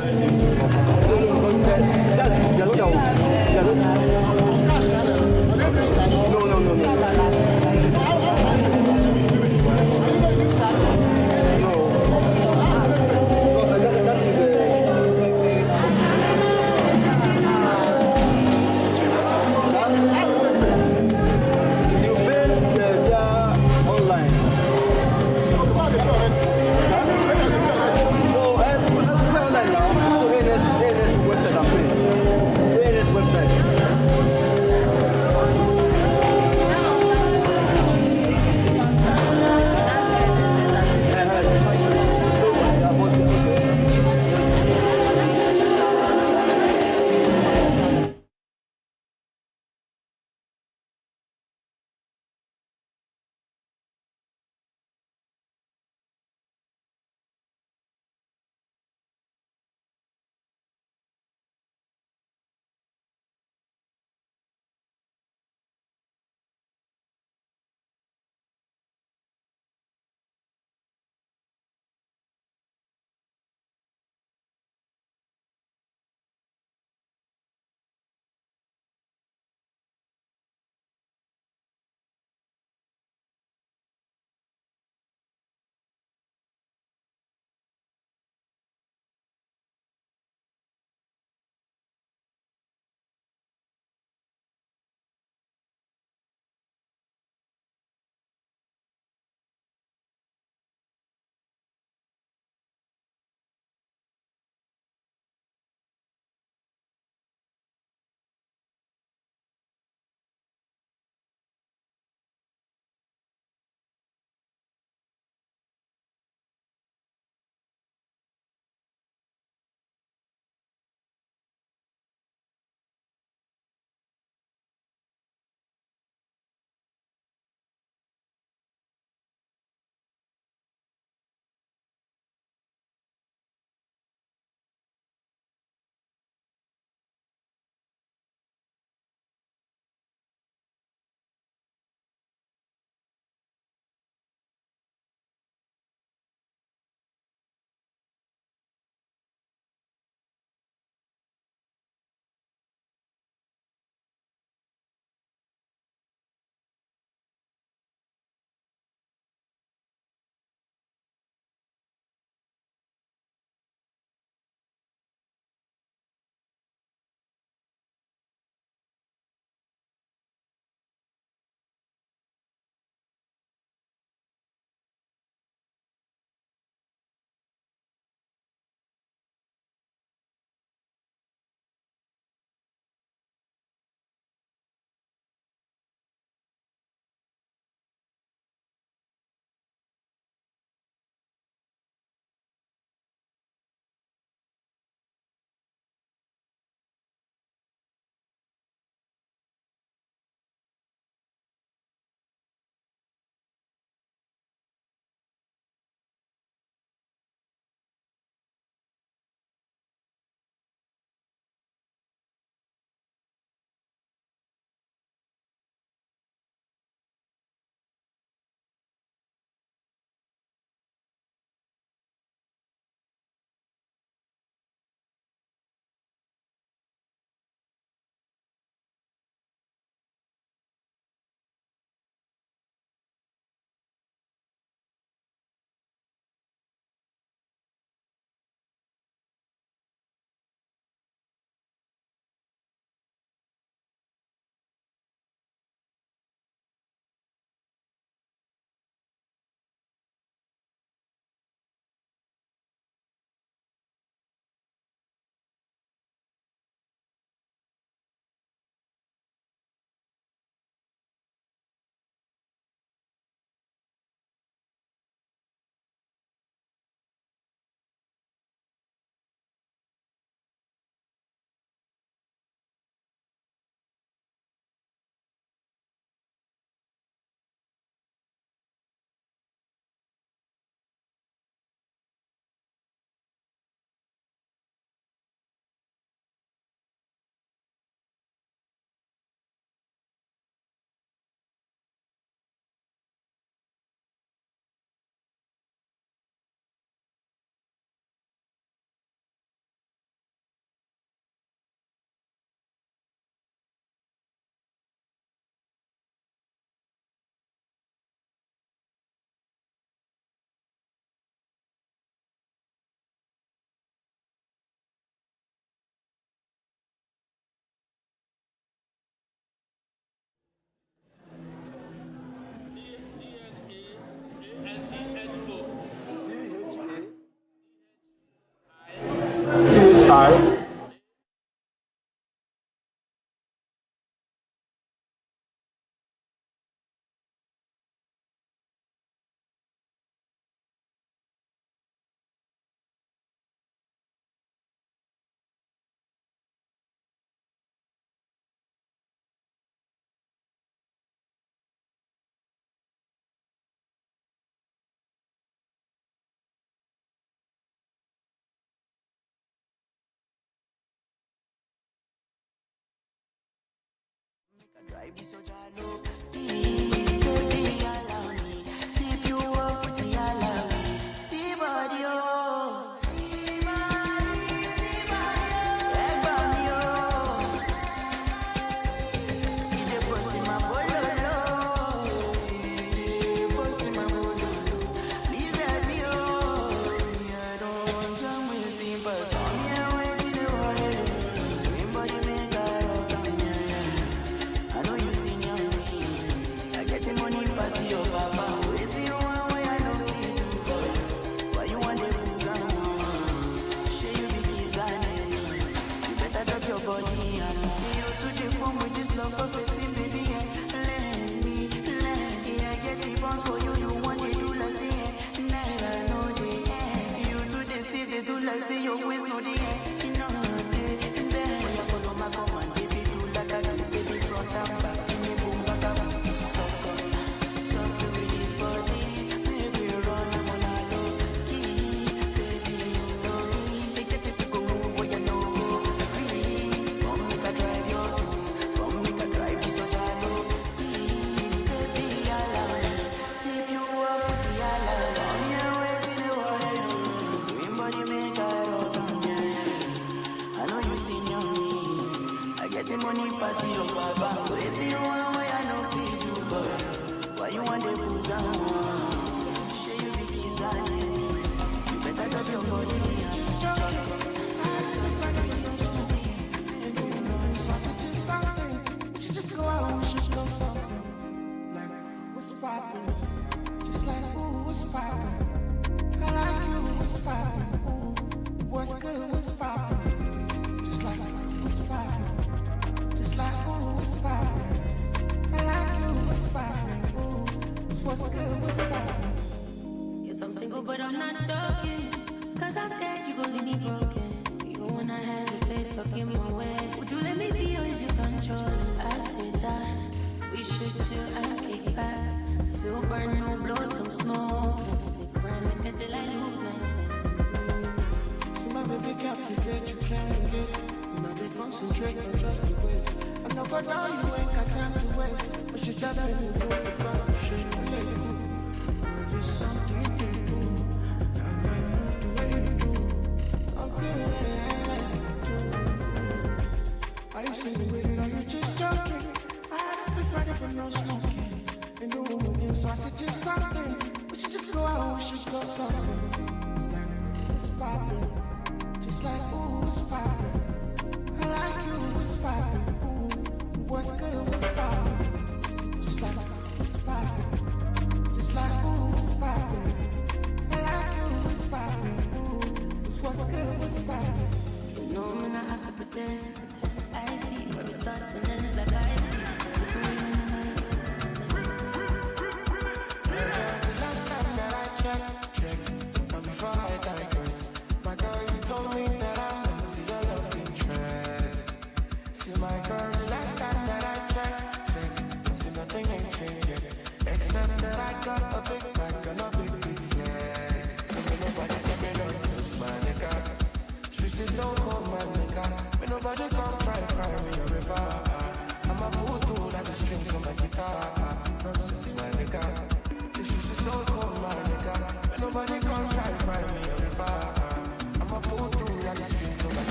No,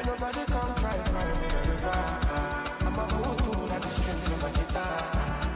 Nobody come try me a river. I'm a fool to that the strings of my guitar.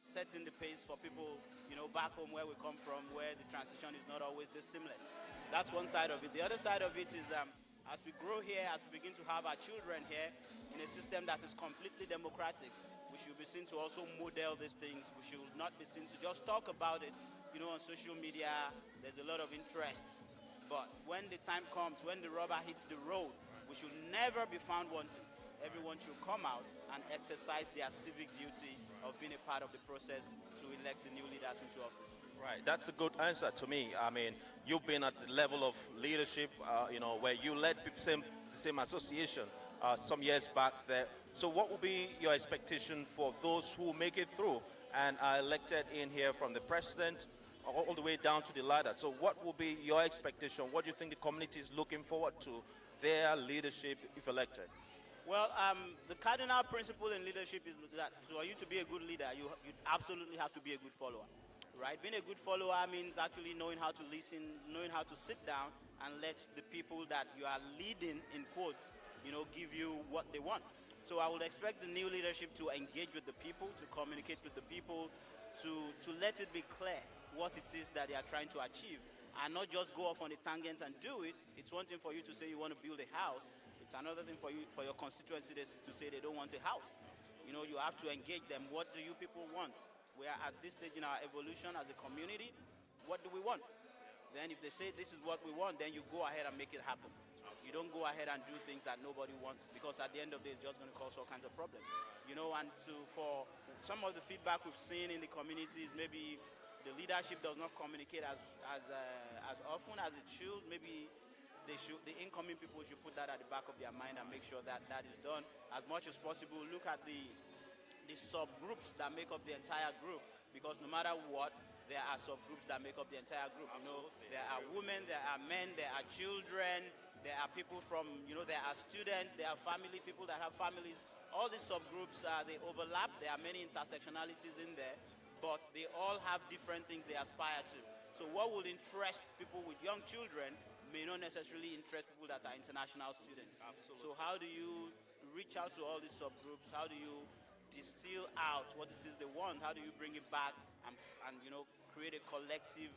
setting the pace for people, back home where we come from, where the transition is not always this seamless. That's one side of it. The other side of it is as we grow here, as we begin to have our children here in a system that is completely democratic, we should be seen to also model these things. We should not be seen to just talk about it. On social media, there's a lot of interest. But when the time comes, when the rubber hits the road, we should never be found wanting. Everyone should come out and exercise their civic duty of being a part of the process to elect the new leaders into office. Right, that's a good answer to me. I mean, you've been at the level of leadership, where you led the same association some years back there. So what will be your expectation for those who make it through and are elected in here, from the president all the way down to the ladder? So what will be your expectation? What do you think the community is looking forward to their leadership if elected? Well, the cardinal principle in leadership is that for you to be a good leader, you absolutely have to be a good follower, right? Being a good follower means actually knowing how to listen, knowing how to sit down and let the people that you are leading, in quotes, give you what they want. So I would expect the new leadership to engage with the people, to communicate with the people, to let it be clear what it is that they are trying to achieve, and not just go off on a tangent and do it. It's one thing for you to say you want to build a house. It's another thing for your constituency to say they don't want a house. You have to engage them. What do you people want? We are at this stage in our evolution as a community. What do we want? Then if they say this is what we want, then you go ahead and make it happen. You don't go ahead and do things that nobody wants, because at the end of the day, it's just going to cause all kinds of problems. And for some of the feedback we've seen in the communities, maybe the leadership does not communicate as often as it should. Maybe the incoming people should put that at the back of their mind and make sure that that is done as much as possible. Look at the subgroups that make up the entire group, because no matter what, there are subgroups that make up the entire group. There are women, there are men, there are children, there are people from, there are students, there are people that have families. All these subgroups, they overlap. There are many intersectionalities in there, but they all have different things they aspire to. So what will interest people with young children may not necessarily interest people that are international students. Absolutely. So how do you reach out to all these subgroups? How do you distill out what it is they want? How do you bring it back and create a collective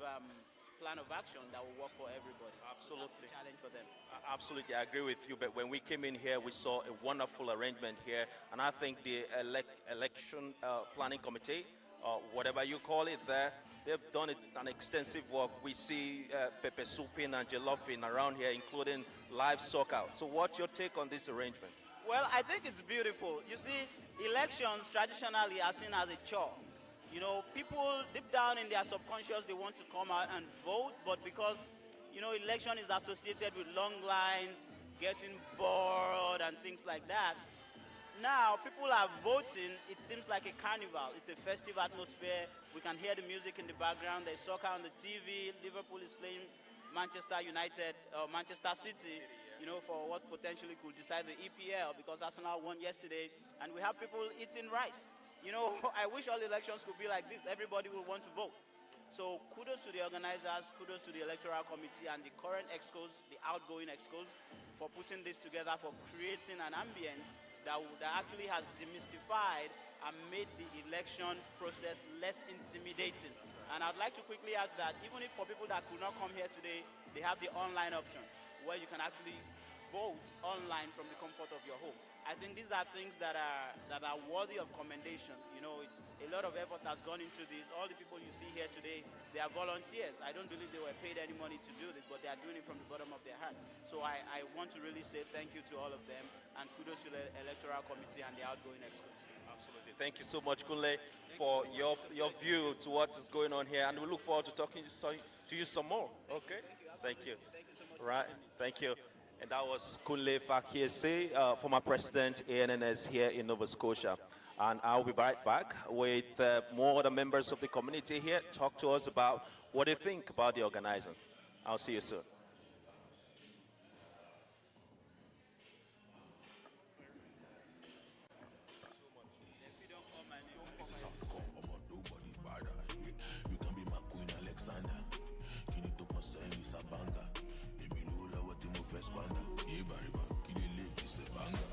plan of action that will work for everybody? Absolutely. Challenge for them. Absolutely, I agree with you. But when we came in here, we saw a wonderful arrangement here, and I think the election planning committee, whatever you call it there, they've done an extensive work. We see pepper souping and jollofing around here, including live soccer. So what's your take on this arrangement? Well, I think it's beautiful. You see, elections traditionally are seen as a chore. People deep down in their subconscious, they want to come out and vote, but because, election is associated with long lines, getting bored and things like that, now people are voting. It seems like a carnival. It's a festive atmosphere. We can hear the music in the background. There's soccer on the TV. Liverpool is playing Manchester United, Manchester City, for what potentially could decide the EPL, because Arsenal won yesterday, and we have people eating rice. I wish all elections could be like this. Everybody will want to vote. So kudos to the organizers, kudos to the electoral committee and the current excos, the outgoing excos, for putting this together, for creating an ambience that actually has demystified and made the election process less intimidating. And I'd like to quickly add that even if for people that could not come here today, they have the online option where you can actually vote online from the comfort of your home. I think these are things that are worthy of commendation. It's a lot of effort has gone into this. All the people you see here today, they are volunteers. I don't believe they were paid any money to do this, but they are doing it from the bottom of their heart. So I want to really say thank you to all of them, and kudos to the electoral committee and the outgoing experts. Absolutely. Thank you so much, Kunle, for your view to what is going on here, and we look forward to talking to you some more. Okay? Thank you. Thank you so much. Right. Thank you. And that was Kunle Fakiese, former president, ANNS here in Nova Scotia. And I'll be right back with more other members of the community here. Talk to us about what they think about the organizing. I'll see you soon. You can be my Queen Alexander. Kinito Paseni Sabanga. Lemilula Watimu Fesquanda. Yeba Riba, Kilili, Kisebanga.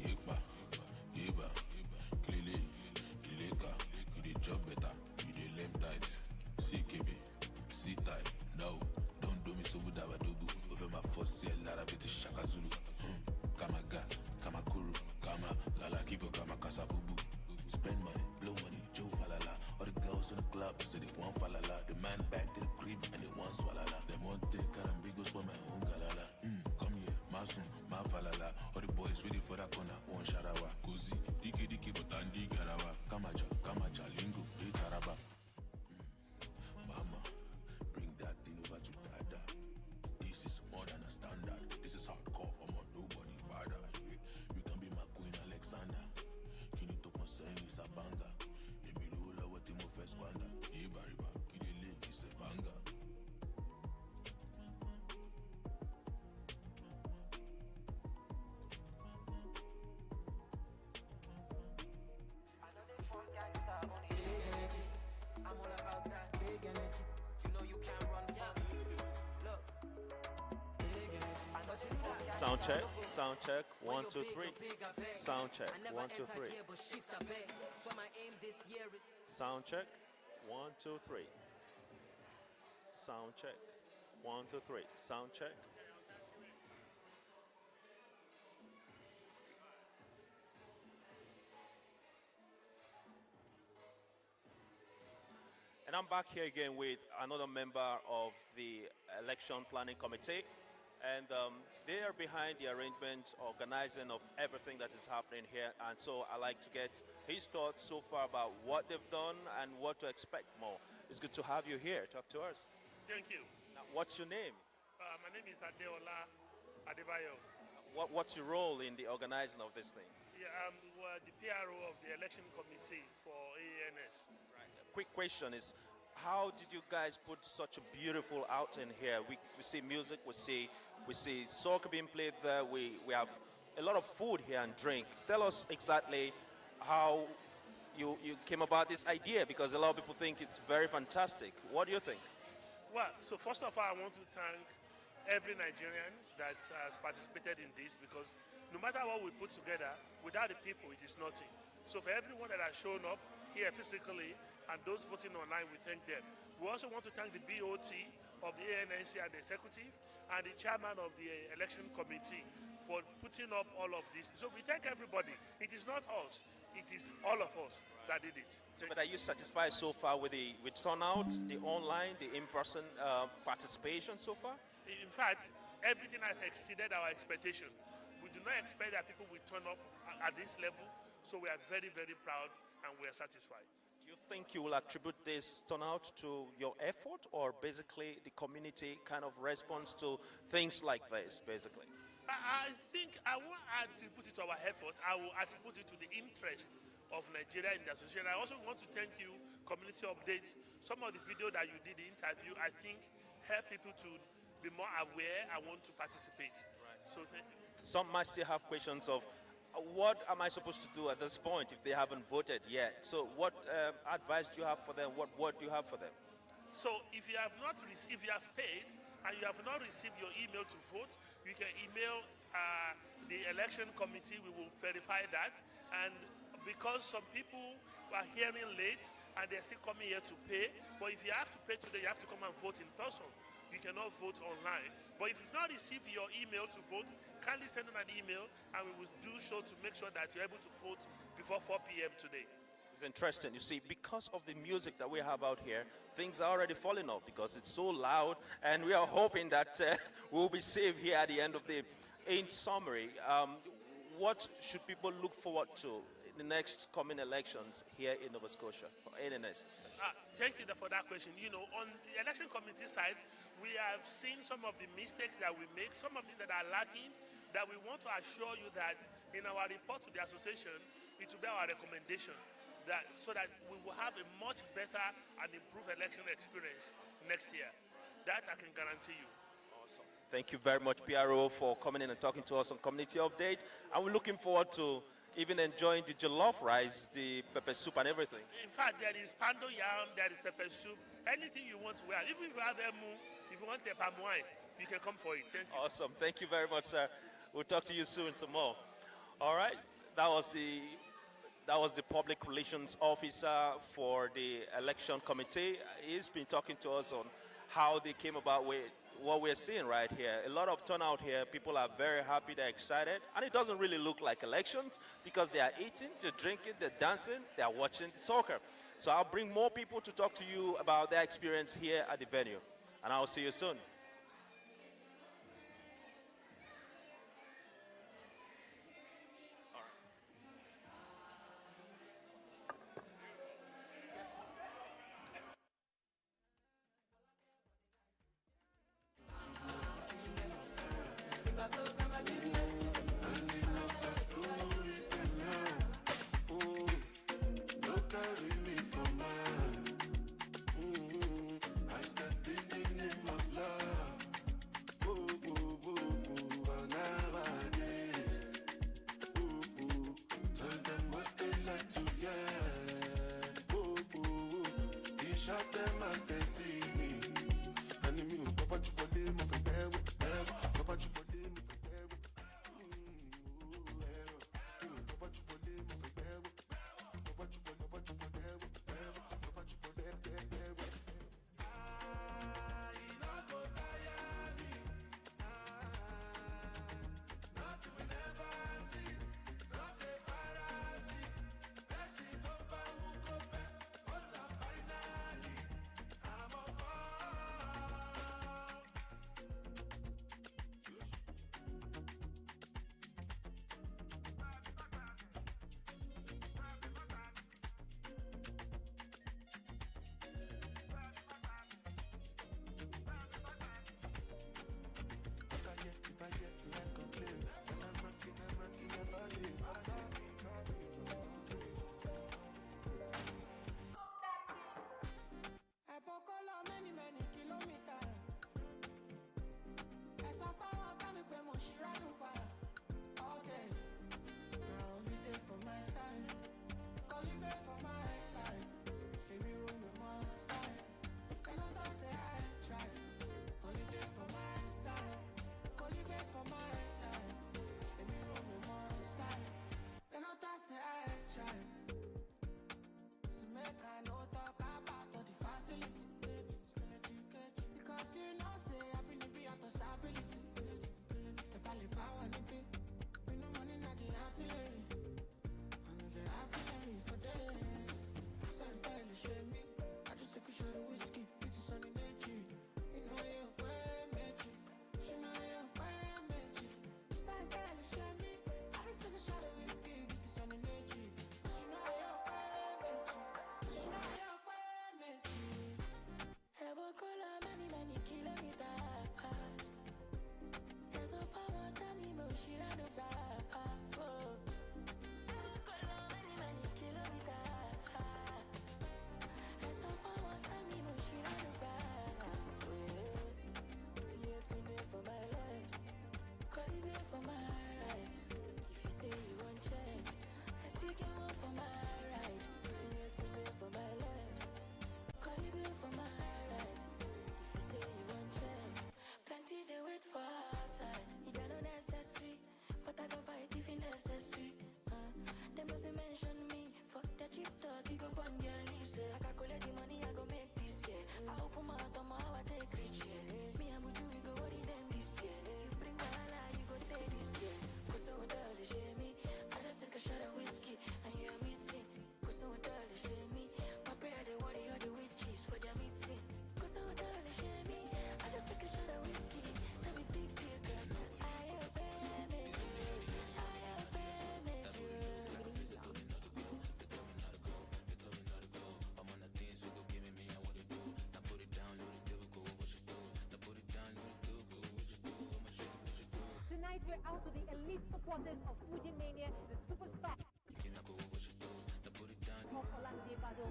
Yeba, Kilili, Kileka, Kili Job falala. All the boys waiting for that corner, one sharawa. Kuzi, diki diki butandi garawa. Kamacha, lingo, de taraba. Mama, bring that thing over to dada. This is more than a standard. This is hardcore, nobody's bada. You can be my Queen Alexander. Kinito Maseni Sabanga. Emilula Watimo Fesquanda. Ibariba, Kidele, Kisebanga. I'm all about that big energy. You know you can't run from me. Look, big energy. Sound check. 1, 2, 3. Sound check. 1, 2, 3. Sound check. 1, 2, 3. Sound check. 1, 2, 3. Sound check. And I'm back here again with another member of the Election Planning Committee. And they are behind the arrangement, organizing of everything that is happening here. And so I like to get his thoughts so far about what they've done and what to expect more. It's good to have you here. Talk to us. Thank you. Now, what's your name? My name is Adeola Adebayo. What's your role in the organizing of this thing? Yeah, I'm the PRO of the election committee for AANS. Quick question is, how did you guys put such a beautiful out in here? We see music, we see soccer being played there, we have a lot of food here and drink. Tell us exactly how you came about this idea, because a lot of people think it's very fantastic. What do you think? Well, so first of all, I want to thank every Nigerian that has participated in this, because no matter what we put together, without the people, it is nothing. So for everyone that has shown up here physically, and those voting online, we thank them. We also want to thank the BOT of the ANNC and the executive and the chairman of the election committee for putting up all of this. So we thank everybody. It is not us, it is all of us that did it. But are you satisfied so far with the turnout, the online, the in-person participation so far? In fact, everything has exceeded our expectation. We do not expect that people will turn up at this level, so we are very, very proud and we are satisfied. Do you think you will attribute this turnout to your effort, or basically the community kind of response to things like this, basically? I think I won't attribute it to our efforts. I will attribute it to the interest of Nigeria in the association. I also want to thank you, Community Updates. Some of the video that you did, the interview, I think help people to be more aware and want to participate. Right. So thank you. Some might still have questions of, what am I supposed to do at this point if they haven't voted yet? So what advice do you have for them? What do you have for them? So if you have not if you have paid and you have not received your email to vote, you can email the election committee. We will verify that. And because some people are hearing late and they're still coming here to pay, but if you have to pay today, you have to come and vote in person. You cannot vote online. But if you've not received your email to vote, kindly send in an email and we will do so to make sure that you're able to vote before 4 p.m. today. It's interesting. You see, because of the music that we have out here, things are already falling off because it's so loud, and we are hoping that we'll be safe here at the end of the day. In summary, what should people look forward to in the next coming elections here in Nova Scotia for ANNS? Thank you for that question. You know, on the election committee side, we have seen some of the mistakes that we make, some of the things that are lacking, that we want to assure you that in our report to the association, it will be our recommendation, that so that we will have a much better and improved election experience next year. That I can guarantee you. Awesome. Thank you very much, PRO, for coming in and talking to us on Community Update. And we're looking forward to even enjoying the jollof rice, the pepper soup and everything. In fact, there is pando yam, there is pepper soup, anything you want to wear. Even if you have emu, if you want a palm wine, you can come for it. Thank you. Awesome. Thank you very much, sir. We'll talk to you soon some more. All right. That was the public relations officer for the election committee. He's been talking to us on how they came about with what we're seeing right here. A lot of turnout here. People are very happy, they're excited. And it doesn't really look like elections because they are eating, they're drinking, they're dancing, they're watching the soccer. So I'll bring more people to talk to you about their experience here at the venue. And I'll see you soon. necessary. Them if you mention me for the cheap talk, you go on your lips. I calculate the money I go make this year. I open my mouth, how I take rich, yeah. Me and Buju, we go worry them this year. If you bring my lie, you go take this year. Cause so darling, share me. I just take a shot of whiskey and you're missing. Cause so darling, share me. My prayer, they worry all the witches for their meeting. Cause so darling, share me. I just take a shot of whiskey. Tell me big deal, cause I abandoned you. I abandoned you. Tonight we're out to the elite supporters of Fuji Mania, the superstar of Olande Bado.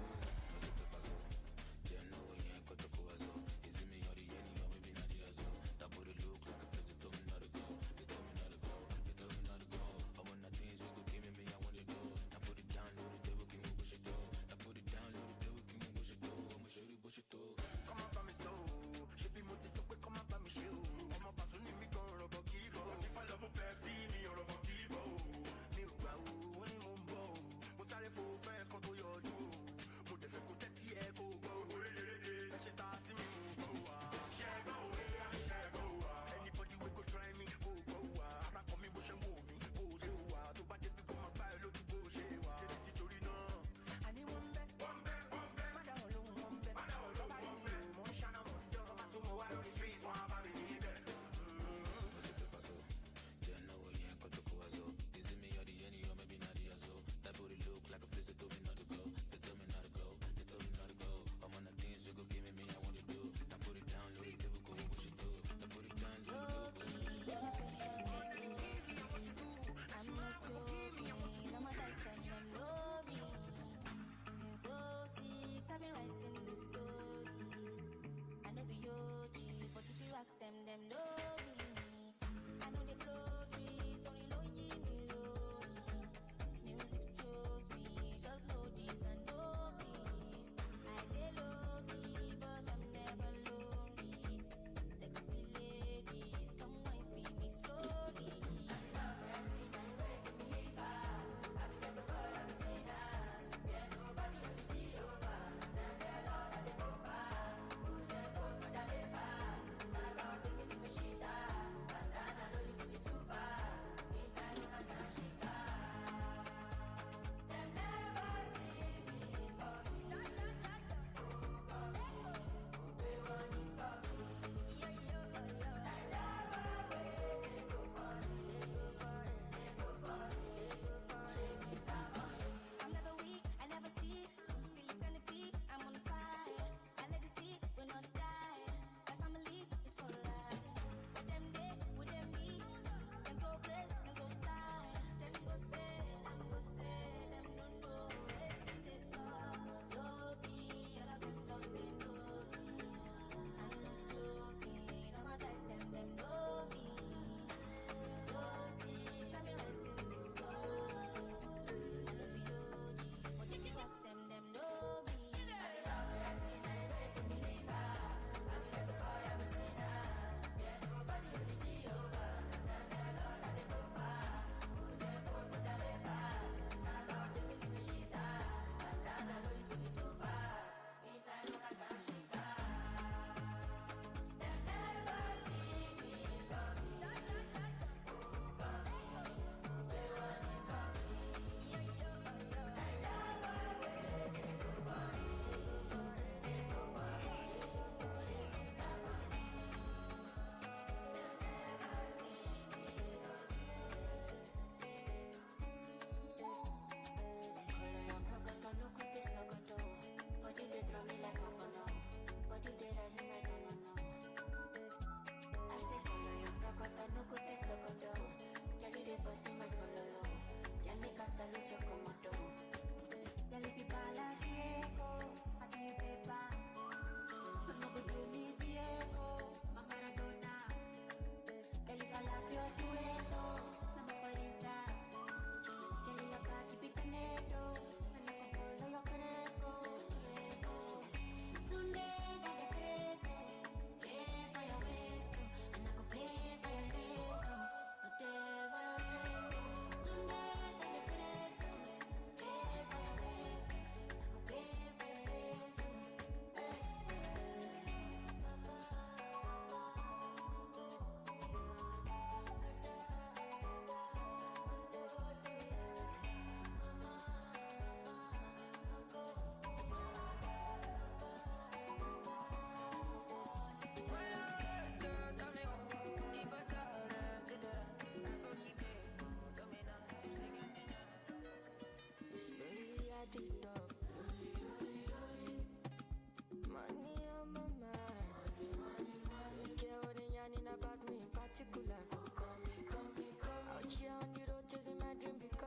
Mo sáré fo fẹ́ẹ́ kan tó yọjú o. Mo dẹ̀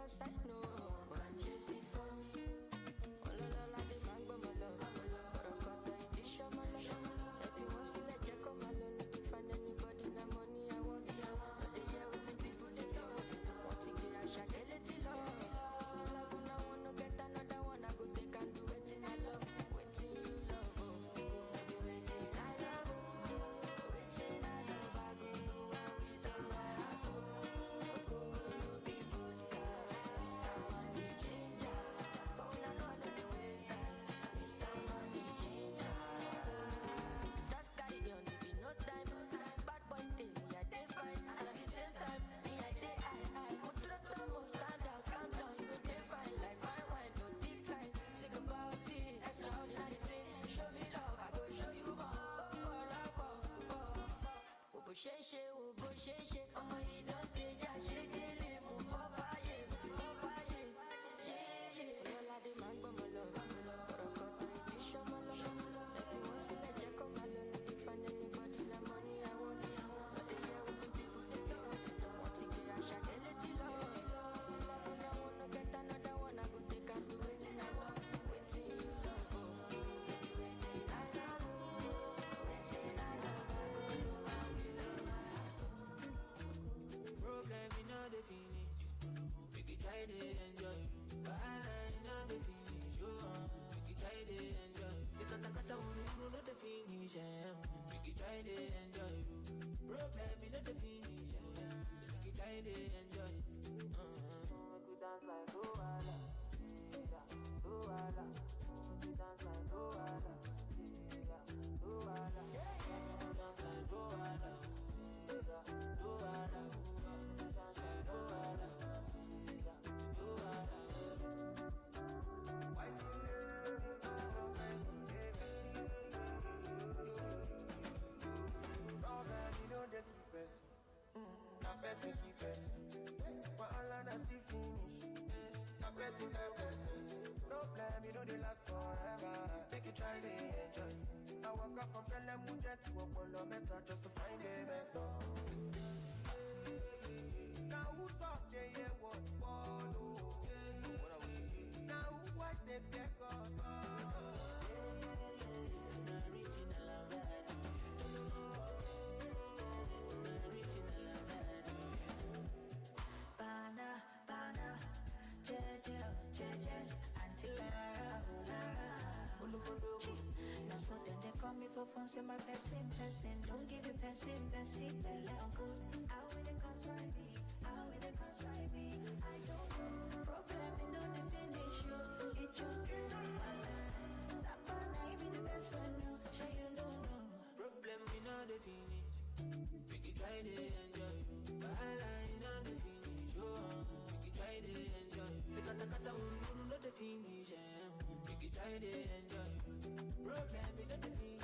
cause I know chase it for me. Oh la la la, the man go my love. But I got the edition, my love. If you want to let you come alone, if you find anybody, na money I want. But they hear what the people they do. Want to get a shot, get it love. See love when I wanna get another one, I go take and do it in I love. Waiting you love, oh. Love you waiting I love, oh. Waiting I love, I go know I with my heart, oh. Go no be vodka, Mr. Money Changer. Oh na no no the waste time, Mr. Money Changer. Just carry on, if you no time. Bad boy thing, me I dey fine, and at the same time, me I dey high. Put the thumb on, stand out, calm down, you go dey fine like fine wine, no decline. Sing about it, extraordinary things. Show me love, I go show you more. Bo sheshe, bo sheshe, ọmọ yìí don dey ja ṣekele, mo fọ́ fàyè, mo ti fọ́ fàyè. Ọlọ́ládé máa ń gbọ́ mọ́ lọ, ọ̀rọ̀ kan tó ìdí ṣọ́mọ́ lọ. Ẹ̀fí wọn sílẹ̀ jẹ́ kó máa lọ, no dey find anybody na money I want. But they hear wetin people dey talk, wọ́n ti gbé àṣà délé tí lọ. See love when I wanna get another one, I go take and do wetin I love. Wetin you love, oh, baby, wetin I love, oh. Wetin I love, I go know I with my heart. Problem in all the finish. We can try to enjoy. Wahala in all the finish. We can try to enjoy. Kata kata uru no the finish. We can try to enjoy. Problem in all the finish. We can try to enjoy. We could dance like Luala, Luala. We dance like Luala, Luala. We could dance like Luala, Luala. Person keep person, but all I see finish. That person, that person. Problem, you know they last forever. Make you try to enjoy. I walk up from Telemuja to Apollo Meta just to find a mentor. Now who talk they hear what follow? Now who watch they fear God? Now so then they call me for fun, say my person. Don't give it person, but I'm good. How will they consign me? How will they consign me? I don't know. Problem, you know the finish you. It's your girl, Sapana, you be the best friend, no. Sure you don't know. Problem in all the finish. We can try to enjoy. Wahala in all the finish. We can try to enjoy. Kata kata uru no the finish. We can try to enjoy. Problem in all the finish.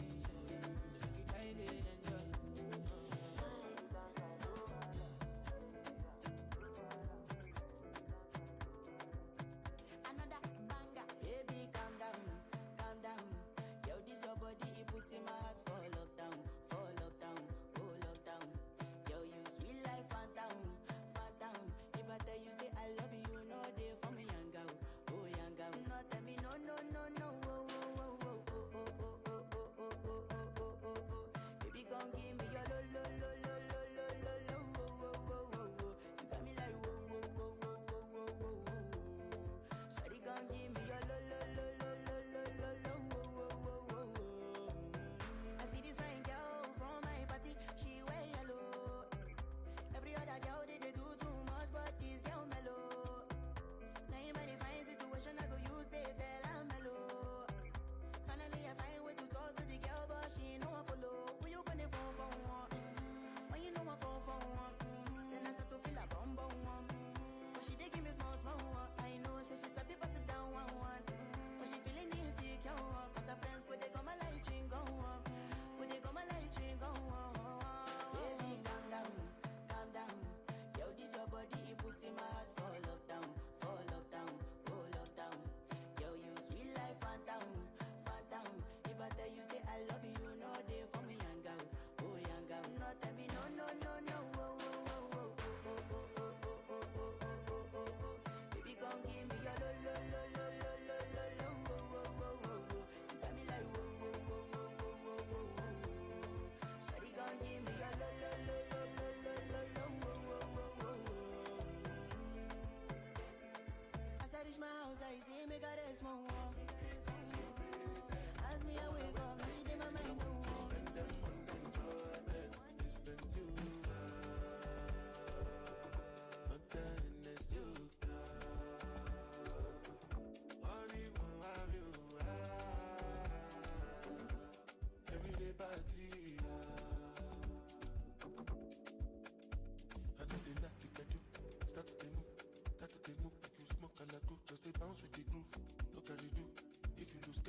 We can try to enjoy.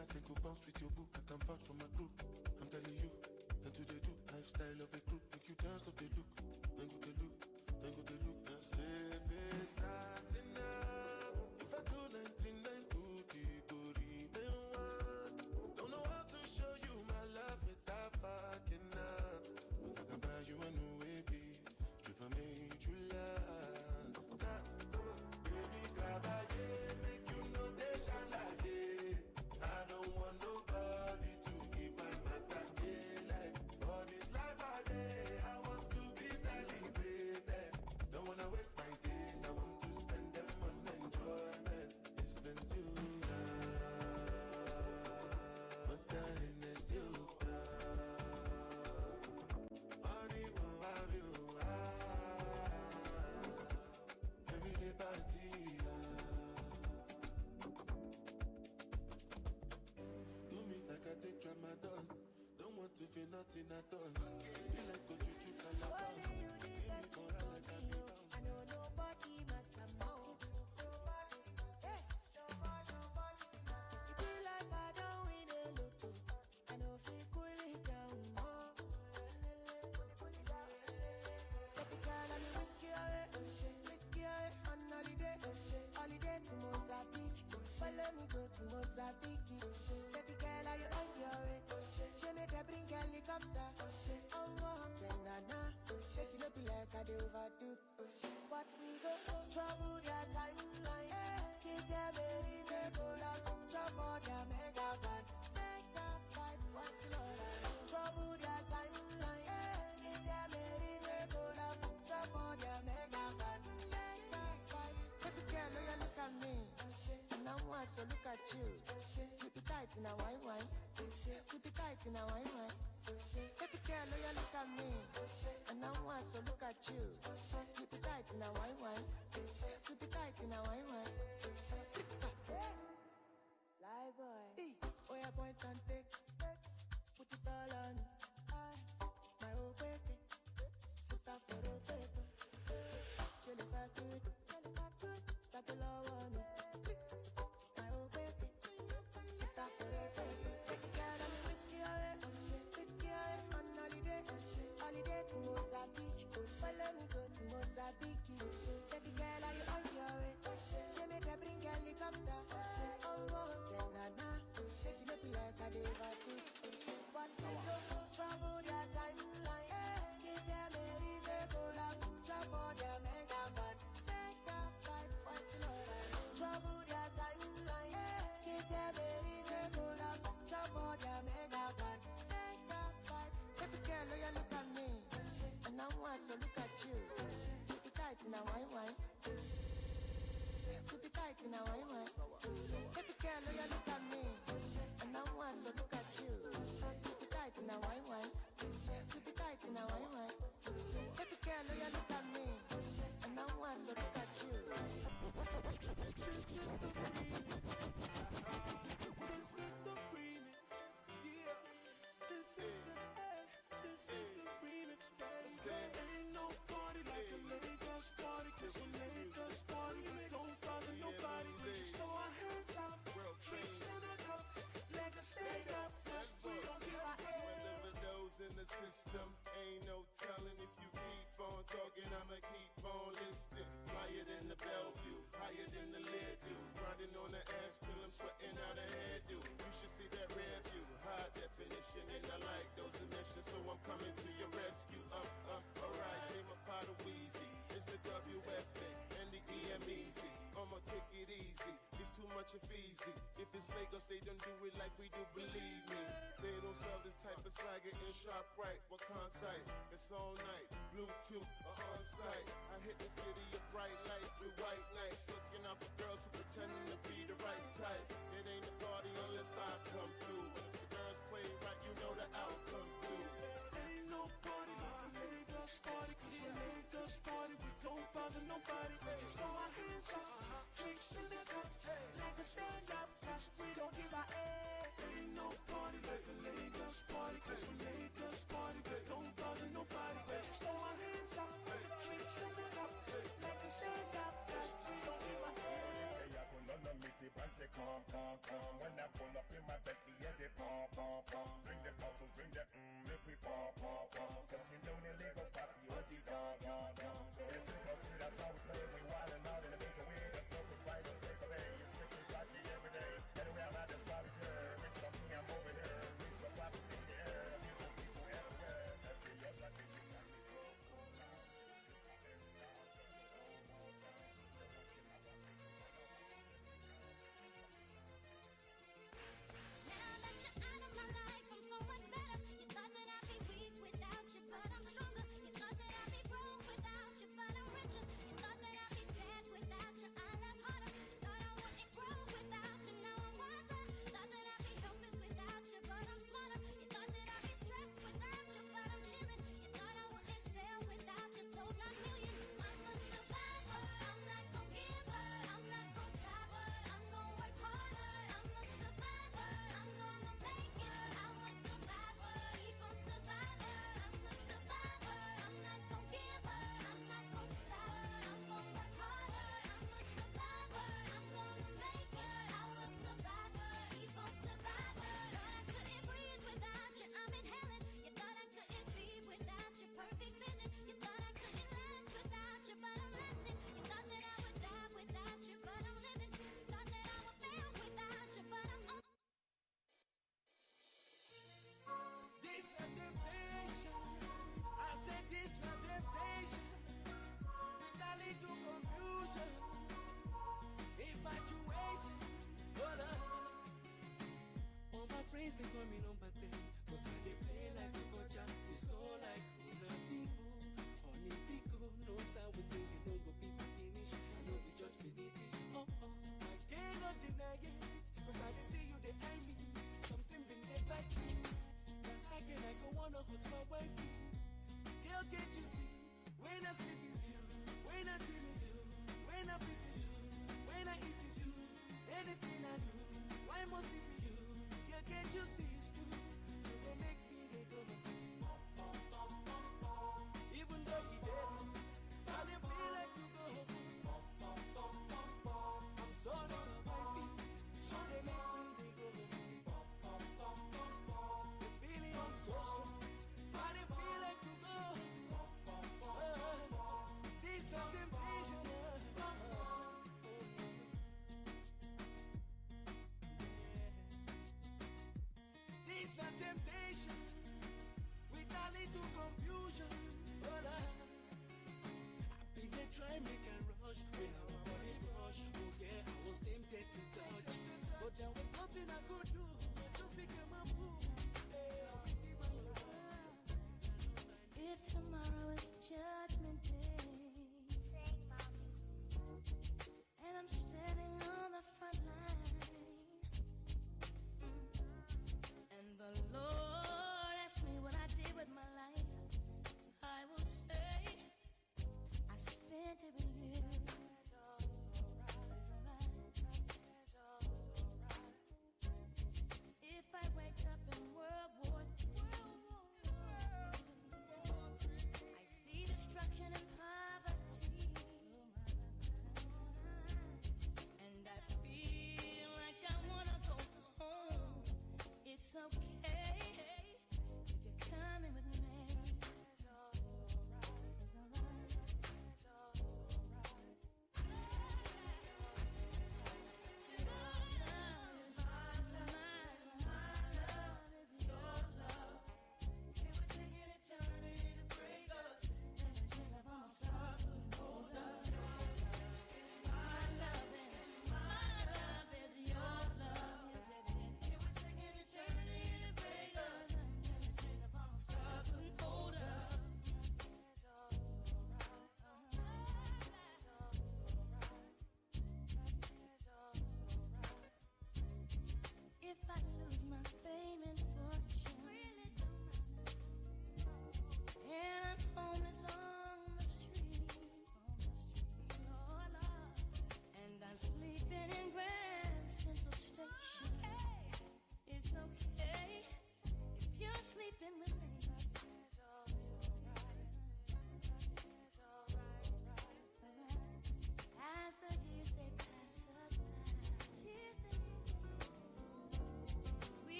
chat and go bounce with your boo. I can vouch for my group. I'm telling you, and to they do lifestyle of a group. Make you dance, not they look, then go they look, then go they look. And say if it's not enough, if I do 99 to the remain one. Don't know how to show you my love without fucking up. But I can buy you a new baby, if I made you laugh. Baby, grab a make you know they shall like it. I don't want nobody to keep my matter like. For this life I day, I want to be celebrated. Don't wanna waste my days, I want to spend them on enjoyment. It's been too long, but darling, it's you. Money won't have you. Every day party. Do me like I take Ramadan. Don't want to feel nothing at all. Feel like go to Calabar. Only you the best for me. I know nobody matter more. Hey, nobody. It be like I don't win a lotto. I know if you cool it down more. Take a girl and you whiskey away. On holiday. Holiday to Mozambique. Follow me go to Mozambique. Take a girl and you on your way. She need to bring helicopter. Oh, then na. Shake it up like I do overdo. But we go trouble their timeline. Keep them ready to go like trouble their megabytes. Megabyte, what trouble their timeline. Keep them ready to go like trouble their megabytes. Megabyte. Baby girl, oh, you look at me. And I want to look at you. Keep it tight in a wine. Keep it tight in a wine. Baby girl, oh, you look at me. And I want to look at you. Keep it tight in a wine. Keep it tight in a wine. Fly boy. Oh, yeah, point and take. Put it all on. My old baby. Put that for the paper. Show the back to it. Stop the law on it. My old baby. Put that for the paper. Take a girl and whiskey away. Whiskey away on holiday. Holiday to Mozambique. Follow me go to Mozambique. Take a girl and you on your way. She made her bring helicopter. Oh, then na. Shake it up like I do overdo. But we don't trouble their timeline. Give them a reason to like trouble their megabytes. Megabyte, what trouble their timeline. Give them a reason to like trouble their megabytes. Megabyte. Baby girl, oh, you look at me. And I want to look at you. Keep it tight in a wine. Keep it tight in a wine. Baby girl, oh, you look at me. And I want to look at you. Keep it tight in a wine. Keep it tight in a wine. Baby girl, oh, you look at me. And I want to look at you. This is the remix. This is the remix. Yeah. This is the end. This is the remix, baby. Ain't no party like a Lagos party. 'Cause a Lagos party, we don't bother nobody. We just throw our hands out. Drinks in the cups. Let us stay up. 'Cause we don't give a In the system, ain't no telling if you keep on talking, I'ma keep on listening. Flyer than the Bellevue, higher than the lid do. Grinding on the ass till I'm sweating out a hairdo. You should see that rear view, high definition, and I like those dimensions, so I'm coming to your rescue. Alright, shame a pot of Wheezy. It's the WFA and the EMEZ. I'ma take it easy. It's too much of easy. If it's Lagos, they don't do it like we do, believe me. They don't sell this type of swagger in shop right. What concise? It's all night. Bluetooth or on site. I hit the city of bright lights with white nights. Looking out for girls who pretending to be the right type. It ain't a party unless I come through. And if the girls play right, you know the outcome too. Ain't no party like a Lagos party. 'Cause a Lagos party, we don't bother nobody. We just throw our hands up. Drinks in the cups. Let us stand up. 'Cause we don't give a ain't no party like a Lagos party. 'Cause a Lagos party, we don't bother nobody. We just throw our hands up. Drinks in the cups. Let us stand up. 'Cause we don't give a Ella con London Mitty the branch they come. When I pull up in my Bentley, yeah, they pop. Bring the bottles, bring the make we pop. Cause you know the Lagos party, what the gone. It's simple thing, that's how we play. We wildin' out in a major way. That's no good right or safe away. It's strictly flashy every day. Anyway, I'm at this party there. With something, I'm over here. With some glasses in the air. Beautiful people everywhere. Every year, like they think like we go. Now that you're out of my life, I'm so much better. You thought that I'd be weak without you, but I'm stronger. You thought that I'd be broke without you, but I'm richer. You thought that I'd be sad without you, I laugh harder. Thought I wouldn't grow without you, now I'm wiser. Thought that I'd be helpless without you, but I'm smarter. You thought that I'd be stressed without you, but I'm chilling. You thought I wouldn't sell without you, sold 9 million. I'm a survivor, I'm not gon' give up, I'm not gon' stop, I'm gon' work harder. I'm a survivor, I'm gonna make it. I'm a survivor, keep on surviving. I'm a survivor, I'm not gon' give up, I'm not gon' stop, I'm gon' work harder. I'm a survivor, I'm gonna make it. I'm a survivor, keep on surviving. Thought I couldn't breathe without you, I'm inhaling. You thought I couldn't see without your perfect vision. You thought I couldn't last without you, but I'm lasting. You thought that I would die without you, but I'm living. Thought that I would fail without you, but I'm on. This not temptation. I said this not temptation. With a little confusion, infatuation. Hold on. All my friends they call me number 10. Cause I they play like a gotcha. We score like Ronaldinho. Honey Pico. No start with you, you don't go fit to finish. I know the judge for the oh. I cannot deny it. Cause I they see you they eye me. Something been there back to me. How can I go wanna hurt my wife? Girl, can't you see? When I sleep is you, when I dream is you, when I breathe is you, when I eat is you, anything I do, why must it be you? Girl, can't you see it's true? You will make me they go. Even though you did, I didn't feel like to go. I'm sorry, my feet, should they make me they go. The feeling I'm so strong, I didn't feel like to go. This not temptation.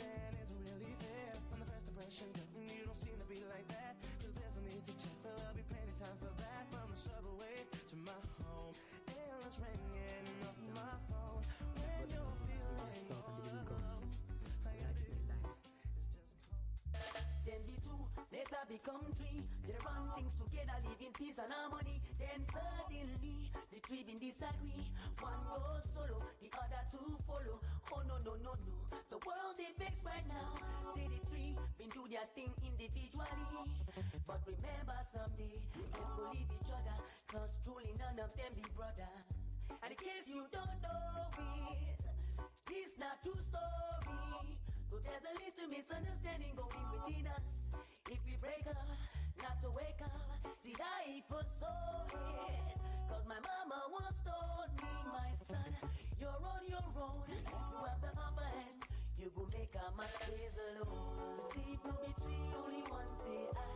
understand isn't really fair. From the first impression, you don't seem to be like that. Cause there's no need to check, but there'll be plenty time for that. From the subway to my home, endless ringing off my phone. When you're feeling all alone, I gotta be like, Then the two later become three. They run things together, live in peace and harmony. Then suddenly the three been disagree. One goes solo, the other two follow. Oh no no no no, the world is vexed right now. See the three been do their thing individually, but remember someday them go leave each other. Cause truly none of them be brothers. And in case you don't know it, this not true story. So there's a little misunderstanding going within us. If we break up, not to wake up, see I for so it. Cause my mama once told me, my son, you're on your own. You have the upper hand. You go make a man stays alone. See it no be three, only one say I.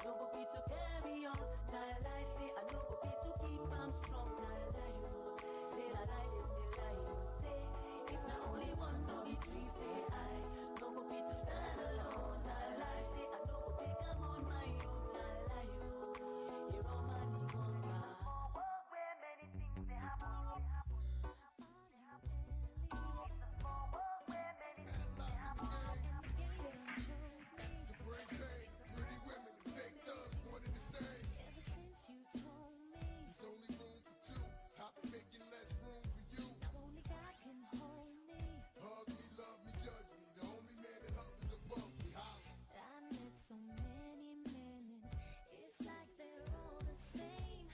No go be to carry on. Now lie say I no go be to keep am strong. Now lie you. Say I lie them they lie you. Say if not only one, no be three say I. No go be to stand alone. Now lie say I no go take am on my own. Now lie you. You're on my own. Where many things they happen. Making less room for you. Now only God can hold me. Hug me, love me, judge me. The only man that hovers above me. I met so many men, and it's like they're all the same.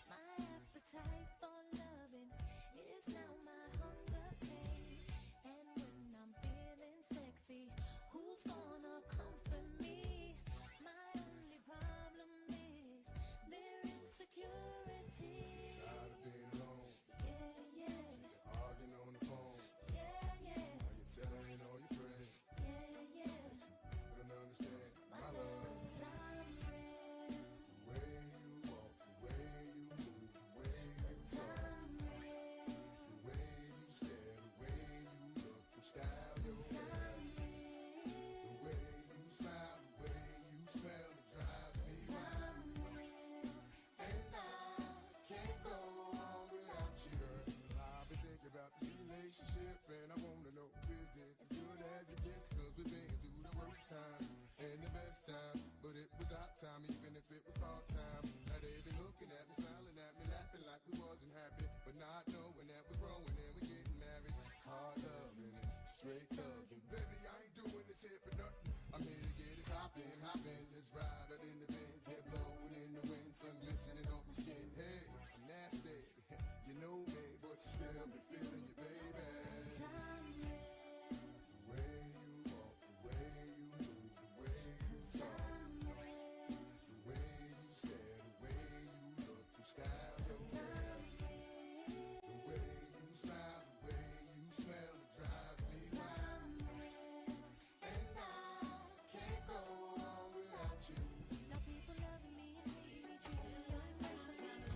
My appetite for loving is now my hunger pain. And when I'm feeling sexy, who's gonna comfort me? My only problem is their insecurity. Tired of being alone. Yeah, yeah. Sick of arguing on the phone. Yeah, yeah. How you telling all your friends. Yeah, yeah. You don't understand my love. Cause I'm real. The way you walk, the way you move, the way you talk. I'm real. The way you stare, the way you look, your style, your hair. The way you smile, the way you smell, it drives me wild. And I can't go on without you, girl. I've been thinking about this relationship, and I wanna know, is it as good as it gets? Cause we've been through the worst times and the best times, but it was our time, even if it was part-time. Now they been looking at me, smiling at me, laughing like we wasn't happy, but not knowing that we're growing and we're getting married. Hard loving and straight thugging. Baby, I ain't doing this here for nothing. I'm here to get it poppin', hoppin'. Let's ride out in the Benz, head blowing in the wind, sun glistening on my skin. Hey, I'm nasty, you know me, but still be feeling you, baby. I'm real. The way you walk, the way you move, the way you talk. The way you stare, the way you look, your style, your hair. The way you smile, the way you smell, it drives me wild. And I can't go on without you. Now people loving me and hating me, treating me like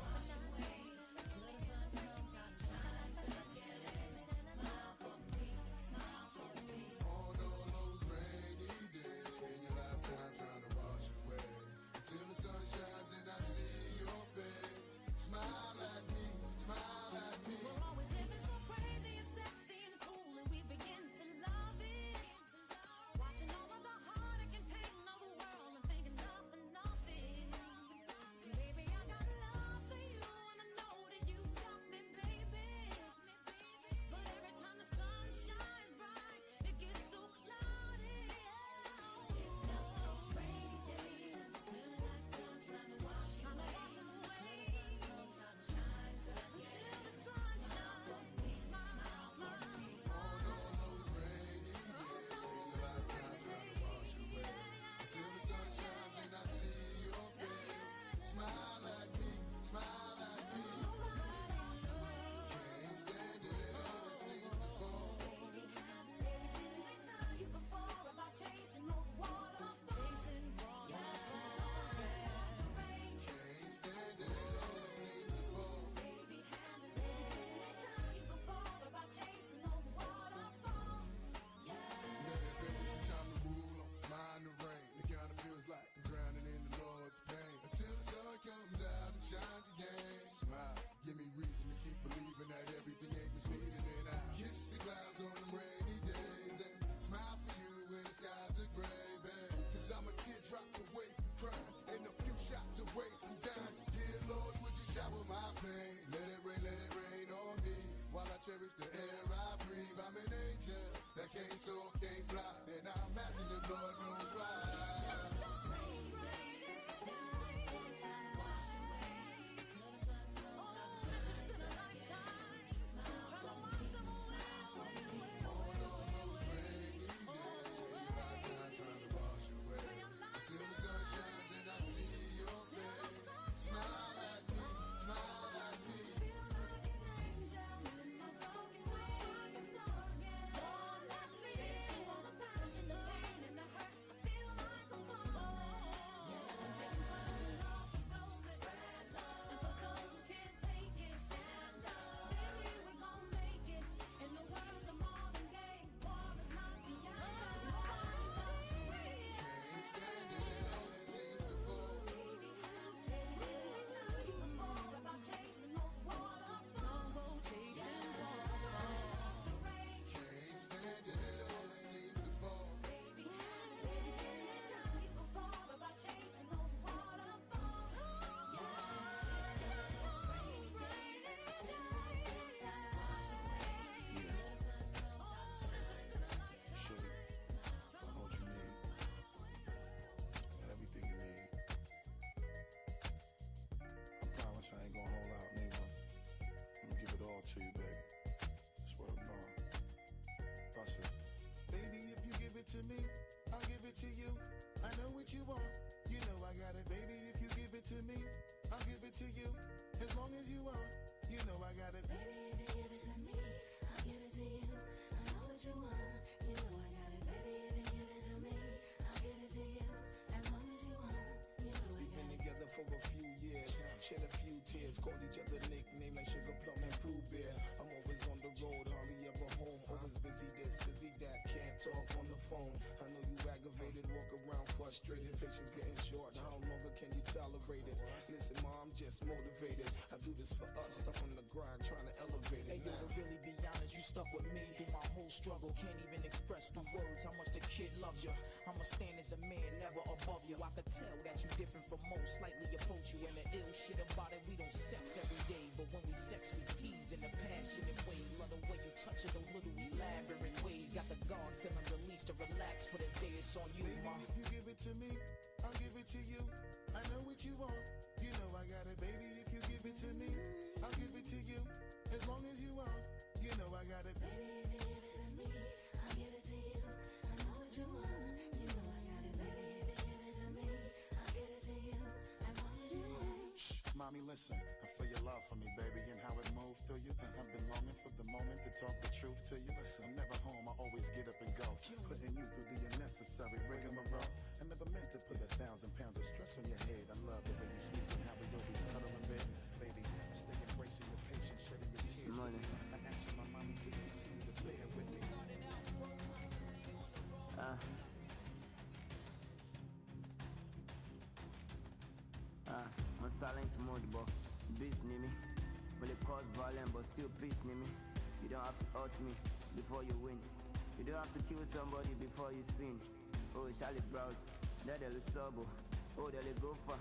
to you. I know what you want. You know I got it, baby. If you give it to me, I'll give it to you. As long as you want. You know I got it. Baby, if you give it to me, I'll give it to you. I know what you want. You know I got it. Baby, if you give it to me, I'll give it to you. As long as you want. You know I We've got been it. together for a few years, shed a few tears, called each other nicknames like Sugar Plum and Blue Bear. I'm always on the road, hardly ever home. Always busy this, busy that, can't talk on the phone. I know you aggravated, walk around frustrated, patience getting short. How longer can you tolerate it? Listen, mom, I'm just motivated. I do this for us, stuck on the grind, trying to elevate it. Hey, yo, to really be honest, you stuck with me through my whole struggle. Can't even express through words how much the kid loves you. I'ma stand as a man, never above you. I could tell that you different from most, slightly approach you. And the ill shit about it, we don't sex every day. But when we sex, we tease in a passionate way. Love the way you touch it, those little elaborate ways. Got the guard feeling released to relax for the day. It's on you, Baby, ma. if you give it to me, I'll give it to you. I know what you want. You know I got it, baby. If you give it to me, I'll give it to you. As long as you want. You know I got it. Baby, if you give it to me, I'll give it to you. I know what you want. You know I got it. Baby, if you give it to me, I'll give it to you. As long as you want. Shh, mommy, listen. I feel your love for me, baby, and how it moved through you. I've been longing for the moment to talk the truth to you. I'm never home, I always get up and go. Putting you through the unnecessary rigmarole. I never meant to put 1,000 pounds of stress on your head. I love the way you sleep and how we always cuddle in bed. Baby, I stay embracing your patience, shedding your tears. Money. I ask you, my mommy, please continue to play it with me. On silence mode, but beast near me. Will it cause violence, but still peace near me. You don't have to hurt me before you win. You don't have to kill somebody before you sin. Oh, Charlie Browse, that they'll sub. Oh, they'll go far.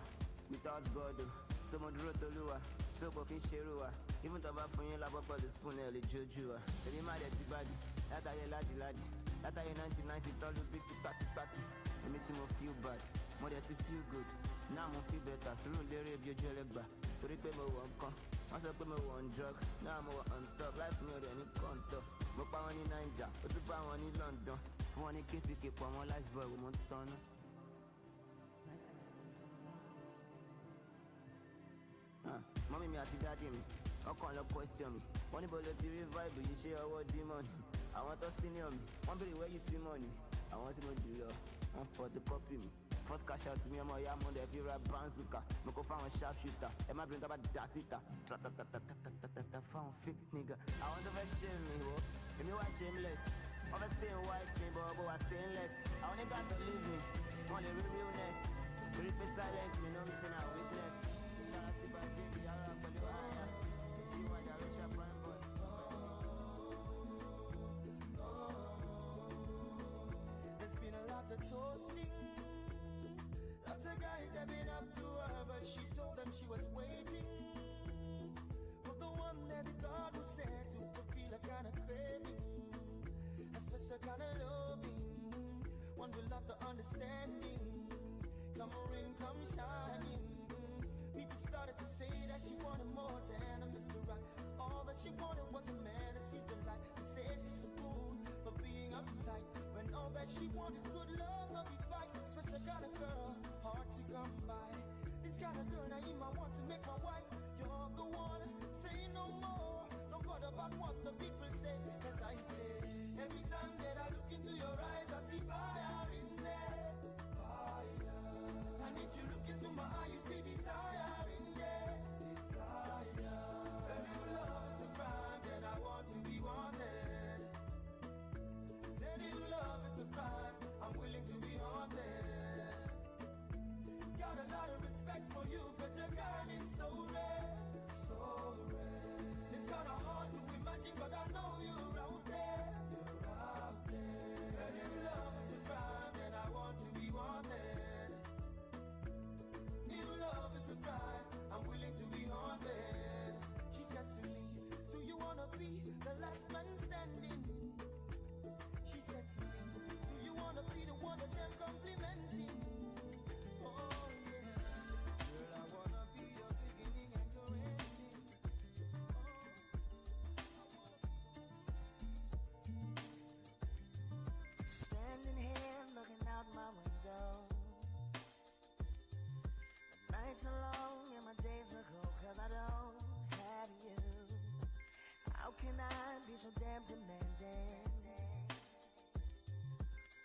Without God, someone wrote to Lua, so cooking Sherua. Even to about for you, love up the spoon, early Jojua. Every man that's body, that I laddie laddie. That I 1990, all the big party. It makes him feel bad, more than to feel good. Now I'm feel better, so don't let it be a jelly. To repay my one con, I said, pay my one drug. Now I'm on top, life more than any contour. No power in Niger, but the power in London. For one, keep on my life's boy, we want to turn. Mommy, me, I see daddy me. How can you question me? Money bullet to revive, you share our demon. I want to senior me. One very where you see money. I want to go do your one for the copy me. First cash out to me, I'm a yam on the if you're a banzuka. No go find a sharpshooter. Am I bring up a dasita? Found fake nigga. I want to shame me, ho. If you are shameless. Over staying white, me, but I stainless. I only got to leave me. Only realness. Read me silence, me no missing a witness. Shall I see by JD, I'll for the higher. See why the rich are prime boy. There's been a lot of toasting. Lots of guys have been up to her, but she told them she was waiting for the one that God was sent to fulfill a kind of craving, a special kind of loving, one with lot of understanding. Come rain, come shining. People started to say that she wanted more than a Mr. Right. All that she wanted was a man that sees the light. They say she's a fool for being uptight, when all that she wants is good love, not big fight. Special kind of girl, hard to come by. This kind of girl, I want to make my wife. You're the one, say no more. Don't bother about what the people say, as I say. Every time that I look into your eyes, I see fire in there. Fire. And if you look into my eye, you see desire in there. Desire. And if love is a crime, then I want to be wanted. Said if love is a crime, I'm willing to be haunted. Got a lot of respect for you, cause your kind is so rare. So rare. It's kinda hard to imagine dough. The nights are long and my days are cold, 'cause I don't have you. How can I be so damn demanding?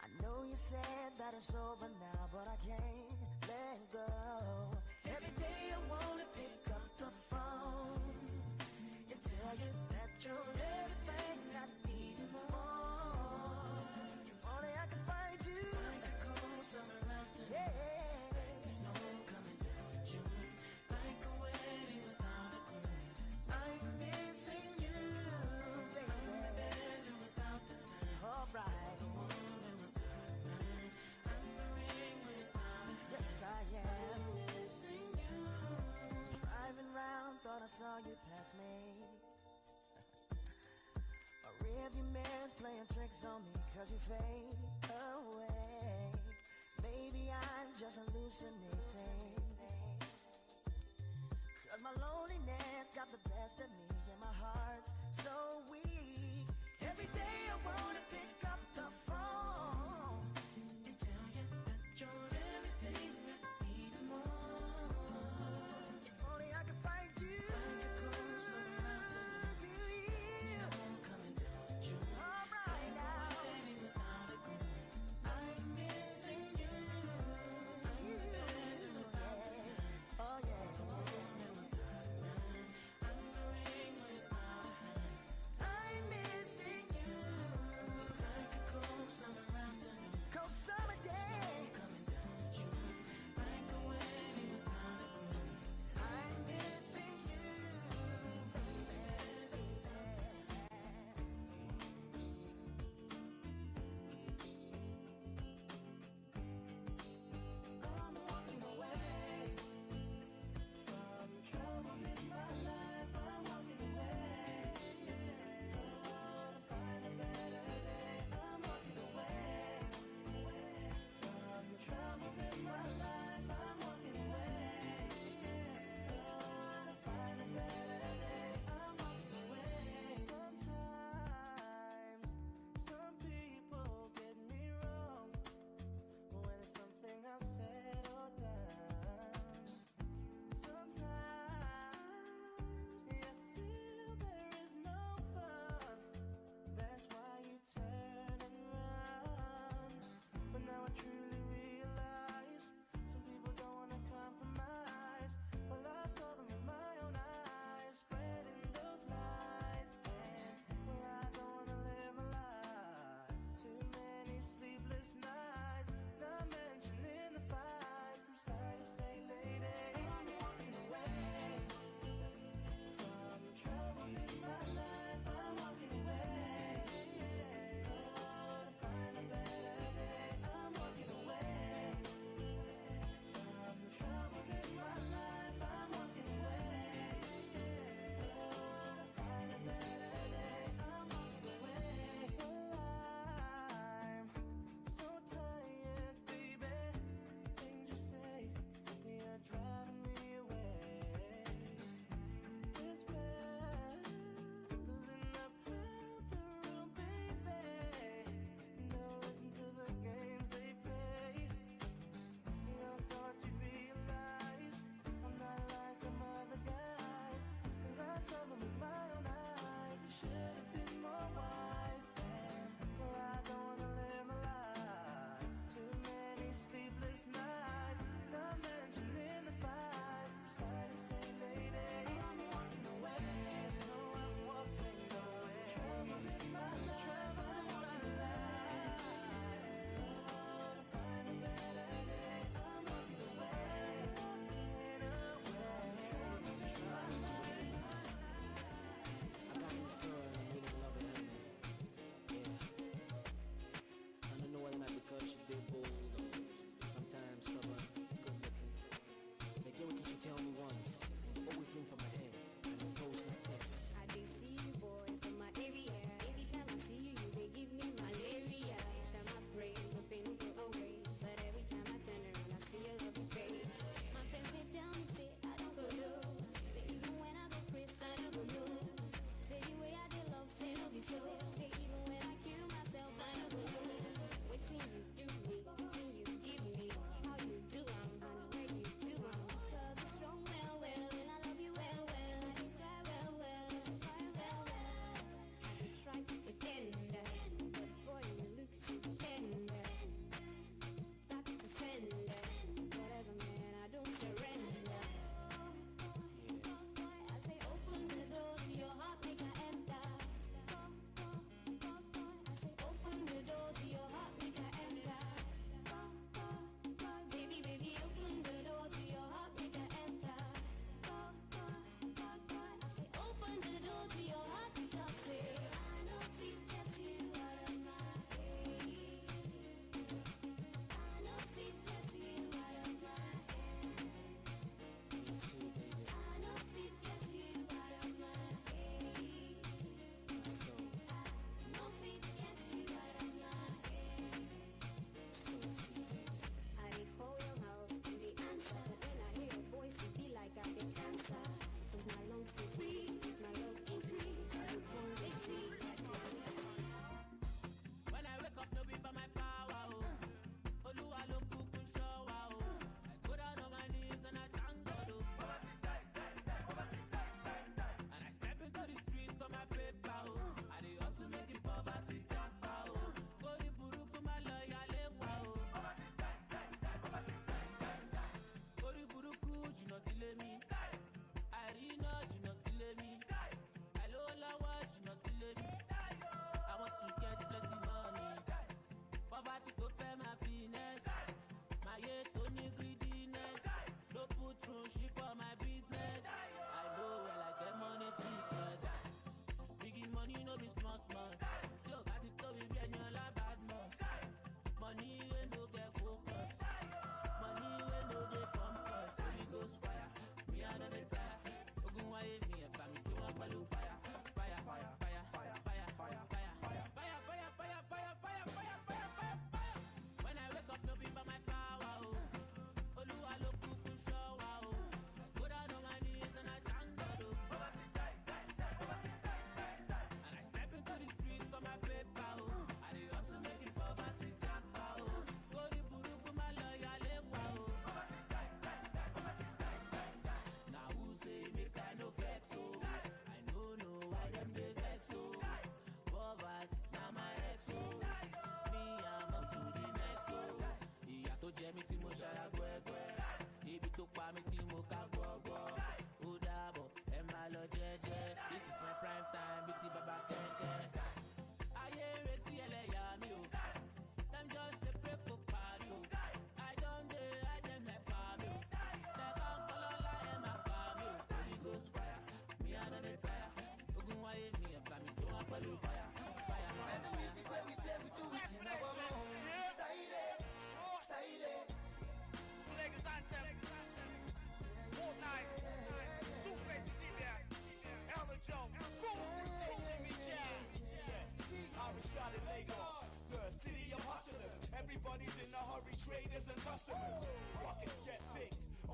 I know you said that it's over now, but I can't let go. Every day I wanna pick up the phone and tell you that you're everything I need and more. If only I could find you. Like a cold summer afternoon. Yeah. Like snow coming down in June. Like a wedding without a groom. I'm missing you, baby. I'm the desert without the sun. Alright. The woman without a man. I'm the ring without a hand. Yes, I am. I'm missing you. Driving round, thought I saw you pass me. My rearview mirror's playing tricks on me, 'cause you fade away. Maybe I'm just hallucinating, 'cause my loneliness got the best of me and my heart's so weak. Every day I wanna pick up the phone and tell you that you're everything I need and more. If only I could find you.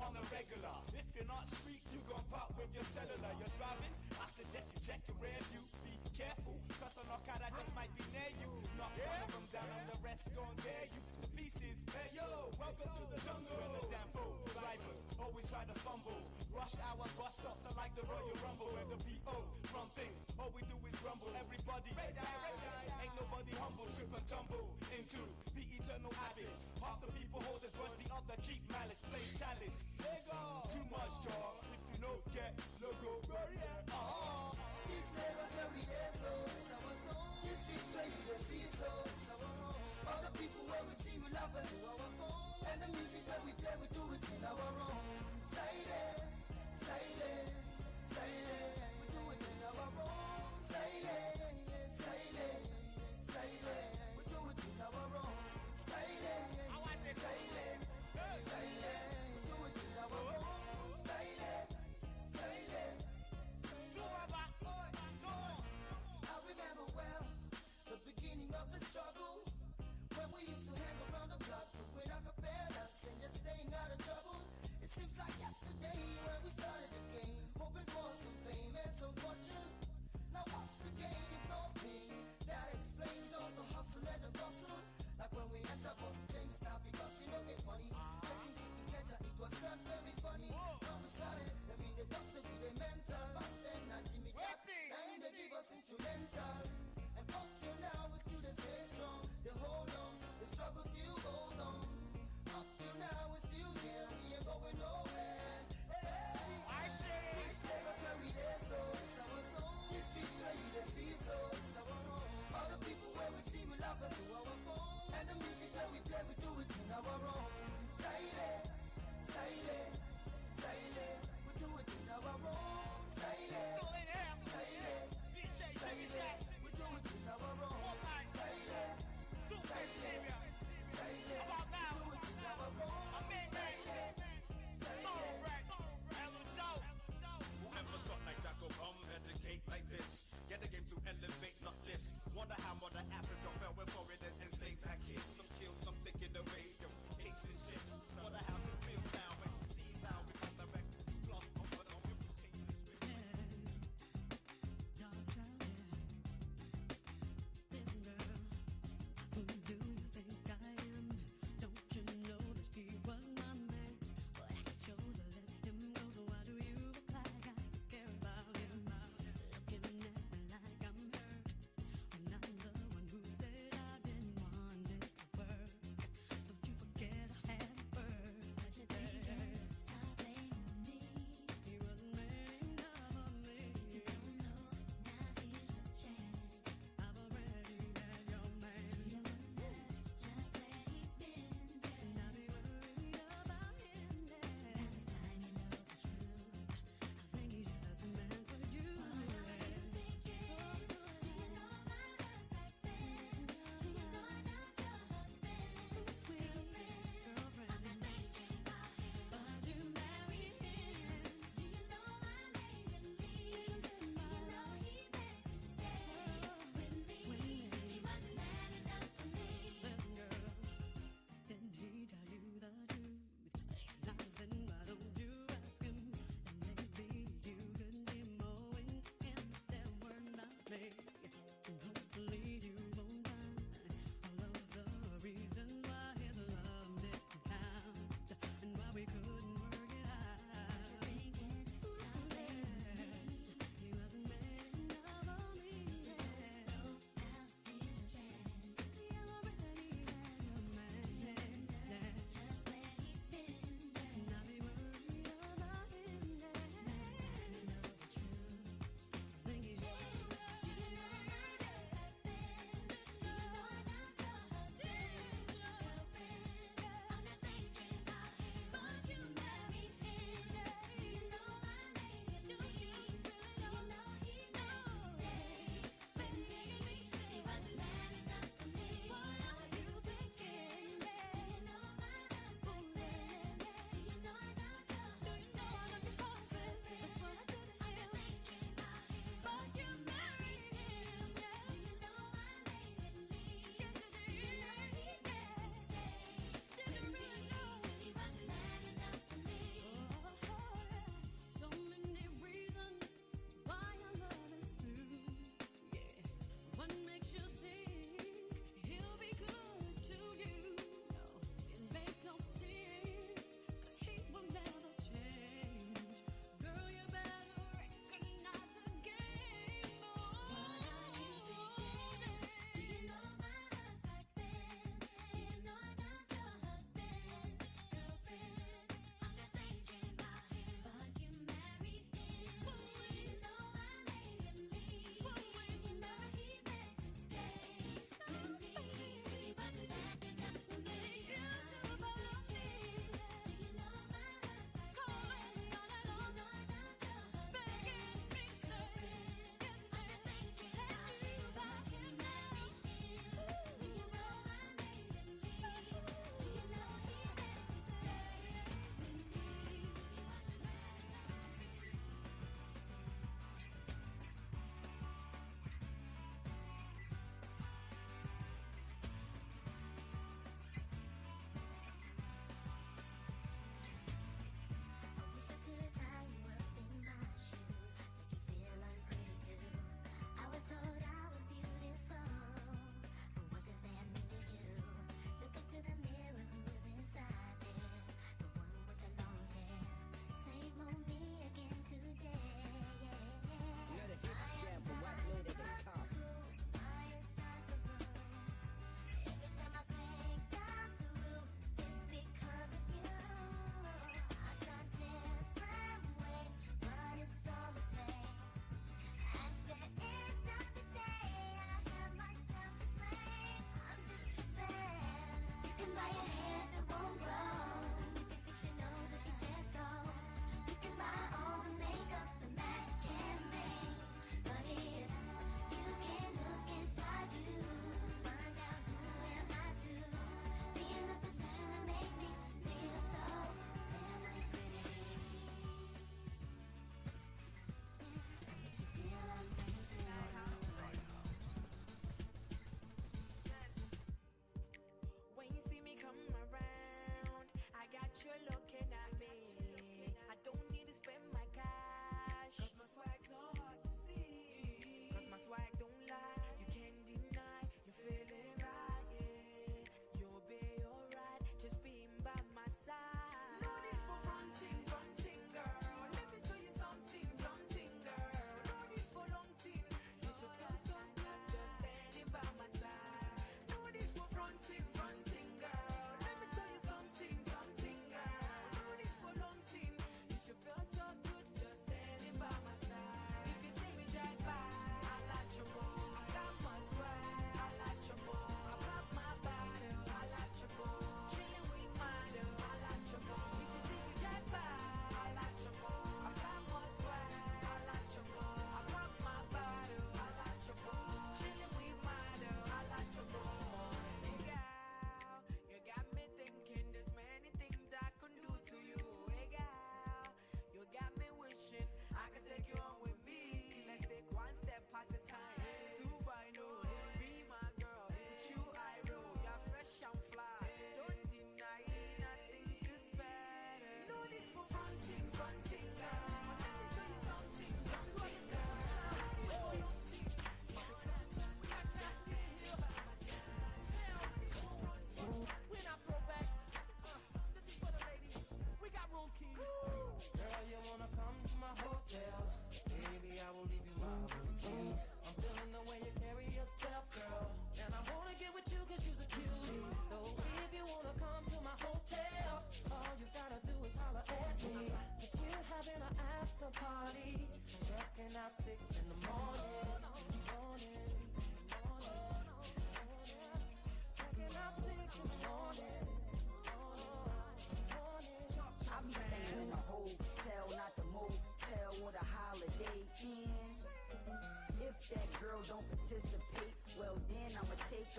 on the regular. If you're not street, you gon' pop with your cellular. You're driving, I suggest you check your rear view. Be careful, cause an Okada just might be near you. Knock one of them down and the rest gon' tear you to pieces. Hey yo, welcome to the jungle. When the damn fool drivers always try to fumble. Rush hour bus stops are like the Royal Rumble. When the PO run things, all we do is grumble. Everybody red eye, ain't nobody humble. Trip and tumble into the eternal abyss. Half the people hold a grudge, the other keep malice. Play chalice, Lego. Too much jaw, if you don't get logo, barrier. This Lagos where we there, so it's our song. This streets where you will see, so it's our own. All the people where we see, we love us to our phone. And the music that we play, we do it in our own. Silent, silent, silent. We do it in our own. Silent, silent, silent. We do it in our own. Silent, silent, silent. We do it in our own. Silent, silent. I remember well the beginning of the struggle when we used to hang around the block doing acapellas and just staying out of trouble. It seems like yesterday when we started the game, hoping for some fame and some fortune. Now what's the gain if no pain? That explains all the hustle and the bustle. Like when we enter bus claims now because we don't get money. Taking to the catcher, it was not very funny. When we started, I mean the doctor with the mental. Back then, not Jimmy Jack, and they give us instrumental. And up till now, we still the stay strong. They hold on, the struggle still goes on. Up till now, we're still here, we ain't going nowhere. Hey,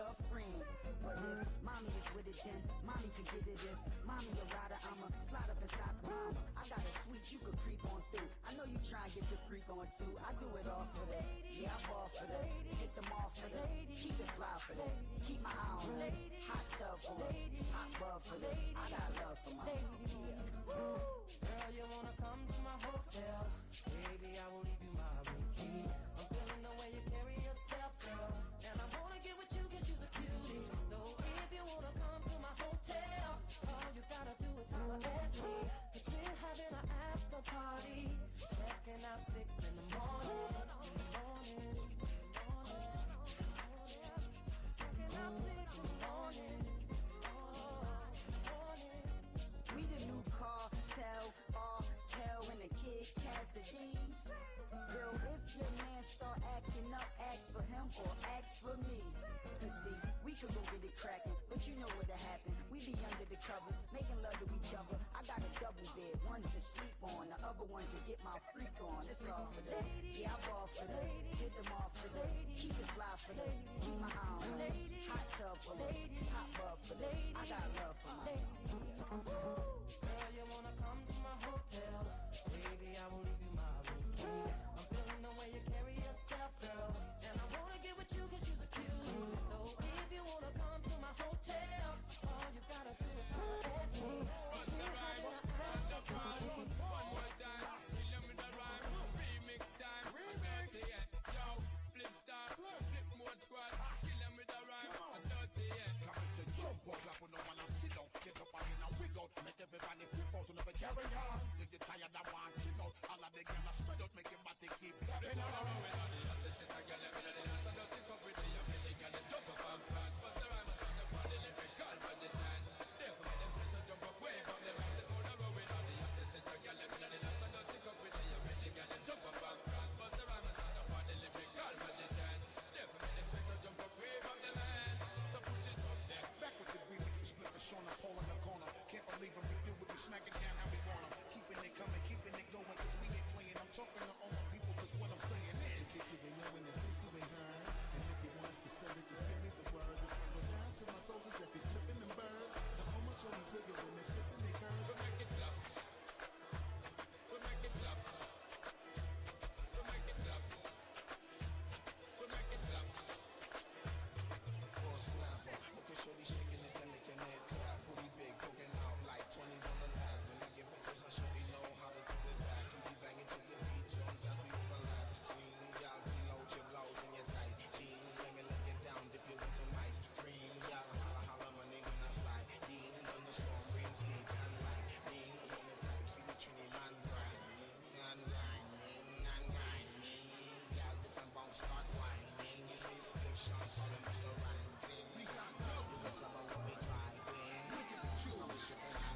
a friend. But if mommy is with it, then mommy can get it. If mommy a rider, I'ma slide up inside the mama. I got a suite you could creep on through. I know you try and get your freak on too. I do it all for that. Yeah, I ball for that. Hit them off for that. Keep it fly for that. Keep my eye on that. Hot tub for that. Hot bub for that. I got love for my Girl, you wanna come to my hotel? Baby, I will leave you my room key. I'm feeling the way you carry yourself, girl. And I wanna get with you cause you're a cutie. So if you wanna come to my hotel, all you gotta do is holler at me. Cause we're having an after party. Checking out 6 in the morning. Checking out 6 in the morning. We the new cartel, R. Kel and the Kid Cassidy. Girl, if your man start acting up, ask for him or ask for me. Cause see, we could go get it cracking, but you know what'll happen. We be under the covers, making love to each other. I got a double bed, one's to sleep on, the other one's to get my freak on. It's all for that. Yeah, I ball for that. Hit them off for that. Keep it fly for that. Keep my eye on that. Hot tub for that. Hot bub for that. I got love for my Girl, you wanna come to my hotel? Baby, I will leave you my room key. I'm feeling the way you carry yourself, girl. And I wanna get with you cause you're a cutie. So if you wanna come to my hotel, all you gotta do is holler at me. We're having a after party. One more time, kill 'em with a rhyme. Remix time, I'm dirty yet. Yo, flip star, flip mode squad. Kill 'em with a rhyme, I'm dirty yet. Come and say jump up, clap on no one and sit down. Get up and in a wig out. Make everybody flip out to never carry on. Till you tired of one chill out. All of the girls are spread out, make your body keep clapping on. Back with the remix, you split the Shona Paul in the corner. Can't believe him, we do it, we smack it down how we want 'em. Keeping it coming, keeping it going, cause we ain't playing. I'm talking to all my people, cause what I'm saying is, In case you ain't knowing, in case you ain't heard, and if you want us to send it, just give me the word. This one goes down to my soldiers that be flipping them birds. So all my shorties wiggle when they're slipping their curves. We make it clap. We make it clap. We make it clap. We make it clap. Or snapper, looking shorty shaking it, then making it clap. Booty big, poking out like 20s on the lap. When I give it to her, shorty know how to do it back. You be banging to the beat, sometimes we overlap. Swing, y'all, reload your blows and your tight jeans. Let me look it down, dip you in some ice cream. Y'all, holla, holla, money when I slide. Dean, thunderstorm, rain, sleet, and light. Dean, on the tight, feel the trini man grinding, and grinding, and grinding. Y'all, dip and bounce, start whining. You see, split Sean Paul and Mr. Rising. We got love, you can tell by what we driving. Look at the jewels, shipping and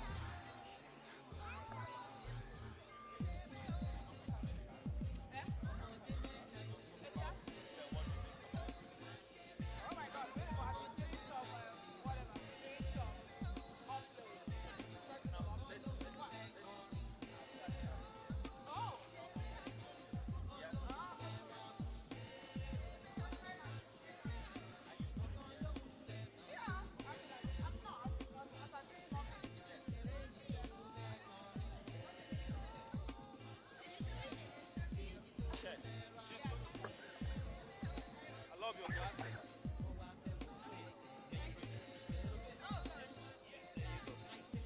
I love your glasses.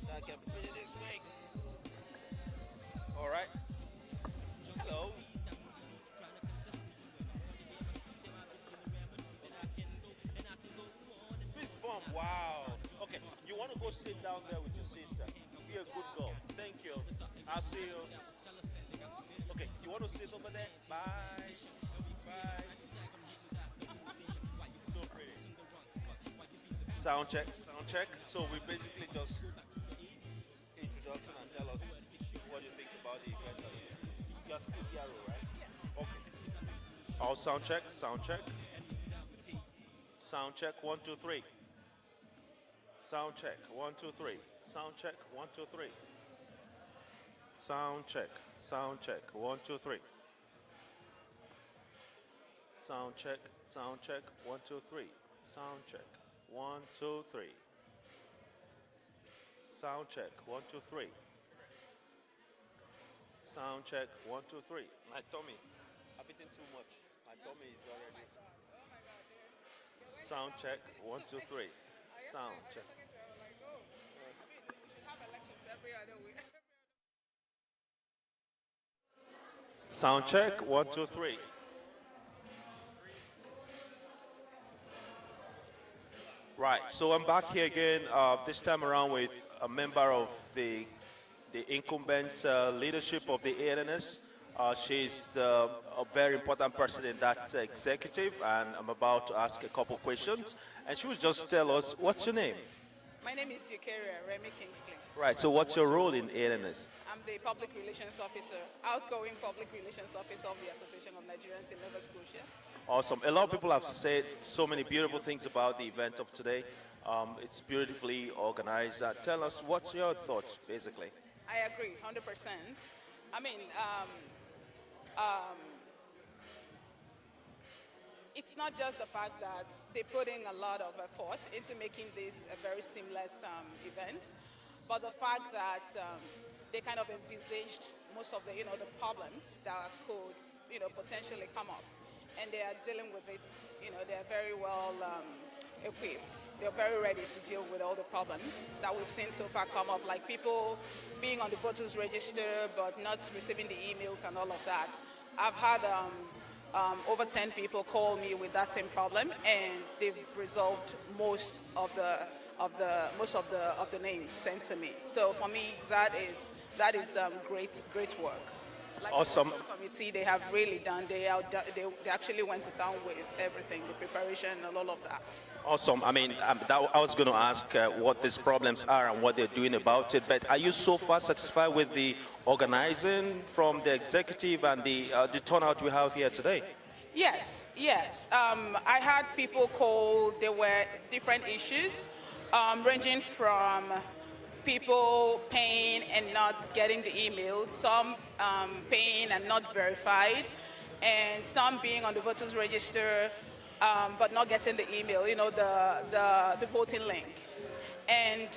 I can put it this way. All right. Hello. Fist bump. Wow. Okay. You want to go sit down there with your sister? Be a good girl. Thank you. I'll see you. Okay. You want to sit over there? Bye. Bye. So pretty. Sound check. Sound check. So we basically just introduction and tell us what you think about the event. Just Yaro, right? Okay. All sound check. Sound check. Sound check. 1, 2, 3. Sound check. 1, 2, 3. Sound check. 1, 2, 3. Sound check. Sound check. 1, 2, 3. Sound check. Sound check. 1, 2, 3. Sound check. 1, 2, 3. Sound check. 1, 2, 3. Sound check. 1, 2, 3. My tummy. I've eaten too much. My tummy is already. Sound check. 1, 2, 3. Sound check. Sound check. 1, 2, 3. Right, so I'm back here again, this time around with a member of the incumbent leadership of the ANNS. She's a very important person in that executive, and I'm about to ask a couple questions. And she will just tell us, what's your name? My name is Eukaria Remy Kingsley. Right, so what's your role in ANNS? I'm the Public Relations Officer, outgoing Public Relations Officer of the Association of Nigerians in Nova Scotia. Awesome. A lot of people have said so many beautiful things about the event of today. It's beautifully organized. Tell us, what's your thoughts, basically? I agree, 100%. I mean, it's not just the fact that they put in a lot of effort into making this a very seamless event, but the fact that they kind of envisaged most of the, the problems that could, potentially come up. And they are dealing with it, they're very well equipped. They're very ready to deal with all the problems that we've seen so far come up, like people being on the voters register but not receiving the emails and all of that. I've had over 10 people call me with that same problem, and they've resolved most of the names sent to me. So for me, that is great work. Like awesome. The committee, they have really done. They actually went to town with everything, the preparation and all of that. Awesome. I mean, I was going to ask what these problems are and what they're doing about it. But are you so far satisfied with the organizing from the executive and the turnout we have here today? Yes. I had people call. There were different issues, ranging from people paying and not getting the email, some paying and not verified, and some being on the voters register but not getting the email, the voting link. And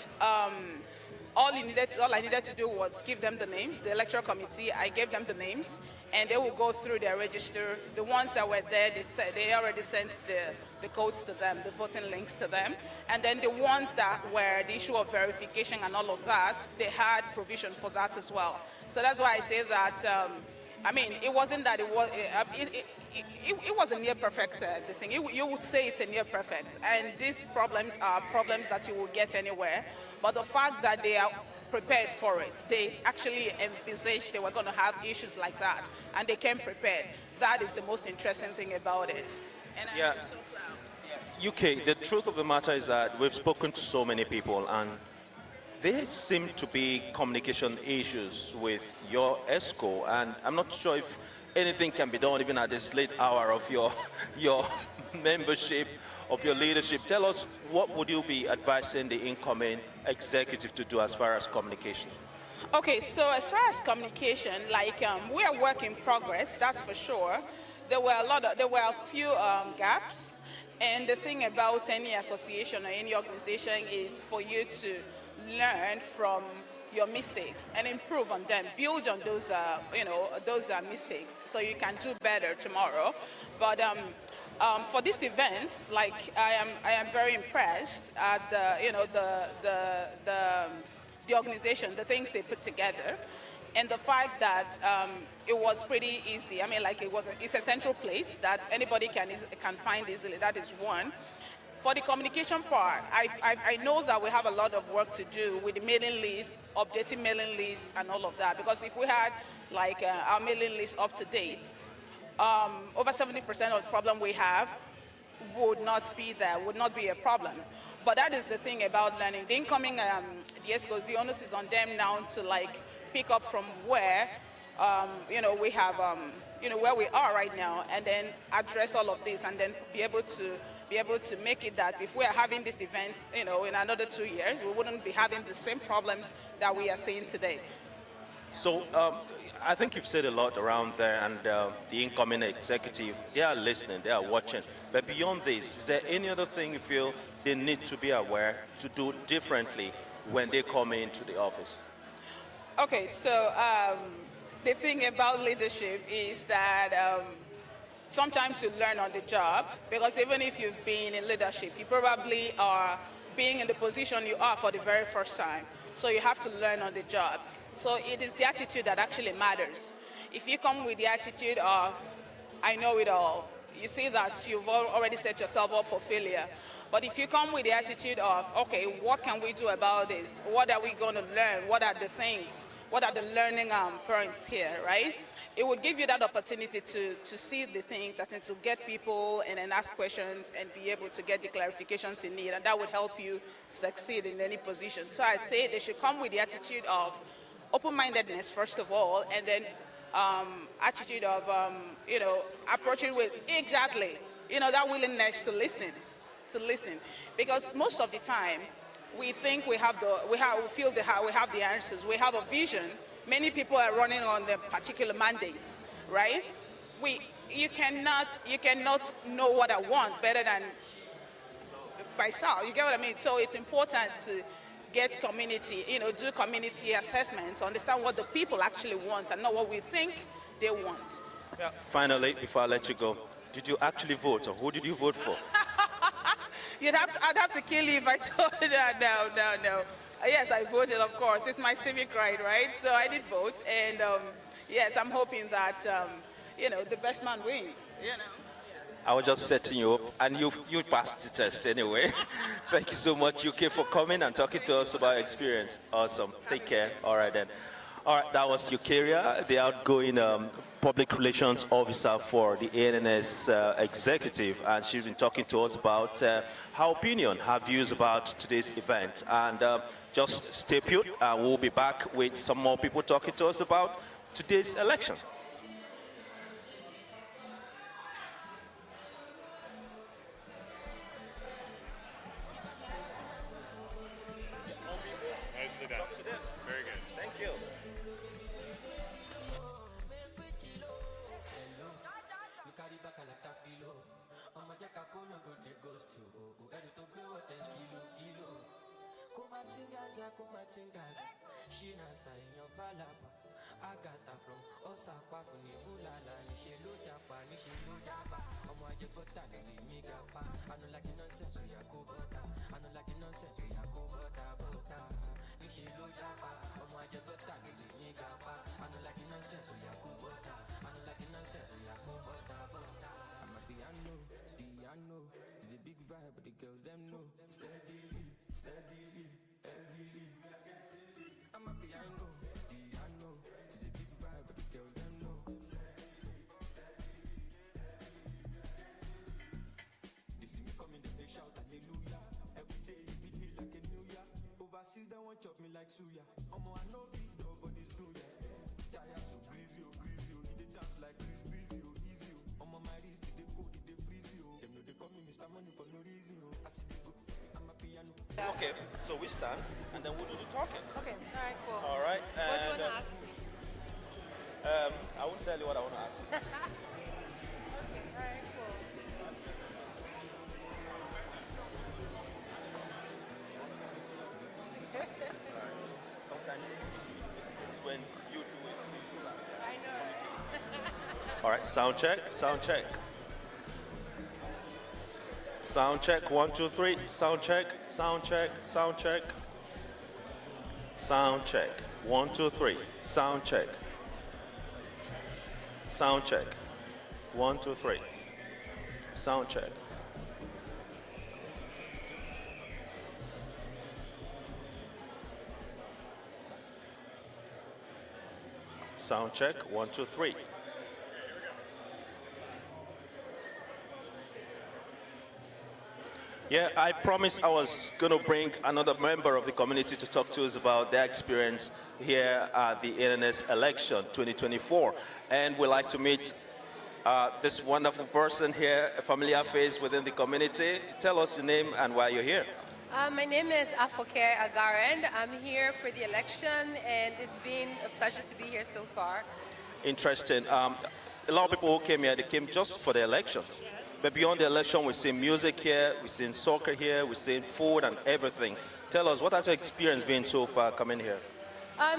all I needed to do was give them the names. The electoral committee, I gave them the names, and they will go through their register. The ones that were there, they already sent the codes to them, the voting links to them. And then the ones that were the issue of verification and all of that, they had provision for that as well. So that's why I say that, it wasn't that it was a near perfect thing. You would say it's a near perfect. And these problems are problems that you will get anywhere. But the fact that they are prepared for it, they actually envisaged they were going to have issues like that, and they came prepared. That is the most interesting thing about it. And I'm so proud. UK, the truth of the matter is that we've spoken to so many people, and there seem to be communication issues with your ESCO, and I'm not sure if anything can be done even at this late hour of your membership, of your leadership. Tell us, what would you be advising the incoming executive to do as far as communication? Okay, so as far as communication, we are work in progress, that's for sure. There were a few gaps, and the thing about any association or any organization is for you to learn from your mistakes and improve on them, build on those mistakes so you can do better tomorrow. But for this event, I am very impressed at the organization, the things they put together, and the fact that it was pretty easy. It's a central place that anybody can find easily. That is one. For the communication part, I know that we have a lot of work to do with the mailing list, updating mailing lists, and all of that. Because if we had our mailing list up to date, over 70% of the problem we have would not be there, would not be a problem. But that is the thing about learning. The incoming ESCOs, the onus is on them now to pick up from where we have where we are right now, and then address all of this, and then be able to make it that if we are having this event, in another 2 years, we wouldn't be having the same problems that we are seeing today. So I think you've said a lot around there, and the incoming executive, they are listening, they are watching. But beyond this, is there any other thing you feel they need to be aware to do differently when they come into the office? Okay, so the thing about leadership is that sometimes you learn on the job, because even if you've been in leadership, you probably are being in the position you are for the very first time. So you have to learn on the job. So it is the attitude that actually matters. If you come with the attitude of, I know it all, you see that you've already set yourself up for failure. But if you come with the attitude of, okay, what can we do about this? What are we going to learn? What are the things? What are the learning points here, right? It would give you that opportunity to see the things, I think, to get people and then ask questions and be able to get the clarifications you need, and that would help you succeed in any position. So I'd say they should come with the attitude of open-mindedness, first of all, and then attitude of, approaching with, exactly, that willingness to listen. Because most of the time, we think we have the answers, we have a vision. Many people are running on the particular mandates, right? You cannot know what I want better than myself. You get what I mean? So it's important to get community, do community assessments, understand what the people actually want and not what we think they want. Yeah. Finally, before I let you go, did you actually vote, or who did you vote for? I'd have to kill you if I told you that. No. Yes, I voted, of course. It's my civic right? So I did vote, and yes, I'm hoping that, the best man wins, I was just setting you up, and you passed the test anyway. Thank you so much, UK, for coming and talking to us about experience. Awesome. Take care. All right, then. All right, that was Eukaria, the outgoing public relations officer for the ANNS executive, and she's been talking to us about her opinion, her views about today's event. And just stay put, and we'll be back with some more people talking to us about today's election. Nicely done. Very good. Thank you. Kumatingaza, Shina Sayo Valapa, Agata from Osaka from Yulala, Nishilu Japa, Nishilu Japa, Omajabota, Migapa, I don't like nonsense, Yakubota, I don't like nonsense, Yakubota, Bota, Nishilu Japa, Omajabota, Migapa, I don't like nonsense, Yakubota, I don't like nonsense, Yakubota, Bota. I'm a piano, it's a big vibe, but the girls them know, steady, heavily. I'm a piano, it's a big vibe, but the girls them know. They see me coming, then they shout hallelujah. Every day it beat me like a new year. Overseas they want chop me like suya. I know big dog, but it's true, yeah. Tired so greasy, he dey dance like breezy, easy. My wrist, they cold, they freeze, them know they call me Mr. Money for no reason, I see they go, I'm a piano. Okay, so we stand, and then we'll do the talking. Okay, all right, cool. All right. What do you want to ask me? I won't tell you what I want to ask. Okay, all right, cool. Sometimes it's when you do it. I know. All right, sound check. Sound check, 1, 2, 3. Sound check. 1, 2, 3. Sound check. 1, 2, 3. Sound check. Sound check. 1, 2, 3. Yeah, I promised I was going to bring another member of the community to talk to us about their experience here at the ANNS election 2024. And we'd like to meet this wonderful person here, a familiar face within the community. Tell us your name and why you're here. My name is Afoke Agarand. I'm here for the election, and it's been a pleasure to be here so far. interesting. A lot of people who came here, they came just for the elections. But beyond the election, we've seen music here, we've seen soccer here, we've seen food and everything. Tell us, what has your experience been so far coming here?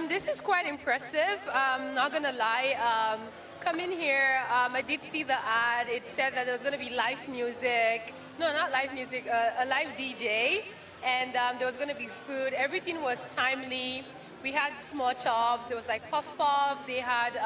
This is quite impressive. Not gonna lie. Coming here, I did see the ad. It said that there was gonna be live music. No, not live music. A live DJ, and there was gonna be food. Everything was timely. We had small chops. There was like puff puff. They had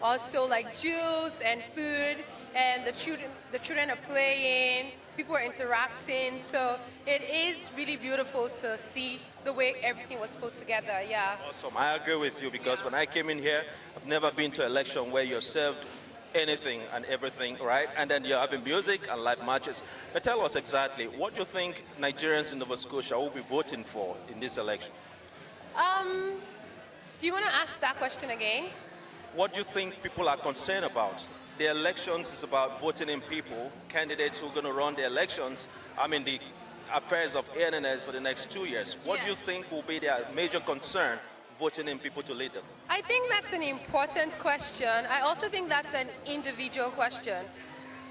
also like juice and food, and the children are playing. People are interacting. So it is really beautiful to see the way everything was put together. Yeah. Awesome. I agree with you because when I came in here, I've never been to an election where you're served anything and everything, right? And then you're having music and live matches. But tell us exactly, what do you think Nigerians in Nova Scotia will be voting for in this election? Do you want to ask that question again? What do you think people are concerned about? The elections is about voting in people, candidates who are going to run the elections. I mean, the affairs of ANNS for the next 2 years. What do you think will be their major concern voting in people to lead them? I think that's an important question. I also think that's an individual question.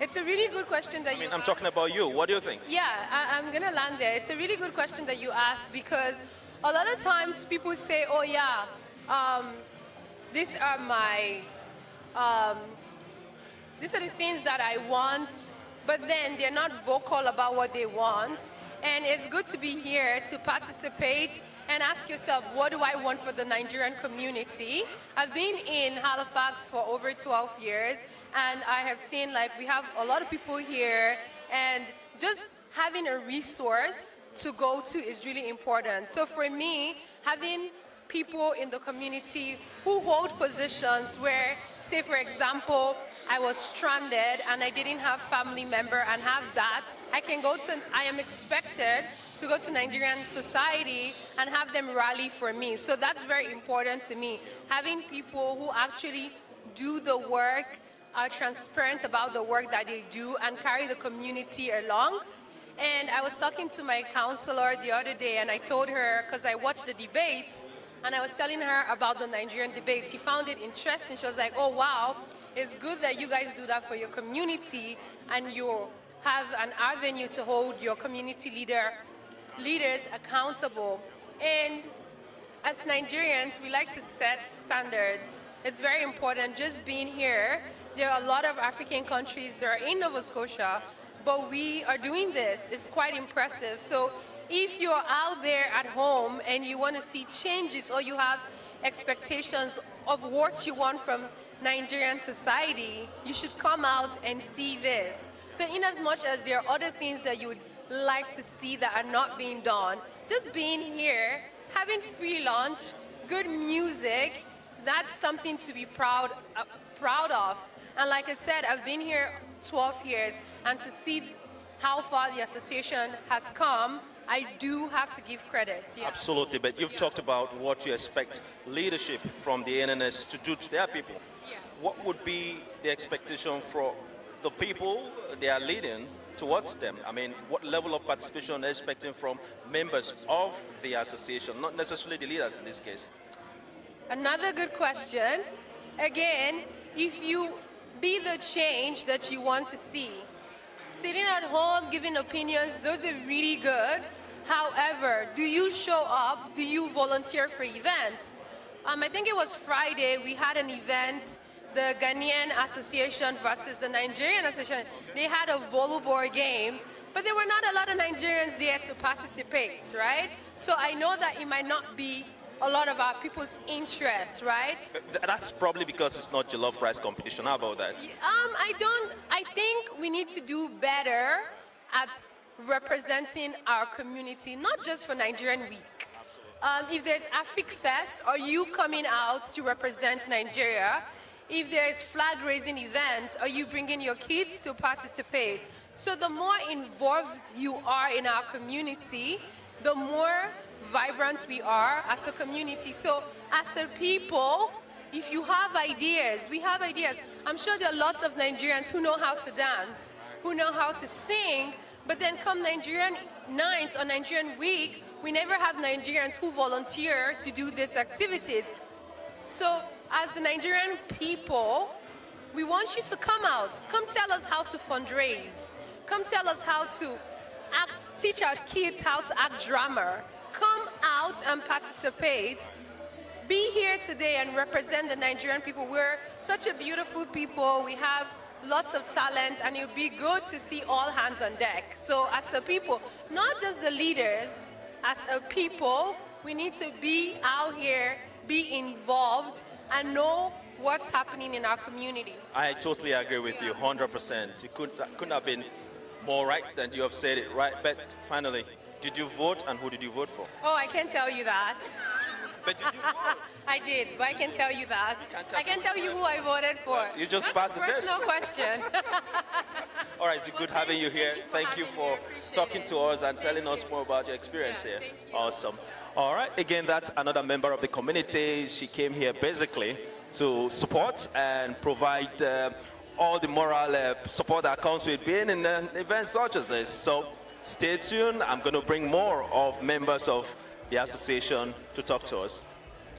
It's a really good question that I'm talking about you. What do you think? Yeah, I'm going to land there. It's a really good question that you asked because a lot of times people say, oh yeah, these are my, these are the things that I want, but then they're not vocal about what they want. And it's good to be here to participate and ask yourself, what do I want for the Nigerian community? I've been in Halifax for over 12 years, and I have seen like we have a lot of people here, and just having a resource to go to is really important. So for me, having people in the community who hold positions where, say for example, I was stranded and I didn't have family member and have that, I am expected to go to Nigerian society and have them rally for me. So that's very important to me. Having people who actually do the work, are transparent about the work that they do and carry the community along. And I was talking to my counselor the other day and I told her, because I watched the debates, and I was telling her about the Nigerian debate. She found it interesting. She was like, oh wow, it's good that you guys do that for your community and you have an avenue to hold your community leaders accountable. And as Nigerians, we like to set standards. It's very important. Just being here, there are a lot of African countries that are in Nova Scotia, but we are doing this. It's quite impressive. So if you're out there at home and you want to see changes or you have expectations of what you want from Nigerian society, you should come out and see this. So in as much as there are other things that you would like to see that are not being done, just being here, having free lunch, good music, that's something to be proud of. And like I said, I've been here 12 years, and to see how far the association has come, I do have to give credit. Yeah. Absolutely, but you've talked about what you expect leadership from the ANNS to do to their people. Yeah. What would be the expectation for the people they are leading towards them? I mean, what level of participation are they expecting from members of the association, not necessarily the leaders in this case? Another good question. Again, if you be the change that you want to see, sitting at home giving opinions, those are really good. However, do you show up? Do you volunteer for events? I think it was Friday, we had an event, the Ghanaian Association versus the Nigerian Association. They had a volleyball game, but there were not a lot of Nigerians there to participate, right? So I know that it might not be a lot of our people's interests, right? That's probably because it's not jollof rice competition. How about that? I think we need to do better at representing our community, not just for Nigerian Week. If there's AfricFest, are you coming out to represent Nigeria? If there's flag-raising events, are you bringing your kids to participate? So the more involved you are in our community, the more vibrant we are as a community. So as a people, if you have ideas, we have ideas. I'm sure there are lots of Nigerians who know how to dance, who know how to sing, but then come Nigerian night or Nigerian week, we never have Nigerians who volunteer to do these activities. So as the Nigerian people, we want you to come out. Come tell us how to fundraise. Come tell us how to act, teach our kids how to act drama. Come out and participate. Be here today and represent the Nigerian people. We're such a beautiful people. We have lots of talent, and it'll be good to see all hands on deck. So as a people, not just the leaders, as a people, we need to be out here, be involved, and know what's happening in our community. I totally agree with you, 100%. You couldn't have been more right than you have said it, right? But finally, did you vote, and who did you vote for? Oh, I can't tell you that. But did you vote? I did, but I can tell you that. I can tell you who I voted for. You just That's passed a the test. personal question. All right, it's good having you here. Thank you for talking to us and telling us more about your experience here. Awesome. All right, again, that's another member of the community. She came here basically to support and provide all the moral support that comes with being in an event such as this. So stay tuned. I'm going to bring more of members of the association to talk to us.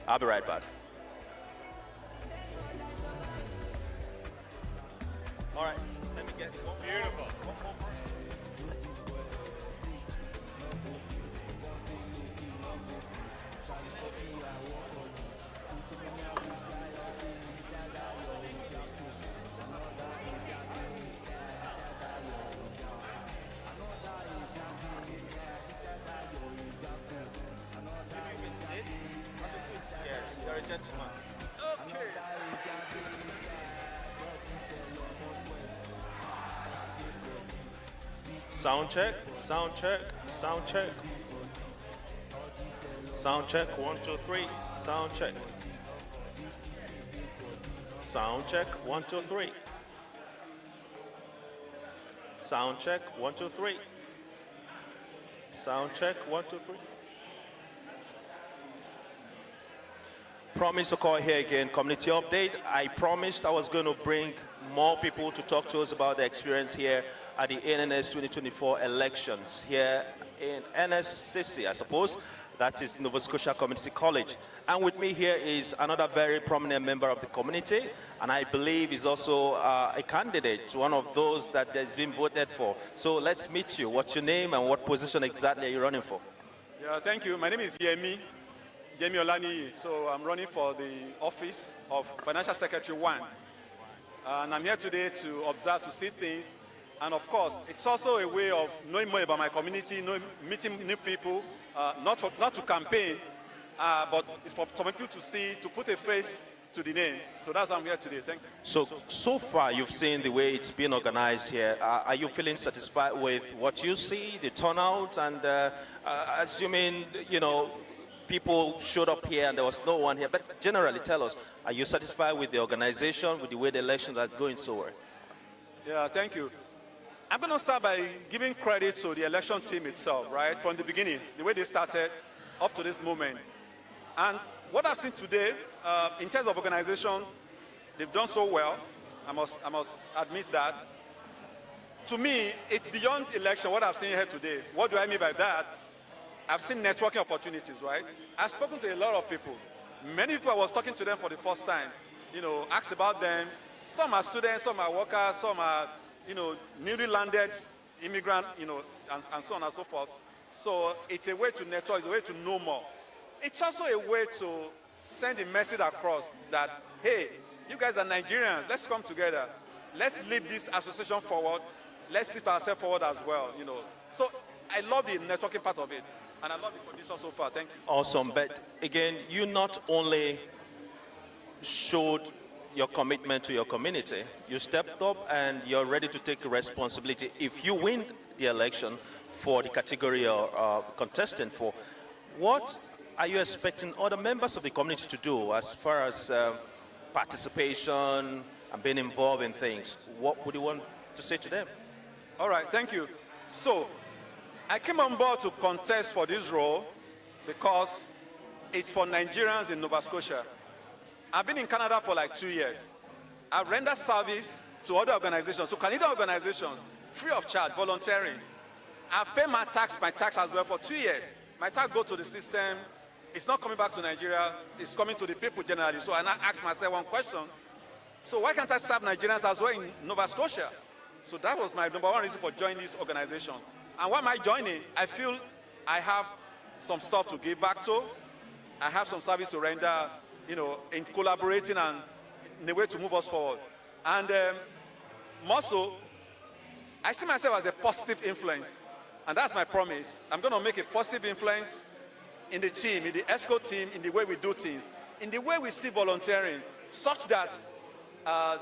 I'll be right back. All right, let me get one. Beautiful. Yes, you're a gentleman. Okay. Sound check, sound check, sound check. Sound check, 1, 2, 3, sound check. Sound check, 1, 2, 3. Sound check, 1, 2, 3. Sound check, 1, 2, 3. Promise to call here again, community update. I promised I was going to bring more people to talk to us about their experience here at the NNS 2024 elections here in NSCC, I suppose. That is Nova Scotia Community College. And with me here is another very prominent member of the community, and I believe is also a candidate, one of those that has been voted for. So let's meet you. What's your name and what position exactly are you running for? Yeah, thank you. My name is Yemi Olani. So I'm running for the office of Financial Secretary 1. And I'm here today to observe, to see things. And of course, it's also a way of knowing more about my community, meeting new people, not to campaign, but it's for some people to see, to put a face to the name. So that's why I'm here today. Thank you. So far, you've seen the way it's been organized here. Are you feeling satisfied with what you see, the turnout, and assuming, you know, people showed up here and there was no one here, but generally tell us, are you satisfied with the organization, with the way the election is going so well? Yeah, thank you. I'm going to start by giving credit to the election team itself, right? From the beginning, the way they started up to this moment. And what I've seen today, in terms of organization, they've done so well. I must admit that. To me, it's beyond election, what I've seen here today. What do I mean by that? I've seen networking opportunities, right? I've spoken to a lot of people. Many people, I was talking to them for the first time, you know, asked about them. Some are students, some are workers, some are, you know, newly landed immigrant, you know, and so on and so forth. So it's a way to network, it's a way to know more. It's also a way to send a message across that, hey, you guys are Nigerians, let's come together. Let's lead this association forward. Let's lift ourselves forward as well, you know. So I love the networking part of it, and I love the condition so far. Thank you. Awesome. But again, you not only showed your commitment to your community, you stepped up and you're ready to take responsibility. If you win the election for the category you're contesting for, what are you expecting other members of the community to do as far as participation and being involved in things? What would you want to say to them? All right, thank you. So I came on board to contest for this role because it's for Nigerians in Nova Scotia. I've been in Canada for like 2 years. I've rendered service to other organizations, so Canadian organizations, free of charge, volunteering. I've paid my tax as well for 2 years. My tax go to the system, it's not coming back to Nigeria, it's coming to the people generally. So I now ask myself one question. So why can't I serve Nigerians as well in Nova Scotia? So that was my number one reason for joining this organization. And why am I joining? I feel I have some stuff to give back to. I have some service to render, you know, in collaborating and in a way to move us forward. And more so, I see myself as a positive influence. And that's my promise. I'm going to make a positive influence in the team, in the ESCO team, in the way we do things, in the way we see volunteering, such that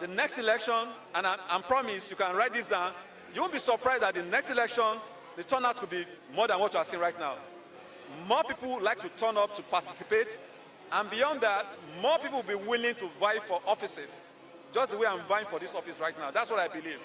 the next election, and I promise, you can write this down, you won't be surprised that the next election, the turnout could be more than what you are seeing right now. More people would like to turn up to participate, and beyond that, more people will be willing to vie for offices, just the way I'm vying for this office right now. That's what I believe.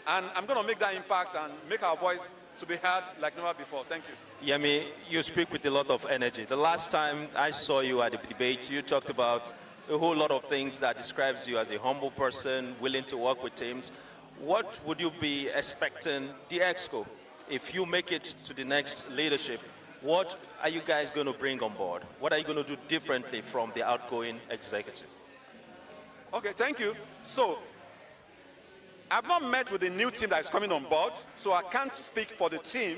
And I'm going to make that impact and make our voice to be heard like never before. Thank you. Yemi, you speak with a lot of energy. The last time I saw you at the debate, you talked about a whole lot of things that describes you as a humble person, willing to work with teams. What would you be expecting the EXCO, if you make it to the next leadership? What are you guys going to bring on board? What are you going to do differently from the outgoing executive? Okay, thank you. So, I've not met with the new team that is coming on board, so I can't speak for the team.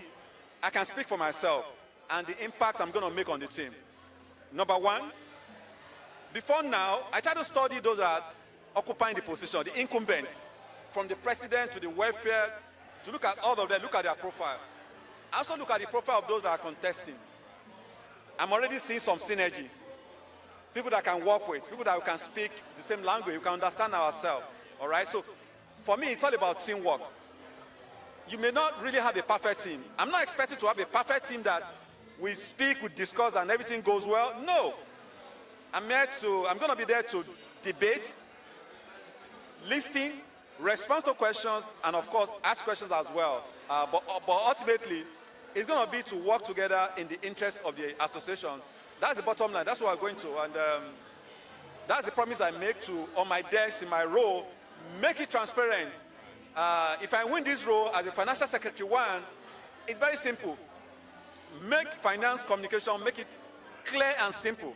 I can speak for myself and the impact I'm going to make on the team. Number one, before now, I try to study those that are occupying the position, the incumbents, from the president to the welfare, to look at all of them, look at their profile. I also look at the profile of those that are contesting. I'm already seeing some synergy. People that can work with, people that can speak the same language, we can understand ourselves, all right? So for me, it's all about teamwork. You may not really have a perfect team. I'm not expecting to have a perfect team that we speak, we discuss, and everything goes well. No. I'm going to be there to debate, listen, respond to questions, and of course, ask questions as well. But ultimately, it's going to be to work together in the interest of the association. That's the bottom line. That's what we're going to. And that's the promise I make to, on my desk, in my role, make it transparent. If I win this role as a financial secretary one, it's very simple. Make finance communication, make it clear and simple.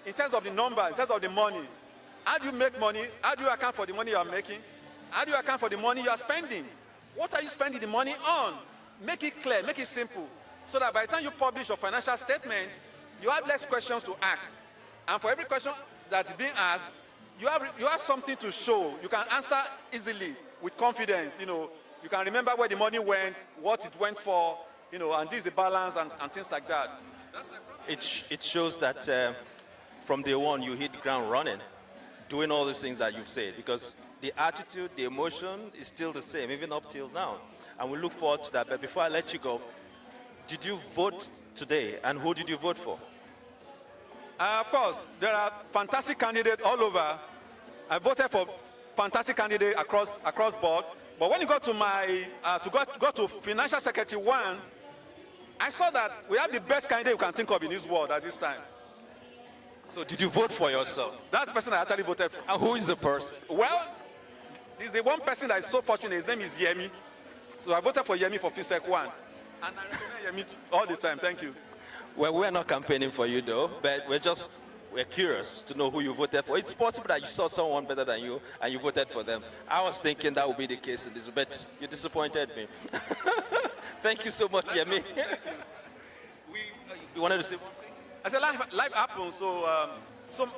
In terms of the number, in terms of the money. How do you make money? How do you account for the money you are making? How do you account for the money you are spending? What are you spending the money on? Make it clear, make it simple. So that by the time you publish your financial statement, you have less questions to ask. And for every question that's being asked, you have something to show. You can answer easily with confidence. You know, you can remember where the money went, what it went for, you know, and this is the balance and things like that. It shows that from day one you hit the ground running, doing all these things that you've said, because the attitude, the emotion is still the same, even up till now. And we look forward to that. But before I let you go, did you vote today, and who did you vote for? Of course, there are fantastic candidates all over. I voted for fantastic candidates across board. But when you go to my go to Financial Secretary 1, I saw that we have the best candidate you can think of in this world at this time. So did you vote for yourself? That's the person I actually voted for. And who is the person? Well, there's the one person that is so fortunate. His name is Yemi. So I voted for Yemi for FISEC 1. And I recommend Yemi all the time. Thank you. Well, we're not campaigning for you, though, but we're curious to know who you voted for. It's possible that you saw someone better than you and you voted for them. I was thinking that would be the case in this, but you disappointed me. Thank you so much, Yemi. You wanted to say one thing? I said life happens. So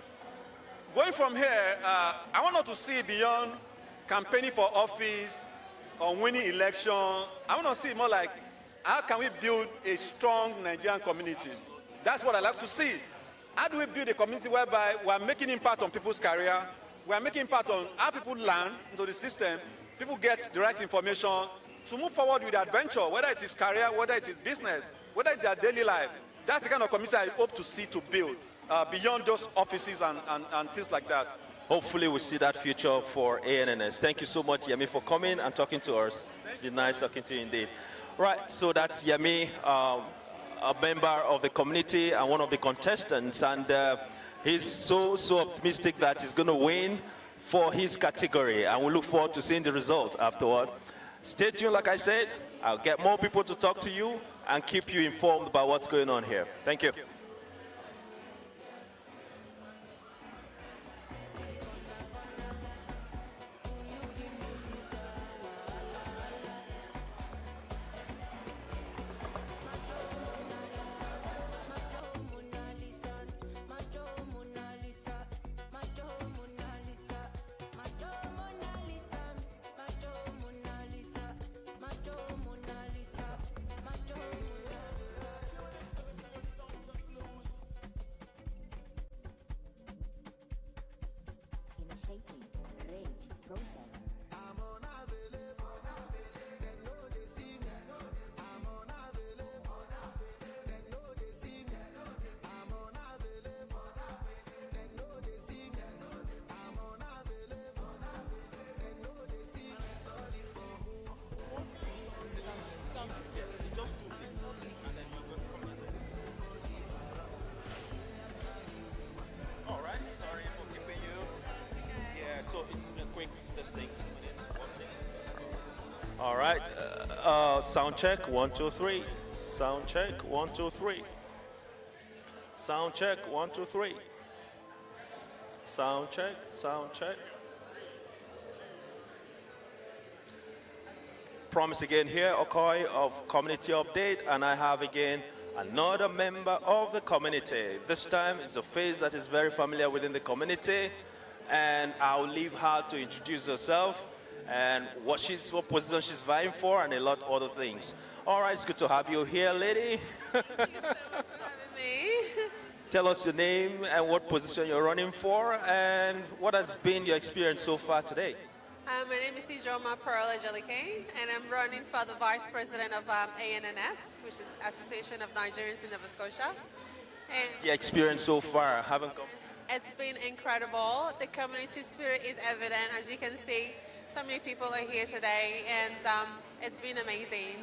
going from here, I want us to see beyond campaigning for office or winning election. I want to see more like, how can we build a strong Nigerian community? That's what I like to see. How do we build a community whereby we are making impact on people's career, we are making impact on how people learn into the system, people get the right information to move forward with the adventure, whether it is career, whether it is business, whether it's their daily life. That's the kind of community I hope to see to build beyond just offices and things like that. Hopefully we see that future for ANNS. Thank you so much, Yemi, for coming and talking to us. It's been nice talking to you indeed. Right, so that's Yemi, a member of the community and one of the contestants, and he's so optimistic that he's going to win for his category, and we look forward to seeing the result afterward. Stay tuned, like I said. I'll get more people to talk to you and keep you informed about what's going on here. Thank you. Testing. All right. Sound check. 1, 2, 3. Sound check. 1, 2, 3. Sound check. 1, 2, 3. Sound check. Sound check. Promise again here, Okoy of Community Update, and I have again another member of the community. This time it's a face that is very familiar within the community, and I'll leave her to introduce herself and what position she's vying for, and a lot of other things. All right, it's good to have you here, lady. Tell us your name and what position you're running for, and what has been your experience so far today. My name is Ijoma Pearl Ejelike, and I'm running for the Vice President of ANNS, which is Association of Nigerians in Nova Scotia. And Your experience so far, haven't come. it's been incredible. The community spirit is evident. As you can see, so many people are here today, and it's been amazing.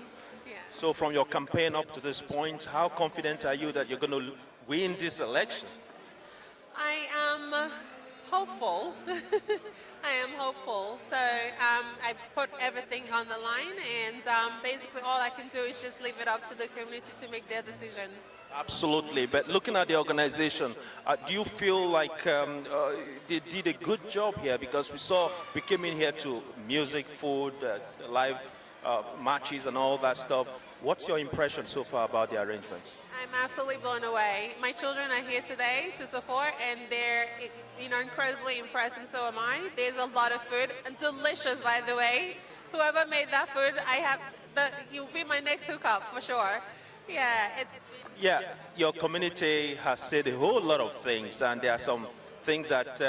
Yeah. So from your campaign up to this point, how confident are you that you're going to win this election? I am hopeful. I am hopeful. So I've put everything on the line, and basically all I can do is just leave it up to the community to make their decision. Absolutely, but looking at the organization, do you feel like they did a good job here? Because we came in here to music, food, live matches and all that stuff. What's your impression so far about the arrangements? I'm absolutely blown away. My children are here today to support, and they're incredibly impressed, and so am I. There's a lot of food, and delicious, by the way. Whoever made that food, you'll be my next hookup for sure. Yeah, your community has said a whole lot of things, and there are some things that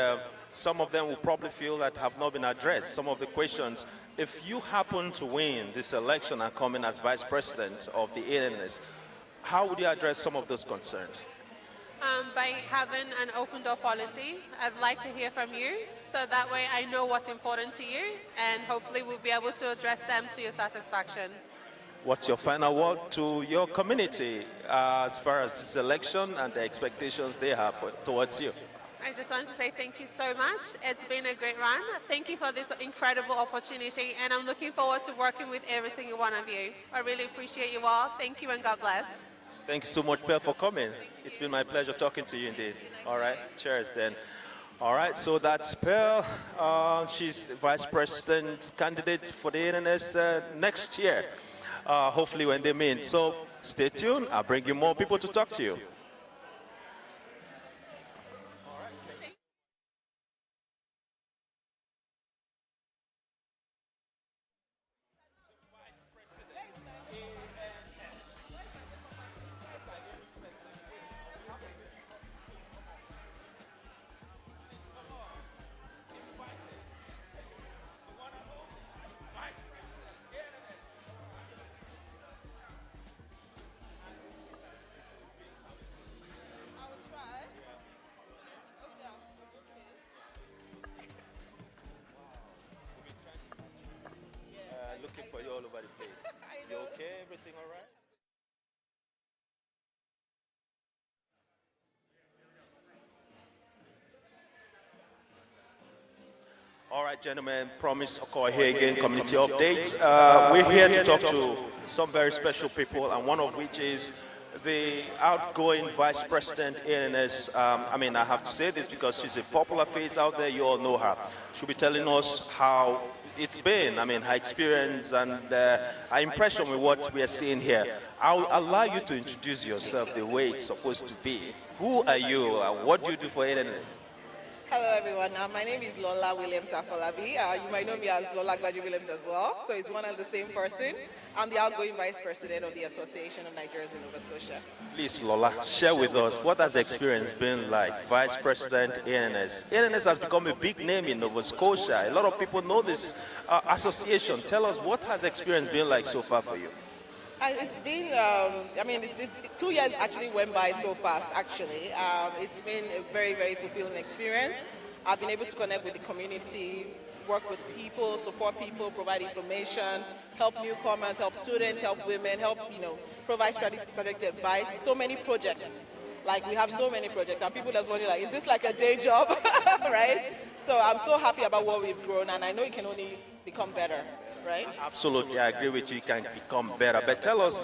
some of them will probably feel that have not been addressed. Some of the questions, if you happen to win this election and come in as Vice President of the ANNS, how would you address some of those concerns? By having an open door policy. I'd like to hear from you, so that way I know what's important to you, and hopefully we'll be able to address them to your satisfaction. What's your final word to your community as far as this election and the expectations they have towards you? I just want to say thank you so much. It's been a great run. Thank you for this incredible opportunity, and I'm looking forward to working with every single one of you. I really appreciate you all. Thank you, and God bless. Thank you so much, Pearl, for coming. It's been my pleasure talking to you indeed. All right, cheers then. All right, so that's Pearl. She's Vice President candidate for the ANNS next year. Hopefully when they meet. So stay tuned. I'll bring you more people to talk to you. Looking for you all over the place. You okay? Everything all right? All right, gentlemen, Promise Okoy here again, Community Update. We're here to talk to some very special people, and one of which is the outgoing Vice President ANNS. I have to say this because she's a popular face out there. You all know her. She'll be telling us how it's been, her experience and her impression with what we are seeing here. I'll allow you to introduce yourself the way it's supposed to be. Who are you? What do you do for ANNS? Hello everyone, my name is Lola Williams Afolabi. You might know me as Lola Gbaji Williams as well, so it's one and the same person. I'm the outgoing Vice President of the Association of Nigerians in Nova Scotia. Please, Lola, share with us, what has the experience been like, Vice President ANNS? ANNS has become a big name in Nova Scotia. A lot of people know this association. Tell us, what has the experience been like so far for you? It's been, 2 years actually went by so fast, actually. It's been a very, very fulfilling experience. I've been able to connect with the community, work with people, support people, provide information, help newcomers, help students, help women, help, provide strategic advice. So many projects Like, we have so many projects, and people just wonder, like, is this like a day job, right? So I'm so happy about what we've grown, and I know it can only become better, right? Absolutely, I agree with you. You can become better. But tell us,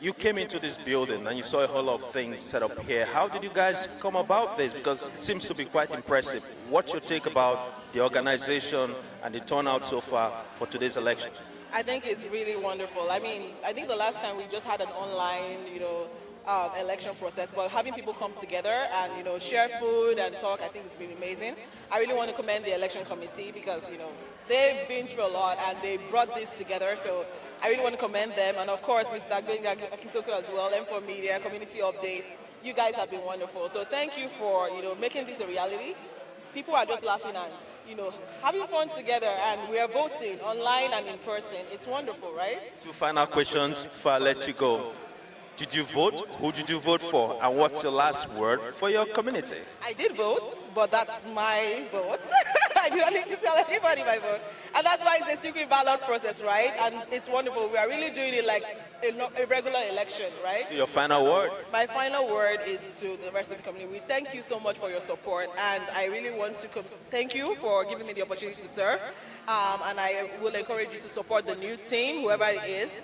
you came into this building and you saw a whole lot of things set up here. How did you guys come about this? Because it seems to be quite impressive. What's your take about the organization and the turnout so far for today's election? I think it's really wonderful. I mean, I think the last time we just had an online, election process, but having people come together and, share food and talk, I think it's been amazing. I really want to commend the election committee because, they've been through a lot and they brought this together. So I really want to commend them. And of course, Mr. Agbenga Akinsoko as well, M4 Media, Community Update. You guys have been wonderful. So thank you for, making this a reality. People are just laughing and, having fun together, and we are voting online and in person. It's wonderful, right? Two final questions before I let you go. Did you vote? Who did you vote for? And what's your last word for your community? I did vote, but that's my vote. I don't need to tell anybody my vote. And that's why it's a secret ballot process, right? And it's wonderful. We are really doing it like a regular election, right? So your final word? My final word is to the rest of the community. We thank you so much for your support, and I really want to thank you for giving me the opportunity to serve. And I will encourage you to support the new team, whoever it is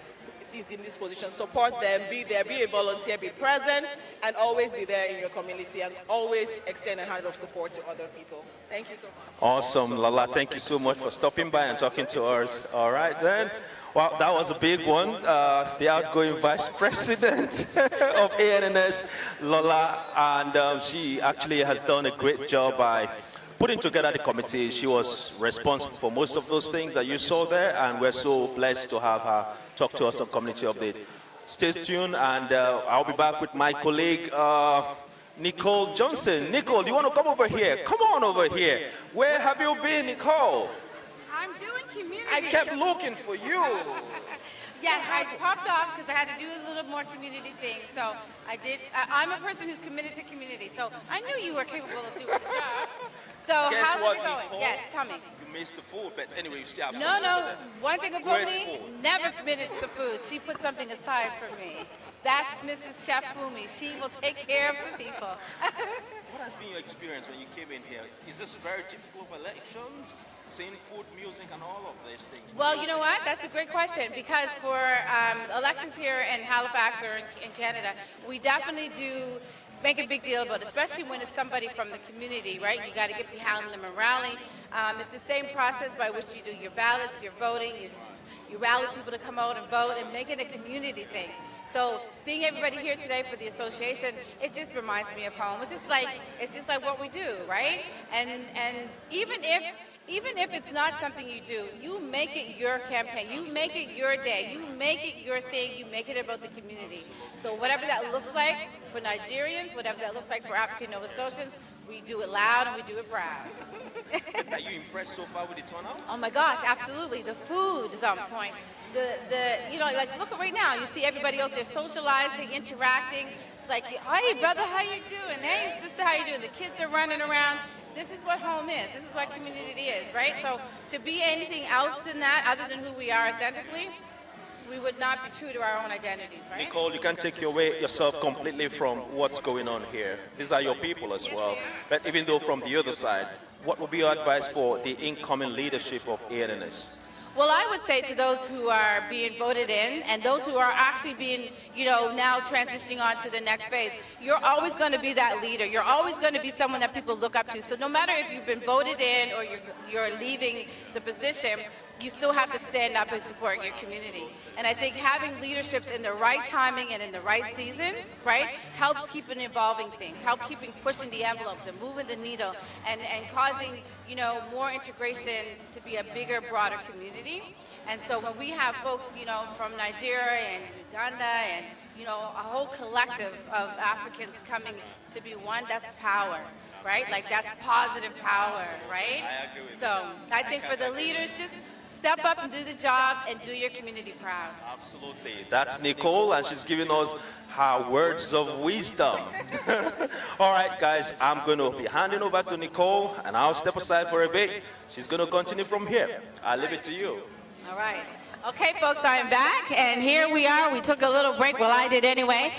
in this position. Support them, be there, be a volunteer, be present, and always be there in your community, and always extend a hand of support to other people. Thank you so much. Awesome, Lala. Thank you so much for stopping by and talking to us. All right, then. Well, that was a big one. The outgoing Vice President of ANNS, Lola, and she actually has done a great job by putting together the committee. She was responsible for most of those things that you saw there, and we're so blessed to have her talk to us on Community Update. Stay tuned, and I'll be back with my colleague, Nicole Johnson. Nicole, do you want to come over here? Come on over here. Where have you been, Nicole? I'm doing community. I kept looking for you. Yes, I popped off because I had to do a little more community things. So I did. I'm a person who's committed to community. So I knew you were capable of doing the job. So Guess how's what, it going? Nicole? Yes, tell me. You missed the food, but anyway, you see how No. One thing about Great me, food. never finished the food. She put something aside for me. That's Mrs. Chef Fumi. She will take care of the people. What has been your experience when you came in here? Is this very typical of elections? Seeing food, music, and all of these things? Well, you know what? That's a great question, because for elections here in Halifax or in Canada, we definitely do make a big deal about it, especially when it's somebody from the community, right? You got to get behind them and rally. It's the same process by which you do your ballots, your voting, you rally people to come out and vote and make it a community thing. So seeing everybody here today for the association, it just reminds me of home. It's just like what we do, right? And even if it's not something you do, you make it your campaign, you make it your day, you make it your thing, you make it about the community. So whatever that looks like for Nigerians, whatever that looks like for African Nova Scotians, we do it loud and we do it proud. Are you impressed so far with the turnout? Oh my gosh, absolutely. The food is on point. Like look at right now, you see everybody out there socializing, interacting. It's like, hey brother, how you doing? Hey sister, how you doing? The kids are running around. This is what home is. This is what community is, right? So to be anything else than that, other than who we are authentically, we would not be true to our own identities, right? Nicole, you can't take yourself completely from what's going on here. These are your people as well. But even though from the other side, what would be your advice for the incoming leadership of ANNS? Well, I would say to those who are being voted in and those who are actually being, now transitioning on to the next phase, you're always going to be that leader. You're always going to be someone that people look up to. So no matter if you've been voted in or you're leaving the position, you still have to stand up and support your community. And I think having leaderships in the right timing and in the right seasons, right, helps keeping evolving things, help keeping pushing the envelopes and moving the needle and causing, more integration to be a bigger, broader community. And so when we have folks, from Nigeria and Uganda and, a whole collective of Africans coming to be one, that's power. Right? Like that's positive power, right? I agree with so I think for the leaders, just step up and do the job and do your community proud. Absolutely. That's Nicole, and she's giving us her words of wisdom. All right, guys, I'm going to be handing over to Nicole, and I'll step aside for a bit. She's going to continue from here. I'll leave it to you. All right. Okay, folks, I'm back, and here we are. We took a little break. Well, I did anyway.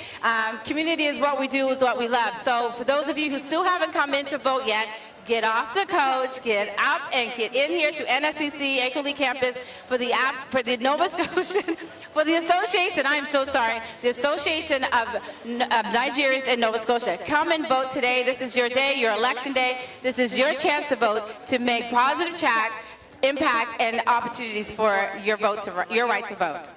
Community is what we do, is what we love. So for those of you who still haven't come in to vote yet, get off the coach, get up, and get in here to NSCC Akeley campus for the Nova Scotian, for the association, I'm so sorry, the Association of Nigerians in Nova Scotia. Come and vote today. This is your day, your election day. This is your chance to vote, to make positive impact and opportunities for your vote, your right to vote.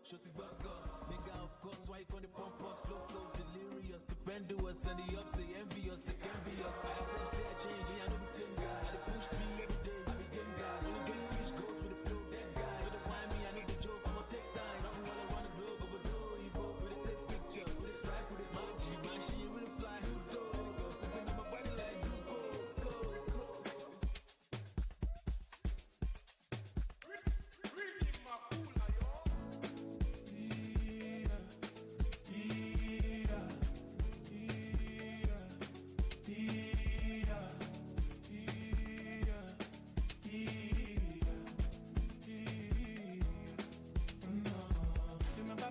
Shorty bus gus, nigga of course, why you gonna pump us? Flow so delirious, stupendous, and the ups they envy us, they can be us. I accept say I change, I know the same guy. They push me every day, I be game guy. Only get fish goes with the flow, that guy. You don't mind me, I need the joke, I'ma take time. Travel all around the globe, over the you go with it, take pictures, with it strike, with it mochi, man, she ain't really fly, who do? Go stepping on my body like do go.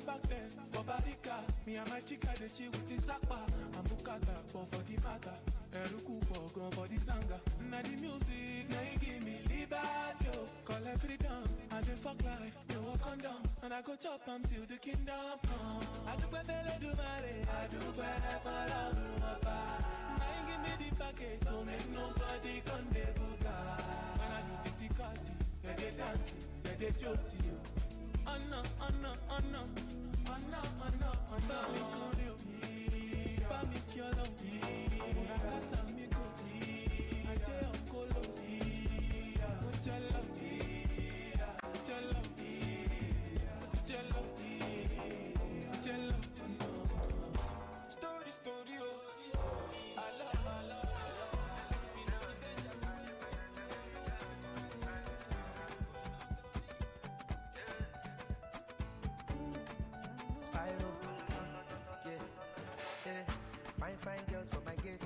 Back then, for Barika, me and my chica, they chill with the Zakpa. I'm Bukata, but for the matter. Eruku, gone for the Zanga. Now the music, now you give me liberty, yo. Call it freedom, I do fuck life, you walk on down. And I go chop them till the kingdom come. I do better do mare, I do better for love, now you give me the package, to make nobody come de buka. When I do titi kati, they dancing, they josie, yo. Oh no, oh no, oh no, oh no, oh no, oh no. Bami kiolo, casa amigos, aje oncolos, chalo, chalo, chalo, chalo. Story, ala. Fine girls for my gate.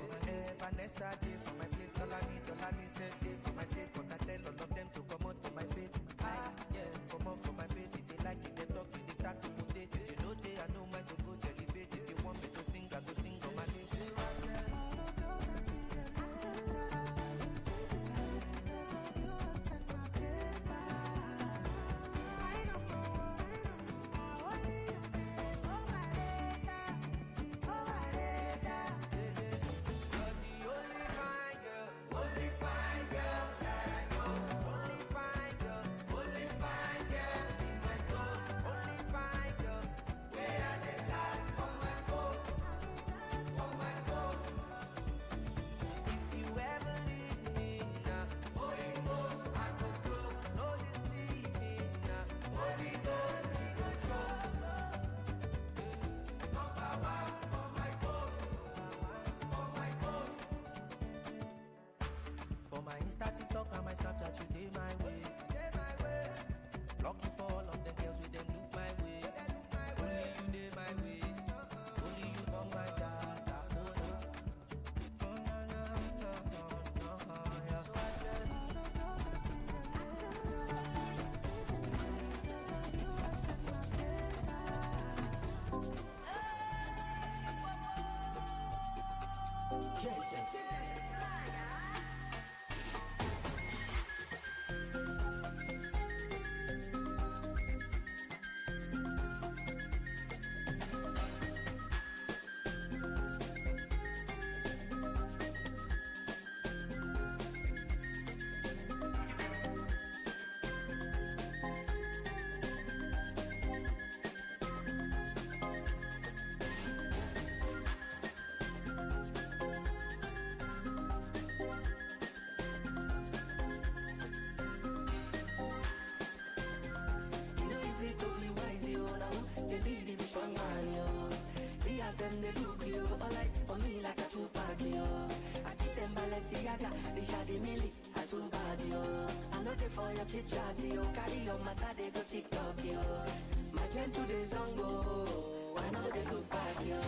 Vanessa day for my place. Tolani said day for my state. But I tell all of them to come out for my face. Come out for my face. If they like it, they talk to they start to mutate. If you know they, I know my to go celebrate. If you want me to sing, I go sing on my lips. Only fine girl that I know. For my Insta, TikTok, and my Snapchat, you day my way. Lucky for all of the girls with them look my way. Only you day my way. Only you on my data. Oh, no, yeah. So I tell Jason. Them they look you all like for me like a Tupac yo. I keep them Balenciaga, they shady milli, a too bad yo. I know they for your chit chat yo, carry your matter they go TikTok yo. My gen to the zongo, I know they look back yo.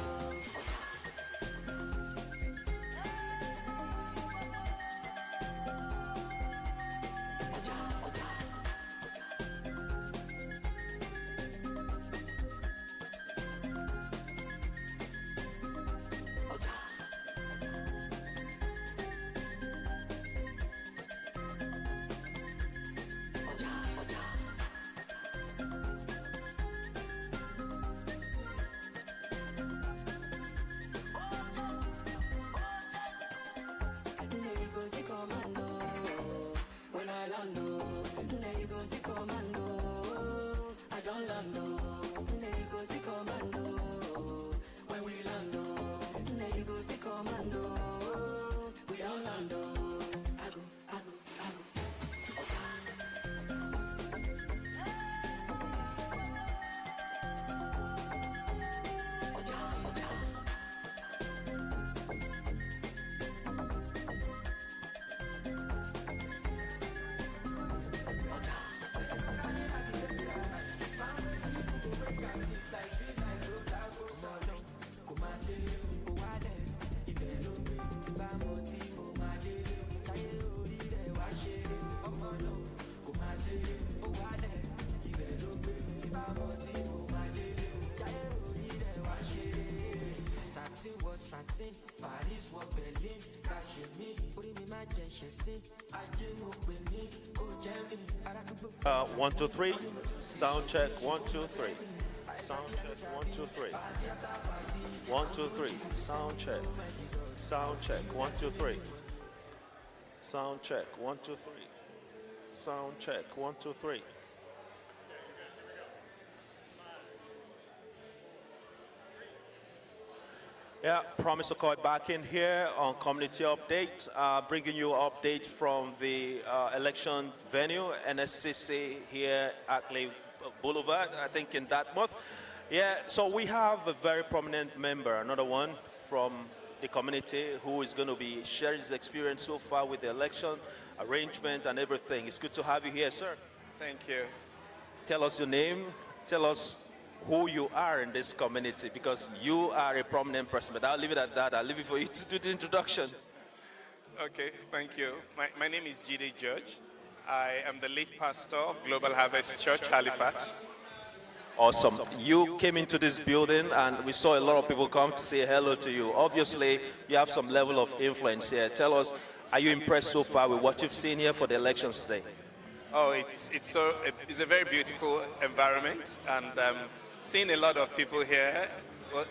Satin, Paris, what Berlin, Kashmir, orí mi máa jẹ ṣẹ̀sín, ajé mo pè ní kò jẹ́ mi, aládùúgbò. 1, 2, 3. Sound check. 1, 2, 3. Sound check. 1, 2, 3. 1, 2, 3. Sound check. Sound check. 1, 2, 3. Sound check. 1, 2, 3. Sound check. 1, 2, 3. Yeah, promise to call back in here on community update, bringing you update from the election venue, NSCC here at Ackley Boulevard, I think in Dartmouth. Yeah, so we have a very prominent member, another one from the community who is going to be sharing his experience so far with the election, arrangement and everything. It's good to have you here, sir. Thank you. Tell us your name, tell us who you are in this community, because you are a prominent person, but I'll leave it at that. I'll leave it for you to do the introduction. Okay, thank you. My name is G.D. George. I am the lead pastor of Global Harvest Church, Halifax. Awesome. You came into this building and we saw a lot of people come to say hello to you. Obviously, you have some level of influence here. Tell us, are you impressed so far with what you've seen here for the elections today? Oh, it's a very beautiful environment, and seeing a lot of people here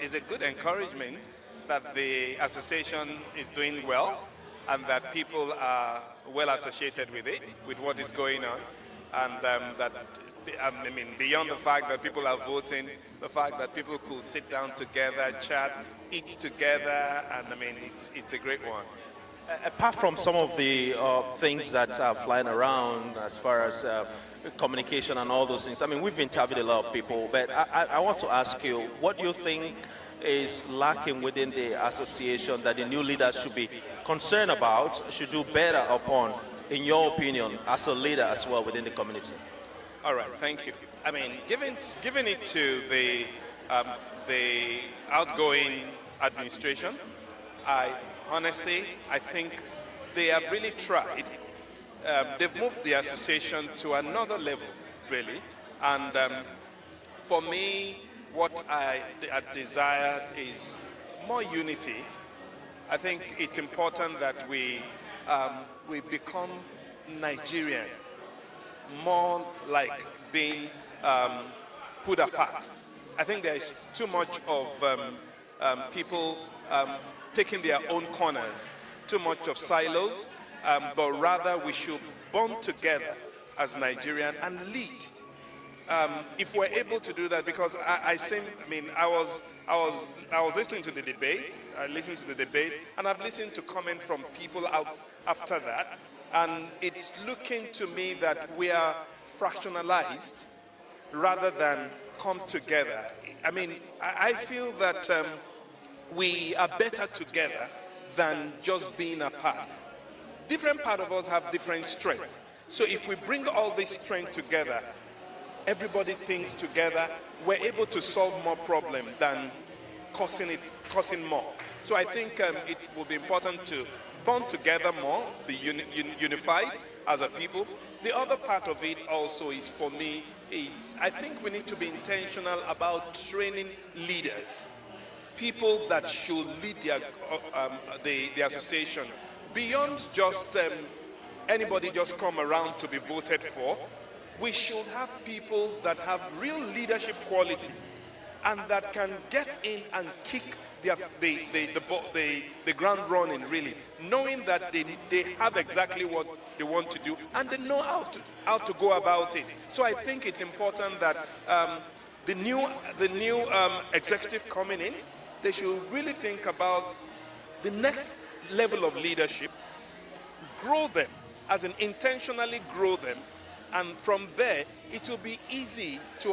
is a good encouragement that the association is doing well and that people are well associated with it, with what is going on, and that, I mean, beyond the fact that people are voting, the fact that people could sit down together, chat, eat together, and I mean, it's a great one. Apart from some of the things that are flying around as far as communication and all those things, I mean, we've interviewed a lot of people, but I want to ask you, what do you think is lacking within the association that the new leaders should be concerned about, should do better upon, in your opinion, as a leader as well within the community? All right, thank you. I mean, giving it to the outgoing administration, I think they have really tried. They've moved the association to another level, really. And for me, what I desire is more unity. I think it's important that we become Nigerian, more like being put apart. I think there is too much of people taking their own corners, too much of silos, but rather we should bond together as Nigerian and lead. If we're able to do that, because I was listening to the debate, I listened to the debate, and I've listened to comment from people out after that, and it's looking to me that we are fractionalized rather than come together. I mean, I feel that we are better together than just being apart. Different part of us have different strength. So if we bring all this strength together, everybody thinks together, we're able to solve more problem than causing more. So I think it will be important to bond together more, be unified as a people. The other part of it also is, for me, is I think we need to be intentional about training leaders, people that should lead the association, beyond just anybody just come around to be voted for. We should have people that have real leadership quality and that can get in and kick the ground running, really, knowing that they have exactly what they want to do and they know how to go about it. So I think it's important that the new executive coming in, they should really think about the next level of leadership, grow them, as in intentionally grow them, and from there it will be easy to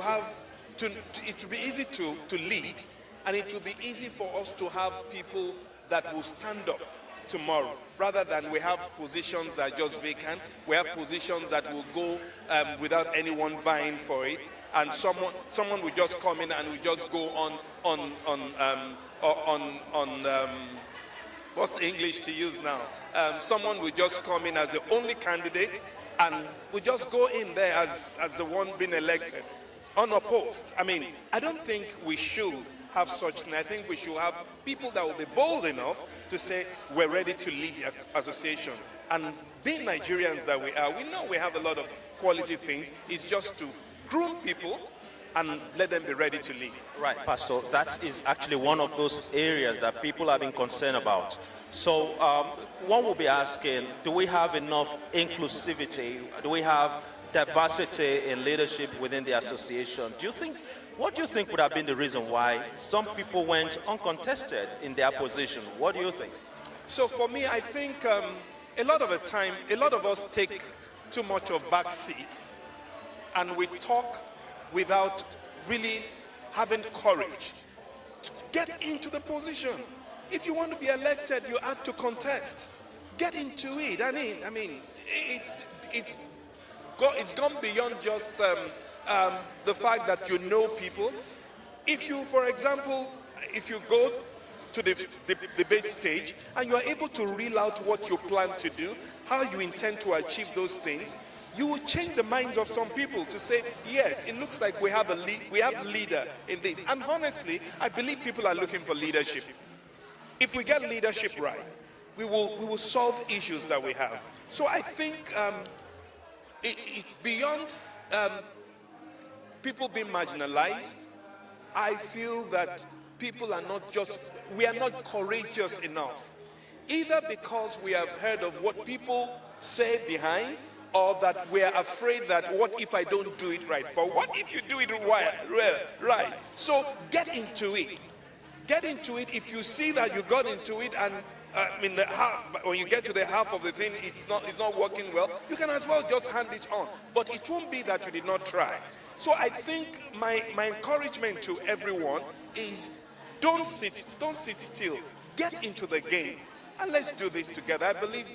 lead, and it will be easy for us to have people that will stand up tomorrow, rather than we have positions that are just vacant. We have positions that will go without anyone vying for it, and someone will just come in and will just go on what's the English to use now? Someone will just come in as the only candidate and will just go in there as the one being elected, unopposed. I mean, I don't think we should have such thing. I think we should have people that will be bold enough to say, we're ready to lead the association. And being Nigerians that we are, we know we have a lot of quality things. It's just to groom people and let them be ready to lead. Right, Pastor, that is actually one of those areas that people have been concerned about. So one will be asking, do we have enough inclusivity? Do we have diversity in leadership within the association? What do you think would have been the reason why some people went uncontested in their position? What do you think? So for me, I think a lot of the time, a lot of us take too much of back seat, and we talk without really having courage to get into the position. If you want to be elected, you have to contest. Get into it. I mean, it's gone beyond just the fact that you know people. If you, for example, if you go to the debate stage and you are able to reel out what you plan to do, how you intend to achieve those things, you will change the minds of some people to say, yes, it looks like we have a leader in this. And honestly, I believe people are looking for leadership. If we get leadership right, we will solve issues that we have. So I think it's beyond people being marginalized. I feel that people are we are not courageous enough, either because we have heard of what people say behind, or that we are afraid that what if I don't do it right? But what if you do it right? So get into it. Get into it. If you see that you got into it and I mean, when you get to the half of the thing, it's not working well, you can as well just hand it on. But it won't be that you did not try. So I think my encouragement to everyone is don't sit still. Get into the game and let's do this together. I believe,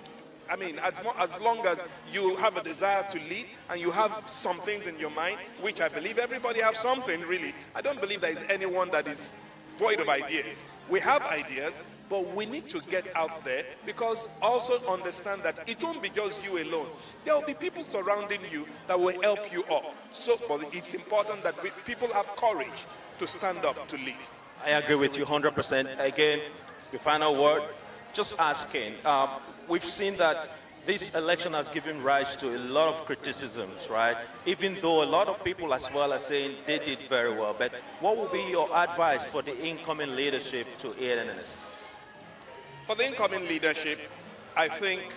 I mean, as long as you have a desire to lead and you have some things in your mind, which I believe everybody has something really. I don't believe there is anyone that is void of ideas. We have ideas, but we need to get out there because also understand that it won't be just you alone. There will be people surrounding you that will help you up. So, but it's important that people have courage to stand up to lead. I agree with you 100%. Again, the final word, just asking. We've seen that this election has given rise to a lot of criticisms, right? Even though a lot of people as well are saying they did very well. But what would be your advice for the incoming leadership to ANNS? For the incoming leadership, I think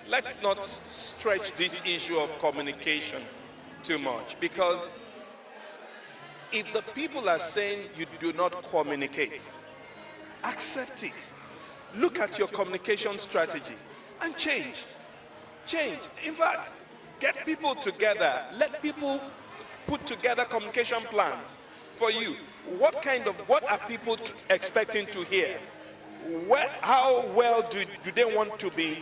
let's not stretch this issue of communication too much, because if the people are saying you do not communicate, accept it. Look at your communication strategy and change. Change. In fact, get people together. Let people put together communication plans for you. What are people expecting to hear? How well do they want to be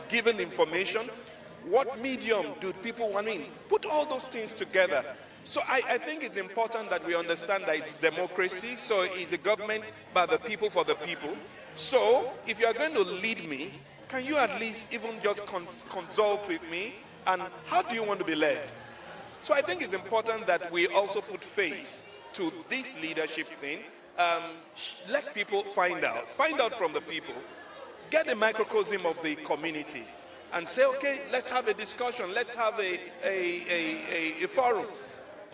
given information? What medium do people want? I mean, put all those things together. So I think it's important that we understand that it's democracy, so it's a government by the people for the people. So if you are going to lead me, can you at least even just consult with me? And how do you want to be led? So I think it's important that we also put face to this leadership thing. Let people find out from the people, get a microcosm of the community and say, okay, let's have a discussion, let's have a forum.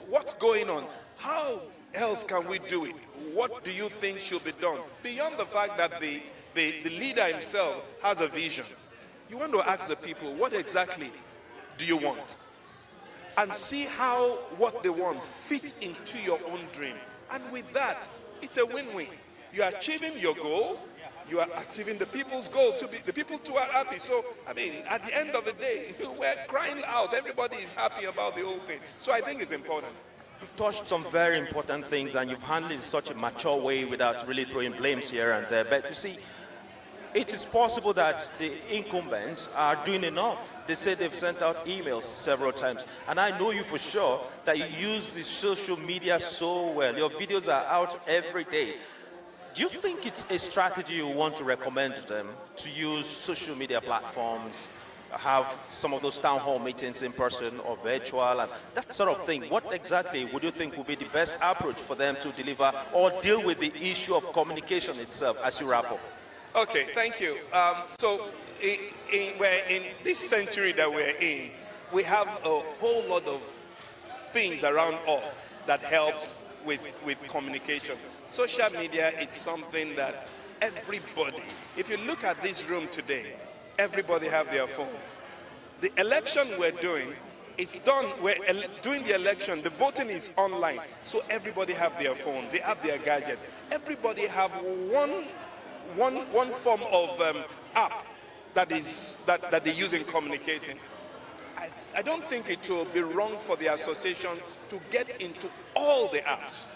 What's going on? How else can we do it? What do you think should be done? Beyond the fact that the leader himself has a vision, you want to ask the people, what exactly do you want? And see how what they want fits into your own dream. And with that, it's a win-win. You are achieving your goal, you are achieving the people's goal, the people too are happy. So, I mean, at the end of the day, we're crying out. Everybody is happy about the whole thing. So I think it's important. You've touched some very important things and you've handled it in such a mature way without really throwing blames here and there. But you see, it is possible that the incumbents are doing enough. They say they've sent out emails several times. And I know you for sure that you use the social media so well. Your videos are out every day. Do you think it's a strategy you want to recommend to them to use social media platforms, have some of those town hall meetings in person or virtual and that sort of thing? What exactly would you think would be the best approach for them to deliver or deal with the issue of communication itself as you wrap up? Okay, thank you. So we're in this century that we're in, we have a whole lot of things around us that helps with communication. Social media is something that everybody, if you look at this room today, everybody have their phone. The election we're doing, it's done, we're doing the election, the voting is online, so everybody have their phones, they have their gadget. Everybody have one form of app that they use in communicating. I don't think it will be wrong for the association to get into all the apps.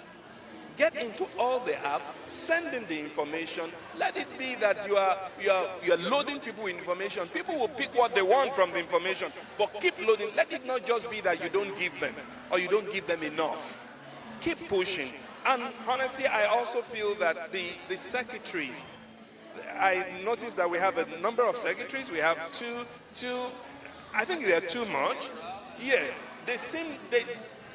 Get into all the apps, send in the information. Let it be that you are loading people with information. People will pick what they want from the information, but keep loading. Let it not just be that you don't give them or you don't give them enough. Keep pushing. And honestly, I also feel that the secretaries, I noticed that we have a number of secretaries. We have two. I think they are too much. Yes,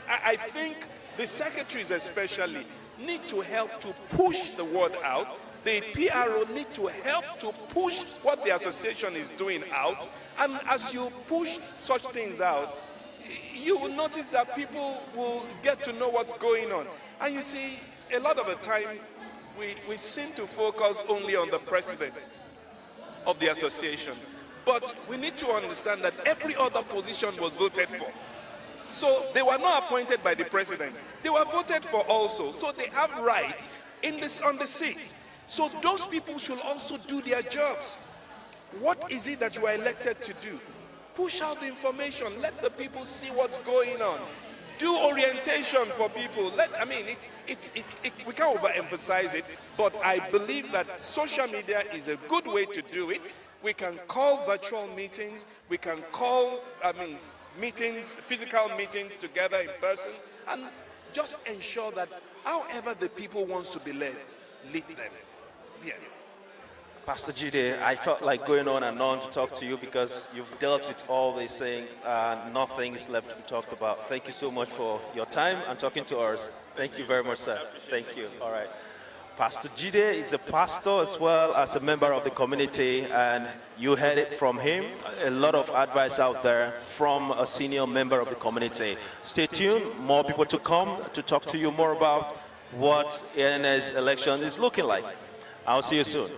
I think the secretaries especially need to help to push the word out. The PRO need to help to push what the association is doing out. And as you push such things out, you will notice that people will get to know what's going on. And you see, a lot of the time, we seem to focus only on the president of the association. But we need to understand that every other position was voted for. So they were not appointed by the president. They were voted for also. So they have rights on the seat. So those people should also do their jobs. What is it that you are elected to do? Push out the information. Let the people see what's going on. Do orientation for people. We can't overemphasize it, but I believe that social media is a good way to do it. We can call virtual meetings. We can call, meetings, physical meetings together in person, and just ensure that however the people wants to be led, lead them. Yeah. Pastor Jide, I felt like going on and on to talk to you because you've dealt with all these things and nothing is left to be talked about. Thank you so much for your time and talking to us. Thank you very much, sir. Thank you. All right. Pastor Jide is a pastor as well as a member of the community, and you heard it from him. A lot of advice out there from a senior member of the community. Stay tuned. More people to come to talk to you more about what ANS election is looking like. I'll see you soon.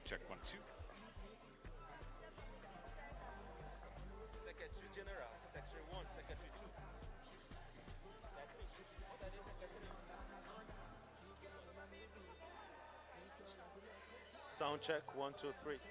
Check 1, 2. Secretary General, Secretary 1, Secretary 2. Sound check 1, 2, 3. It's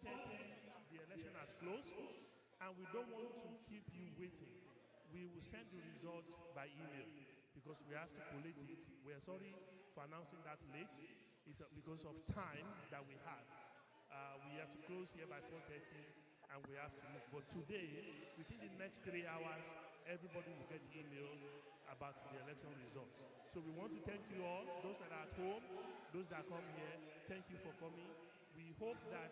4:30, the election has closed, and we don't want to keep you waiting. We will send the results by email because we have to collate it. We are sorry for announcing that late. It's because of time that we have. We have to close here by 4:30, and we have to move. But today, within the next 3 hours, everybody will get the email about the election results. So we want to thank you all, those that are at home, those that come here, thank you for coming. We hope that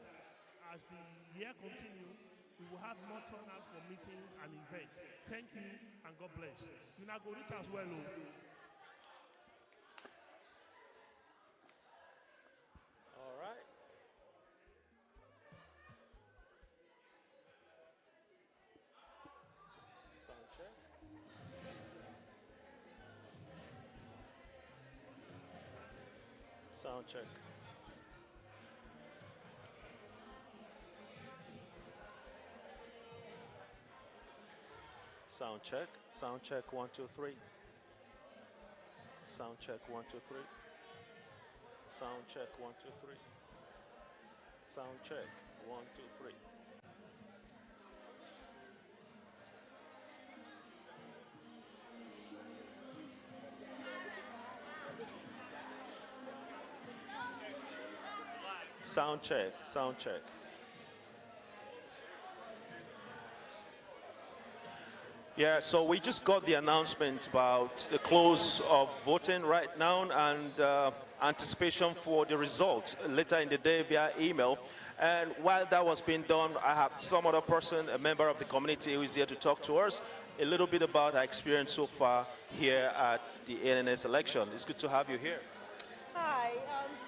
as the year continues, we will have more turnout for meetings and events. Thank you, and God bless. You now go reach as well. All right. Sound check. Sound check. Sound check. Sound check. 1, 2, 3. Sound check. 1, 2, 3. Sound check. 1, 2, 3. Sound check. 1, 2, 3. Sound check. Sound check. Yeah, so we just got the announcement about the close of voting right now and anticipation for the results later in the day via email. And while that was being done, I have some other person, a member of the community, who is here to talk to us a little bit about our experience so far here at the ANNS election. It's good to have you here. Hi,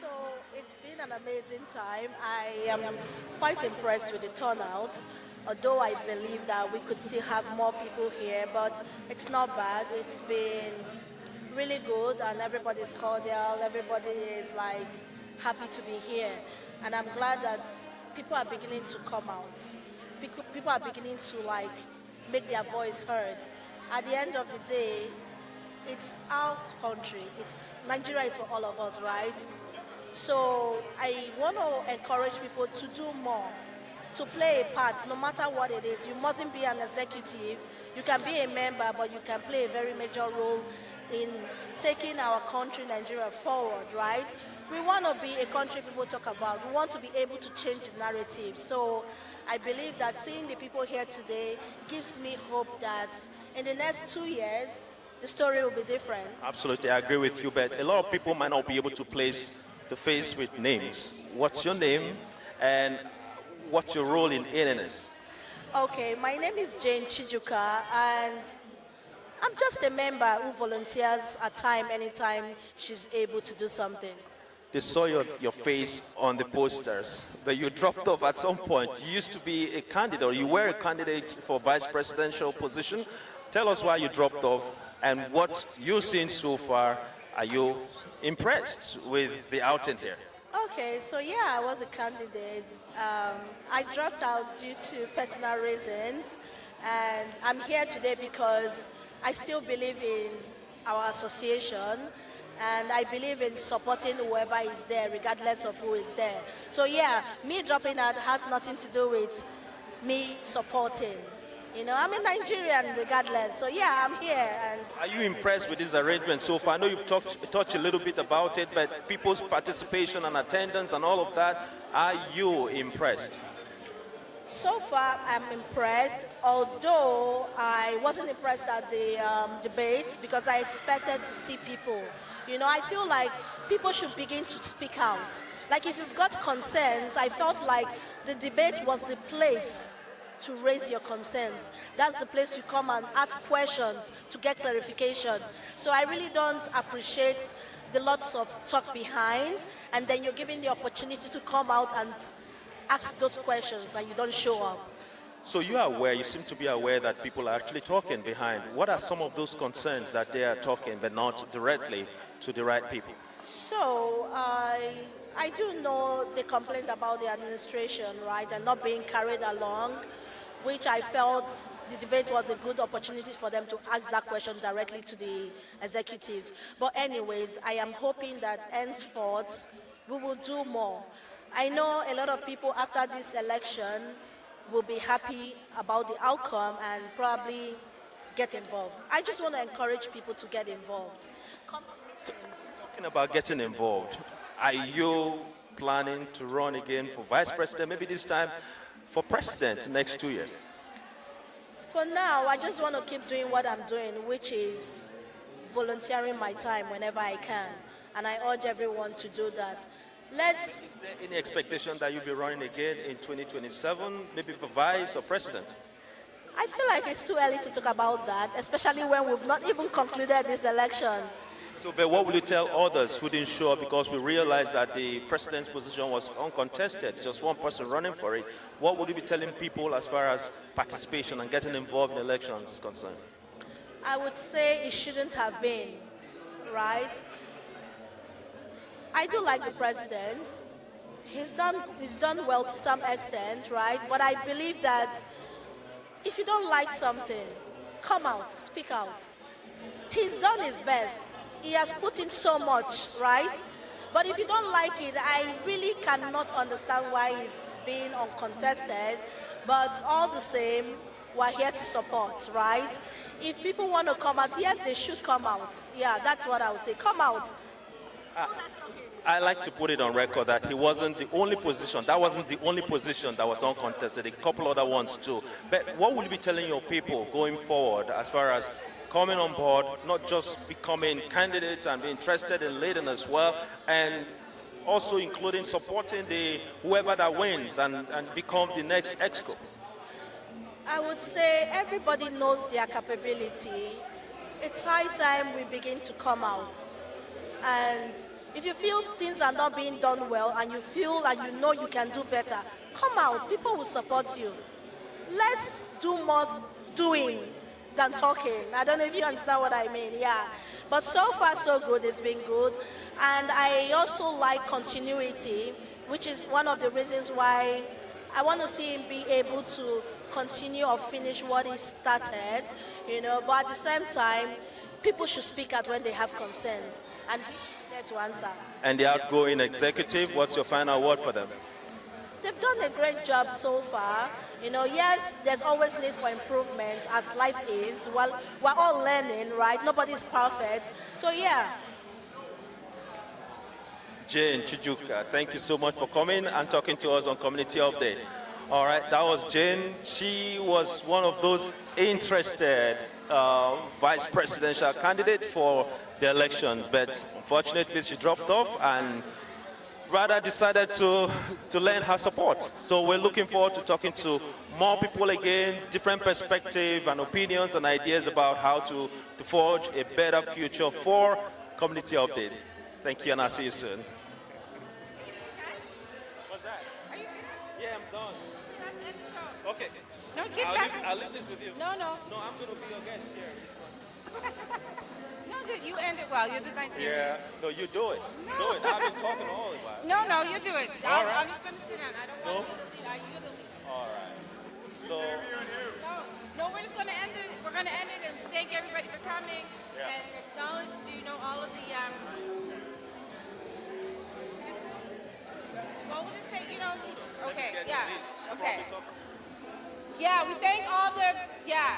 so it's been an amazing time. I am quite impressed with the turnout, although I believe that we could still have more people here, but it's not bad. It's been really good and everybody's cordial, everybody is like happy to be here. And I'm glad that people are beginning to come out. People are beginning to like make their voice heard. At the end of the day, it's our country. It's Nigeria is for all of us, right? So I want to encourage people to do more, to play a part, no matter what it is. You mustn't be an executive. You can be a member, but you can play a very major role in taking our country, Nigeria, forward, right? We want to be a country people talk about. We want to be able to change the narrative. So I believe that seeing the people here today gives me hope that in the next 2 years, the story will be different. Absolutely, I agree with you, but a lot of people might not be able to place the face with names. What's your name and what's your role in ANNS? Okay, my name is Jane Chijuka, and I'm just a member who volunteers at time, anytime she's able to do something. They saw your face on the posters, but you dropped off at some point. You used to be a candidate, or you were a candidate for vice presidential position. Tell us why you dropped off and what you've seen so far. Are you impressed with the outing here? Okay, so yeah, I was a candidate. I dropped out due to personal reasons, and I'm here today because I still believe in our association, and I believe in supporting whoever is there, regardless of who is there. So yeah, me dropping out has nothing to do with me supporting. You know, I'm a Nigerian regardless. So yeah, I'm here. And are you impressed with this arrangement so far? I know you've touched a little bit about it, but people's participation and attendance and all of that, are you impressed? So far, I'm impressed, although I wasn't impressed at the debates because I expected to see people. You know, I feel like people should begin to speak out. Like if you've got concerns, I felt like the debate was the place to raise your concerns. That's the place you come and ask questions to get clarification. So I really don't appreciate the lots of talk behind, and then you're given the opportunity to come out and ask those questions and you don't show up. So you are aware, you seem to be aware that people are actually talking behind. What are some of those concerns that they are talking but not directly to the right people? So I do know the complaint about the administration, right, and not being carried along, which I felt the debate was a good opportunity for them to ask that question directly to the executives. But anyways, I am hoping that henceforth we will do more. I know a lot of people after this election will be happy about the outcome and probably get involved. I just want to encourage people to get involved. Come to meetings. Talking about getting involved, are you planning to run again for vice president, maybe this time for president next 2 years? For now, I just want to keep doing what I'm doing, which is volunteering my time whenever I can. And I urge everyone to do that. Is there any expectation that you'll be running again in 2027, maybe for vice or president? I feel like it's too early to talk about that, especially when we've not even concluded this election. So, but what will you tell others who didn't show up because we realized that the president's position was uncontested, just one person running for it? What would you be telling people as far as participation and getting involved in elections is concerned? I would say it shouldn't have been, right? I do like the president. He's done well to some extent, right? But I believe that if you don't like something, come out, speak out. He's done his best. He has put in so much, right? But if you don't like it, I really cannot understand why he's being uncontested. But all the same, we're here to support, right? If people want to come out, yes, they should come out. Yeah, that's what I would say. Come out. I like to put it on record that he wasn't the only position. That wasn't the only position that was uncontested. A couple other ones too. But what will you be telling your people going forward as far as coming on board, not just becoming candidates and being interested in leading as well, and also including supporting the whoever that wins and become the next exco? I would say everybody knows their capability. It's high time we begin to come out. And if you feel things are not being done well and you feel and you know you can do better, come out. People will support you. Let's do more doing than talking. I don't know if you understand what I mean, yeah. But so far so good, it's been good. And I also like continuity, which is one of the reasons why I want to see him be able to continue or finish what he started, you know, but at the same time, people should speak out when they have concerns, and he should be there to answer. And the outgoing executive, what's your final word for them? They've done a great job so far. You know, yes, there's always need for improvement, as life is. Well, we're all learning, right? Nobody's perfect. So, yeah. Jane Chijuka, thank you so much for coming and talking to us on Community Update. All right, that was Jane. She was one of those interested vice presidential candidate for the elections, but unfortunately she dropped off and rather decided to lend her support. So we're looking forward to talking to more people again, different perspectives and opinions and ideas about how to forge a better future for Community Update. Thank you, and I'll see you soon. What's that? Yeah, I'm done. Okay. No, get back. I'll leave this with you. No. No, I'm going to be your guest here. No, dude, you end it well. You're the night. Yeah. No, you do it. No. Do it. I've been talking all about it. No, you do it. All right. I'm just going to sit down. I don't want to be the leader. You're the leader. All right. So. No, we're just going to end it. We're going to end it and thank everybody for coming and acknowledge, all of the. Well, we'll just say, okay, yeah, okay. Yeah, we thank all the, yeah.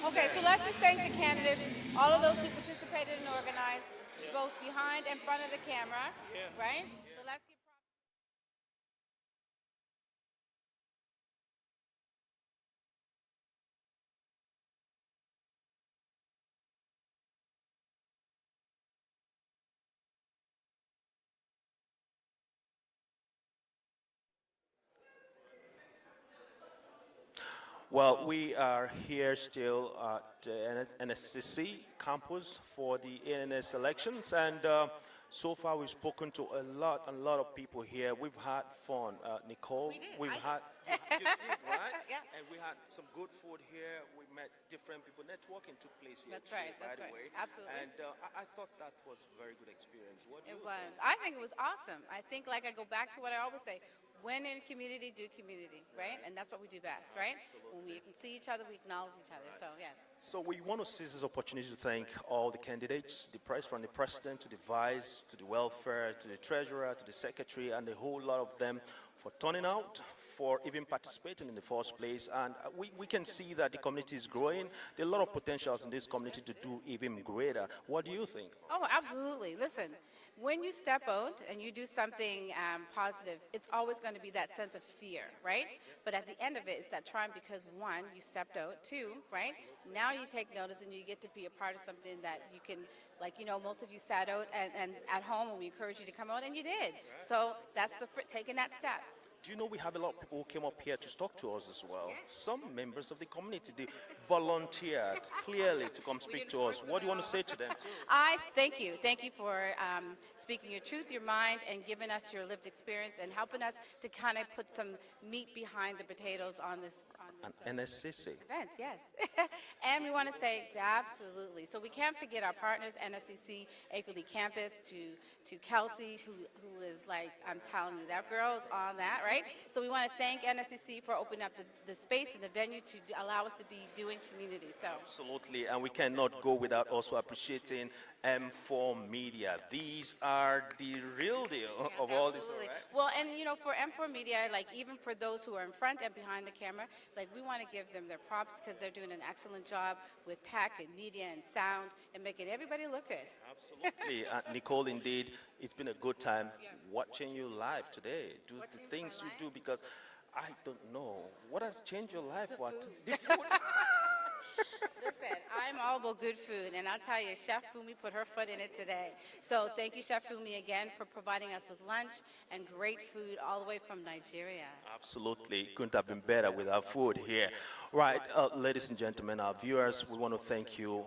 Okay, so let's just thank the candidates, all of those who participated and organized, both behind and front of the camera, right? So let's give Well, we are here still at the NSCC campus for the ANS elections, and so far we've spoken to a lot of people here. We've had fun. Nicole, we've had, you did, right? Yeah. And we had some good food here. We met different people. Networking took place here. That's right, by that's the right. way. Absolutely. And I thought that was a very good experience. What do It you was. think? I think it was awesome. I think, like, I go back to what I always say, when in community, do community, right? And that's what we do best, right? When we can see each other, we acknowledge each other. So, yes. So we want to seize this opportunity to thank all the candidates, from the president to the vice, to the welfare, to the treasurer, to the secretary, and a whole lot of them for turning out, for even participating in the first place. And we can see that the community is growing. There are a lot of potentials in this community to do even greater. What do you think? Oh, absolutely. Listen, when you step out and you do something positive, it's always going to be that sense of fear, right? But at the end of it, it's that triumph because, one, you stepped out, two, right? Now you take notice and you get to be a part of something that you can, like, most of you sat out and at home and we encouraged you to come out, and you did. So that's taking that step. Do you know we have a lot of people who came up here to talk to us as well? Some members of the community, they volunteered clearly to come speak to us. What do you want to say to them too? I thank you. Thank you for speaking your truth, your mind, and giving us your lived experience and helping us to kind of put some meat behind the potatoes on this An NSCC. event, yes. And we want to say absolutely. So we can't forget our partners, NSCC, Akeley Campus, to Kelsey, who is like, I'm telling you, that girl's on that, right? So we want to thank NSCC for opening up the space and the venue to allow us to be doing community. So Absolutely, and we cannot go without also appreciating M4 Media. These are the real deal of all this, absolutely. right? Well, and you know, for M4 Media, like even for those who are in front and behind the camera, like we want to give them their props because they're doing an excellent job with tech and media and sound and making everybody look good. Absolutely. Nicole, indeed, it's been a good time watching you live today. Do the things you do because I don't know. What has changed your life? What? The food. Listen, I'm all about good food, and I'll tell you, Chef Fumi put her foot in it today. So thank you, Chef Fumi, again for providing us with lunch and great food all the way from Nigeria. Absolutely. Couldn't have been better with our food here. Right, ladies and gentlemen, our viewers, we want to thank you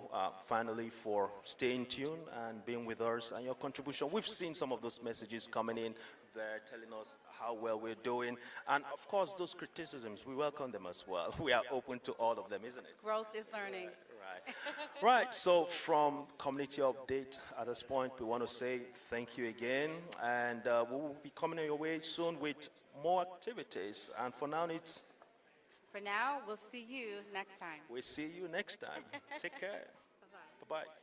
finally for staying tuned and being with us and your contribution. We've seen some of those messages coming in there telling us how well we're doing. And of course, those criticisms, we welcome them as well. We are open to all of them, isn't it? Growth is learning. Right. Right, so from Community Update at this point, we want to say thank you again, and we will be coming your way soon with more activities. And for now, For now, we'll see you next time. we'll see you next time. Take care. Bye-bye.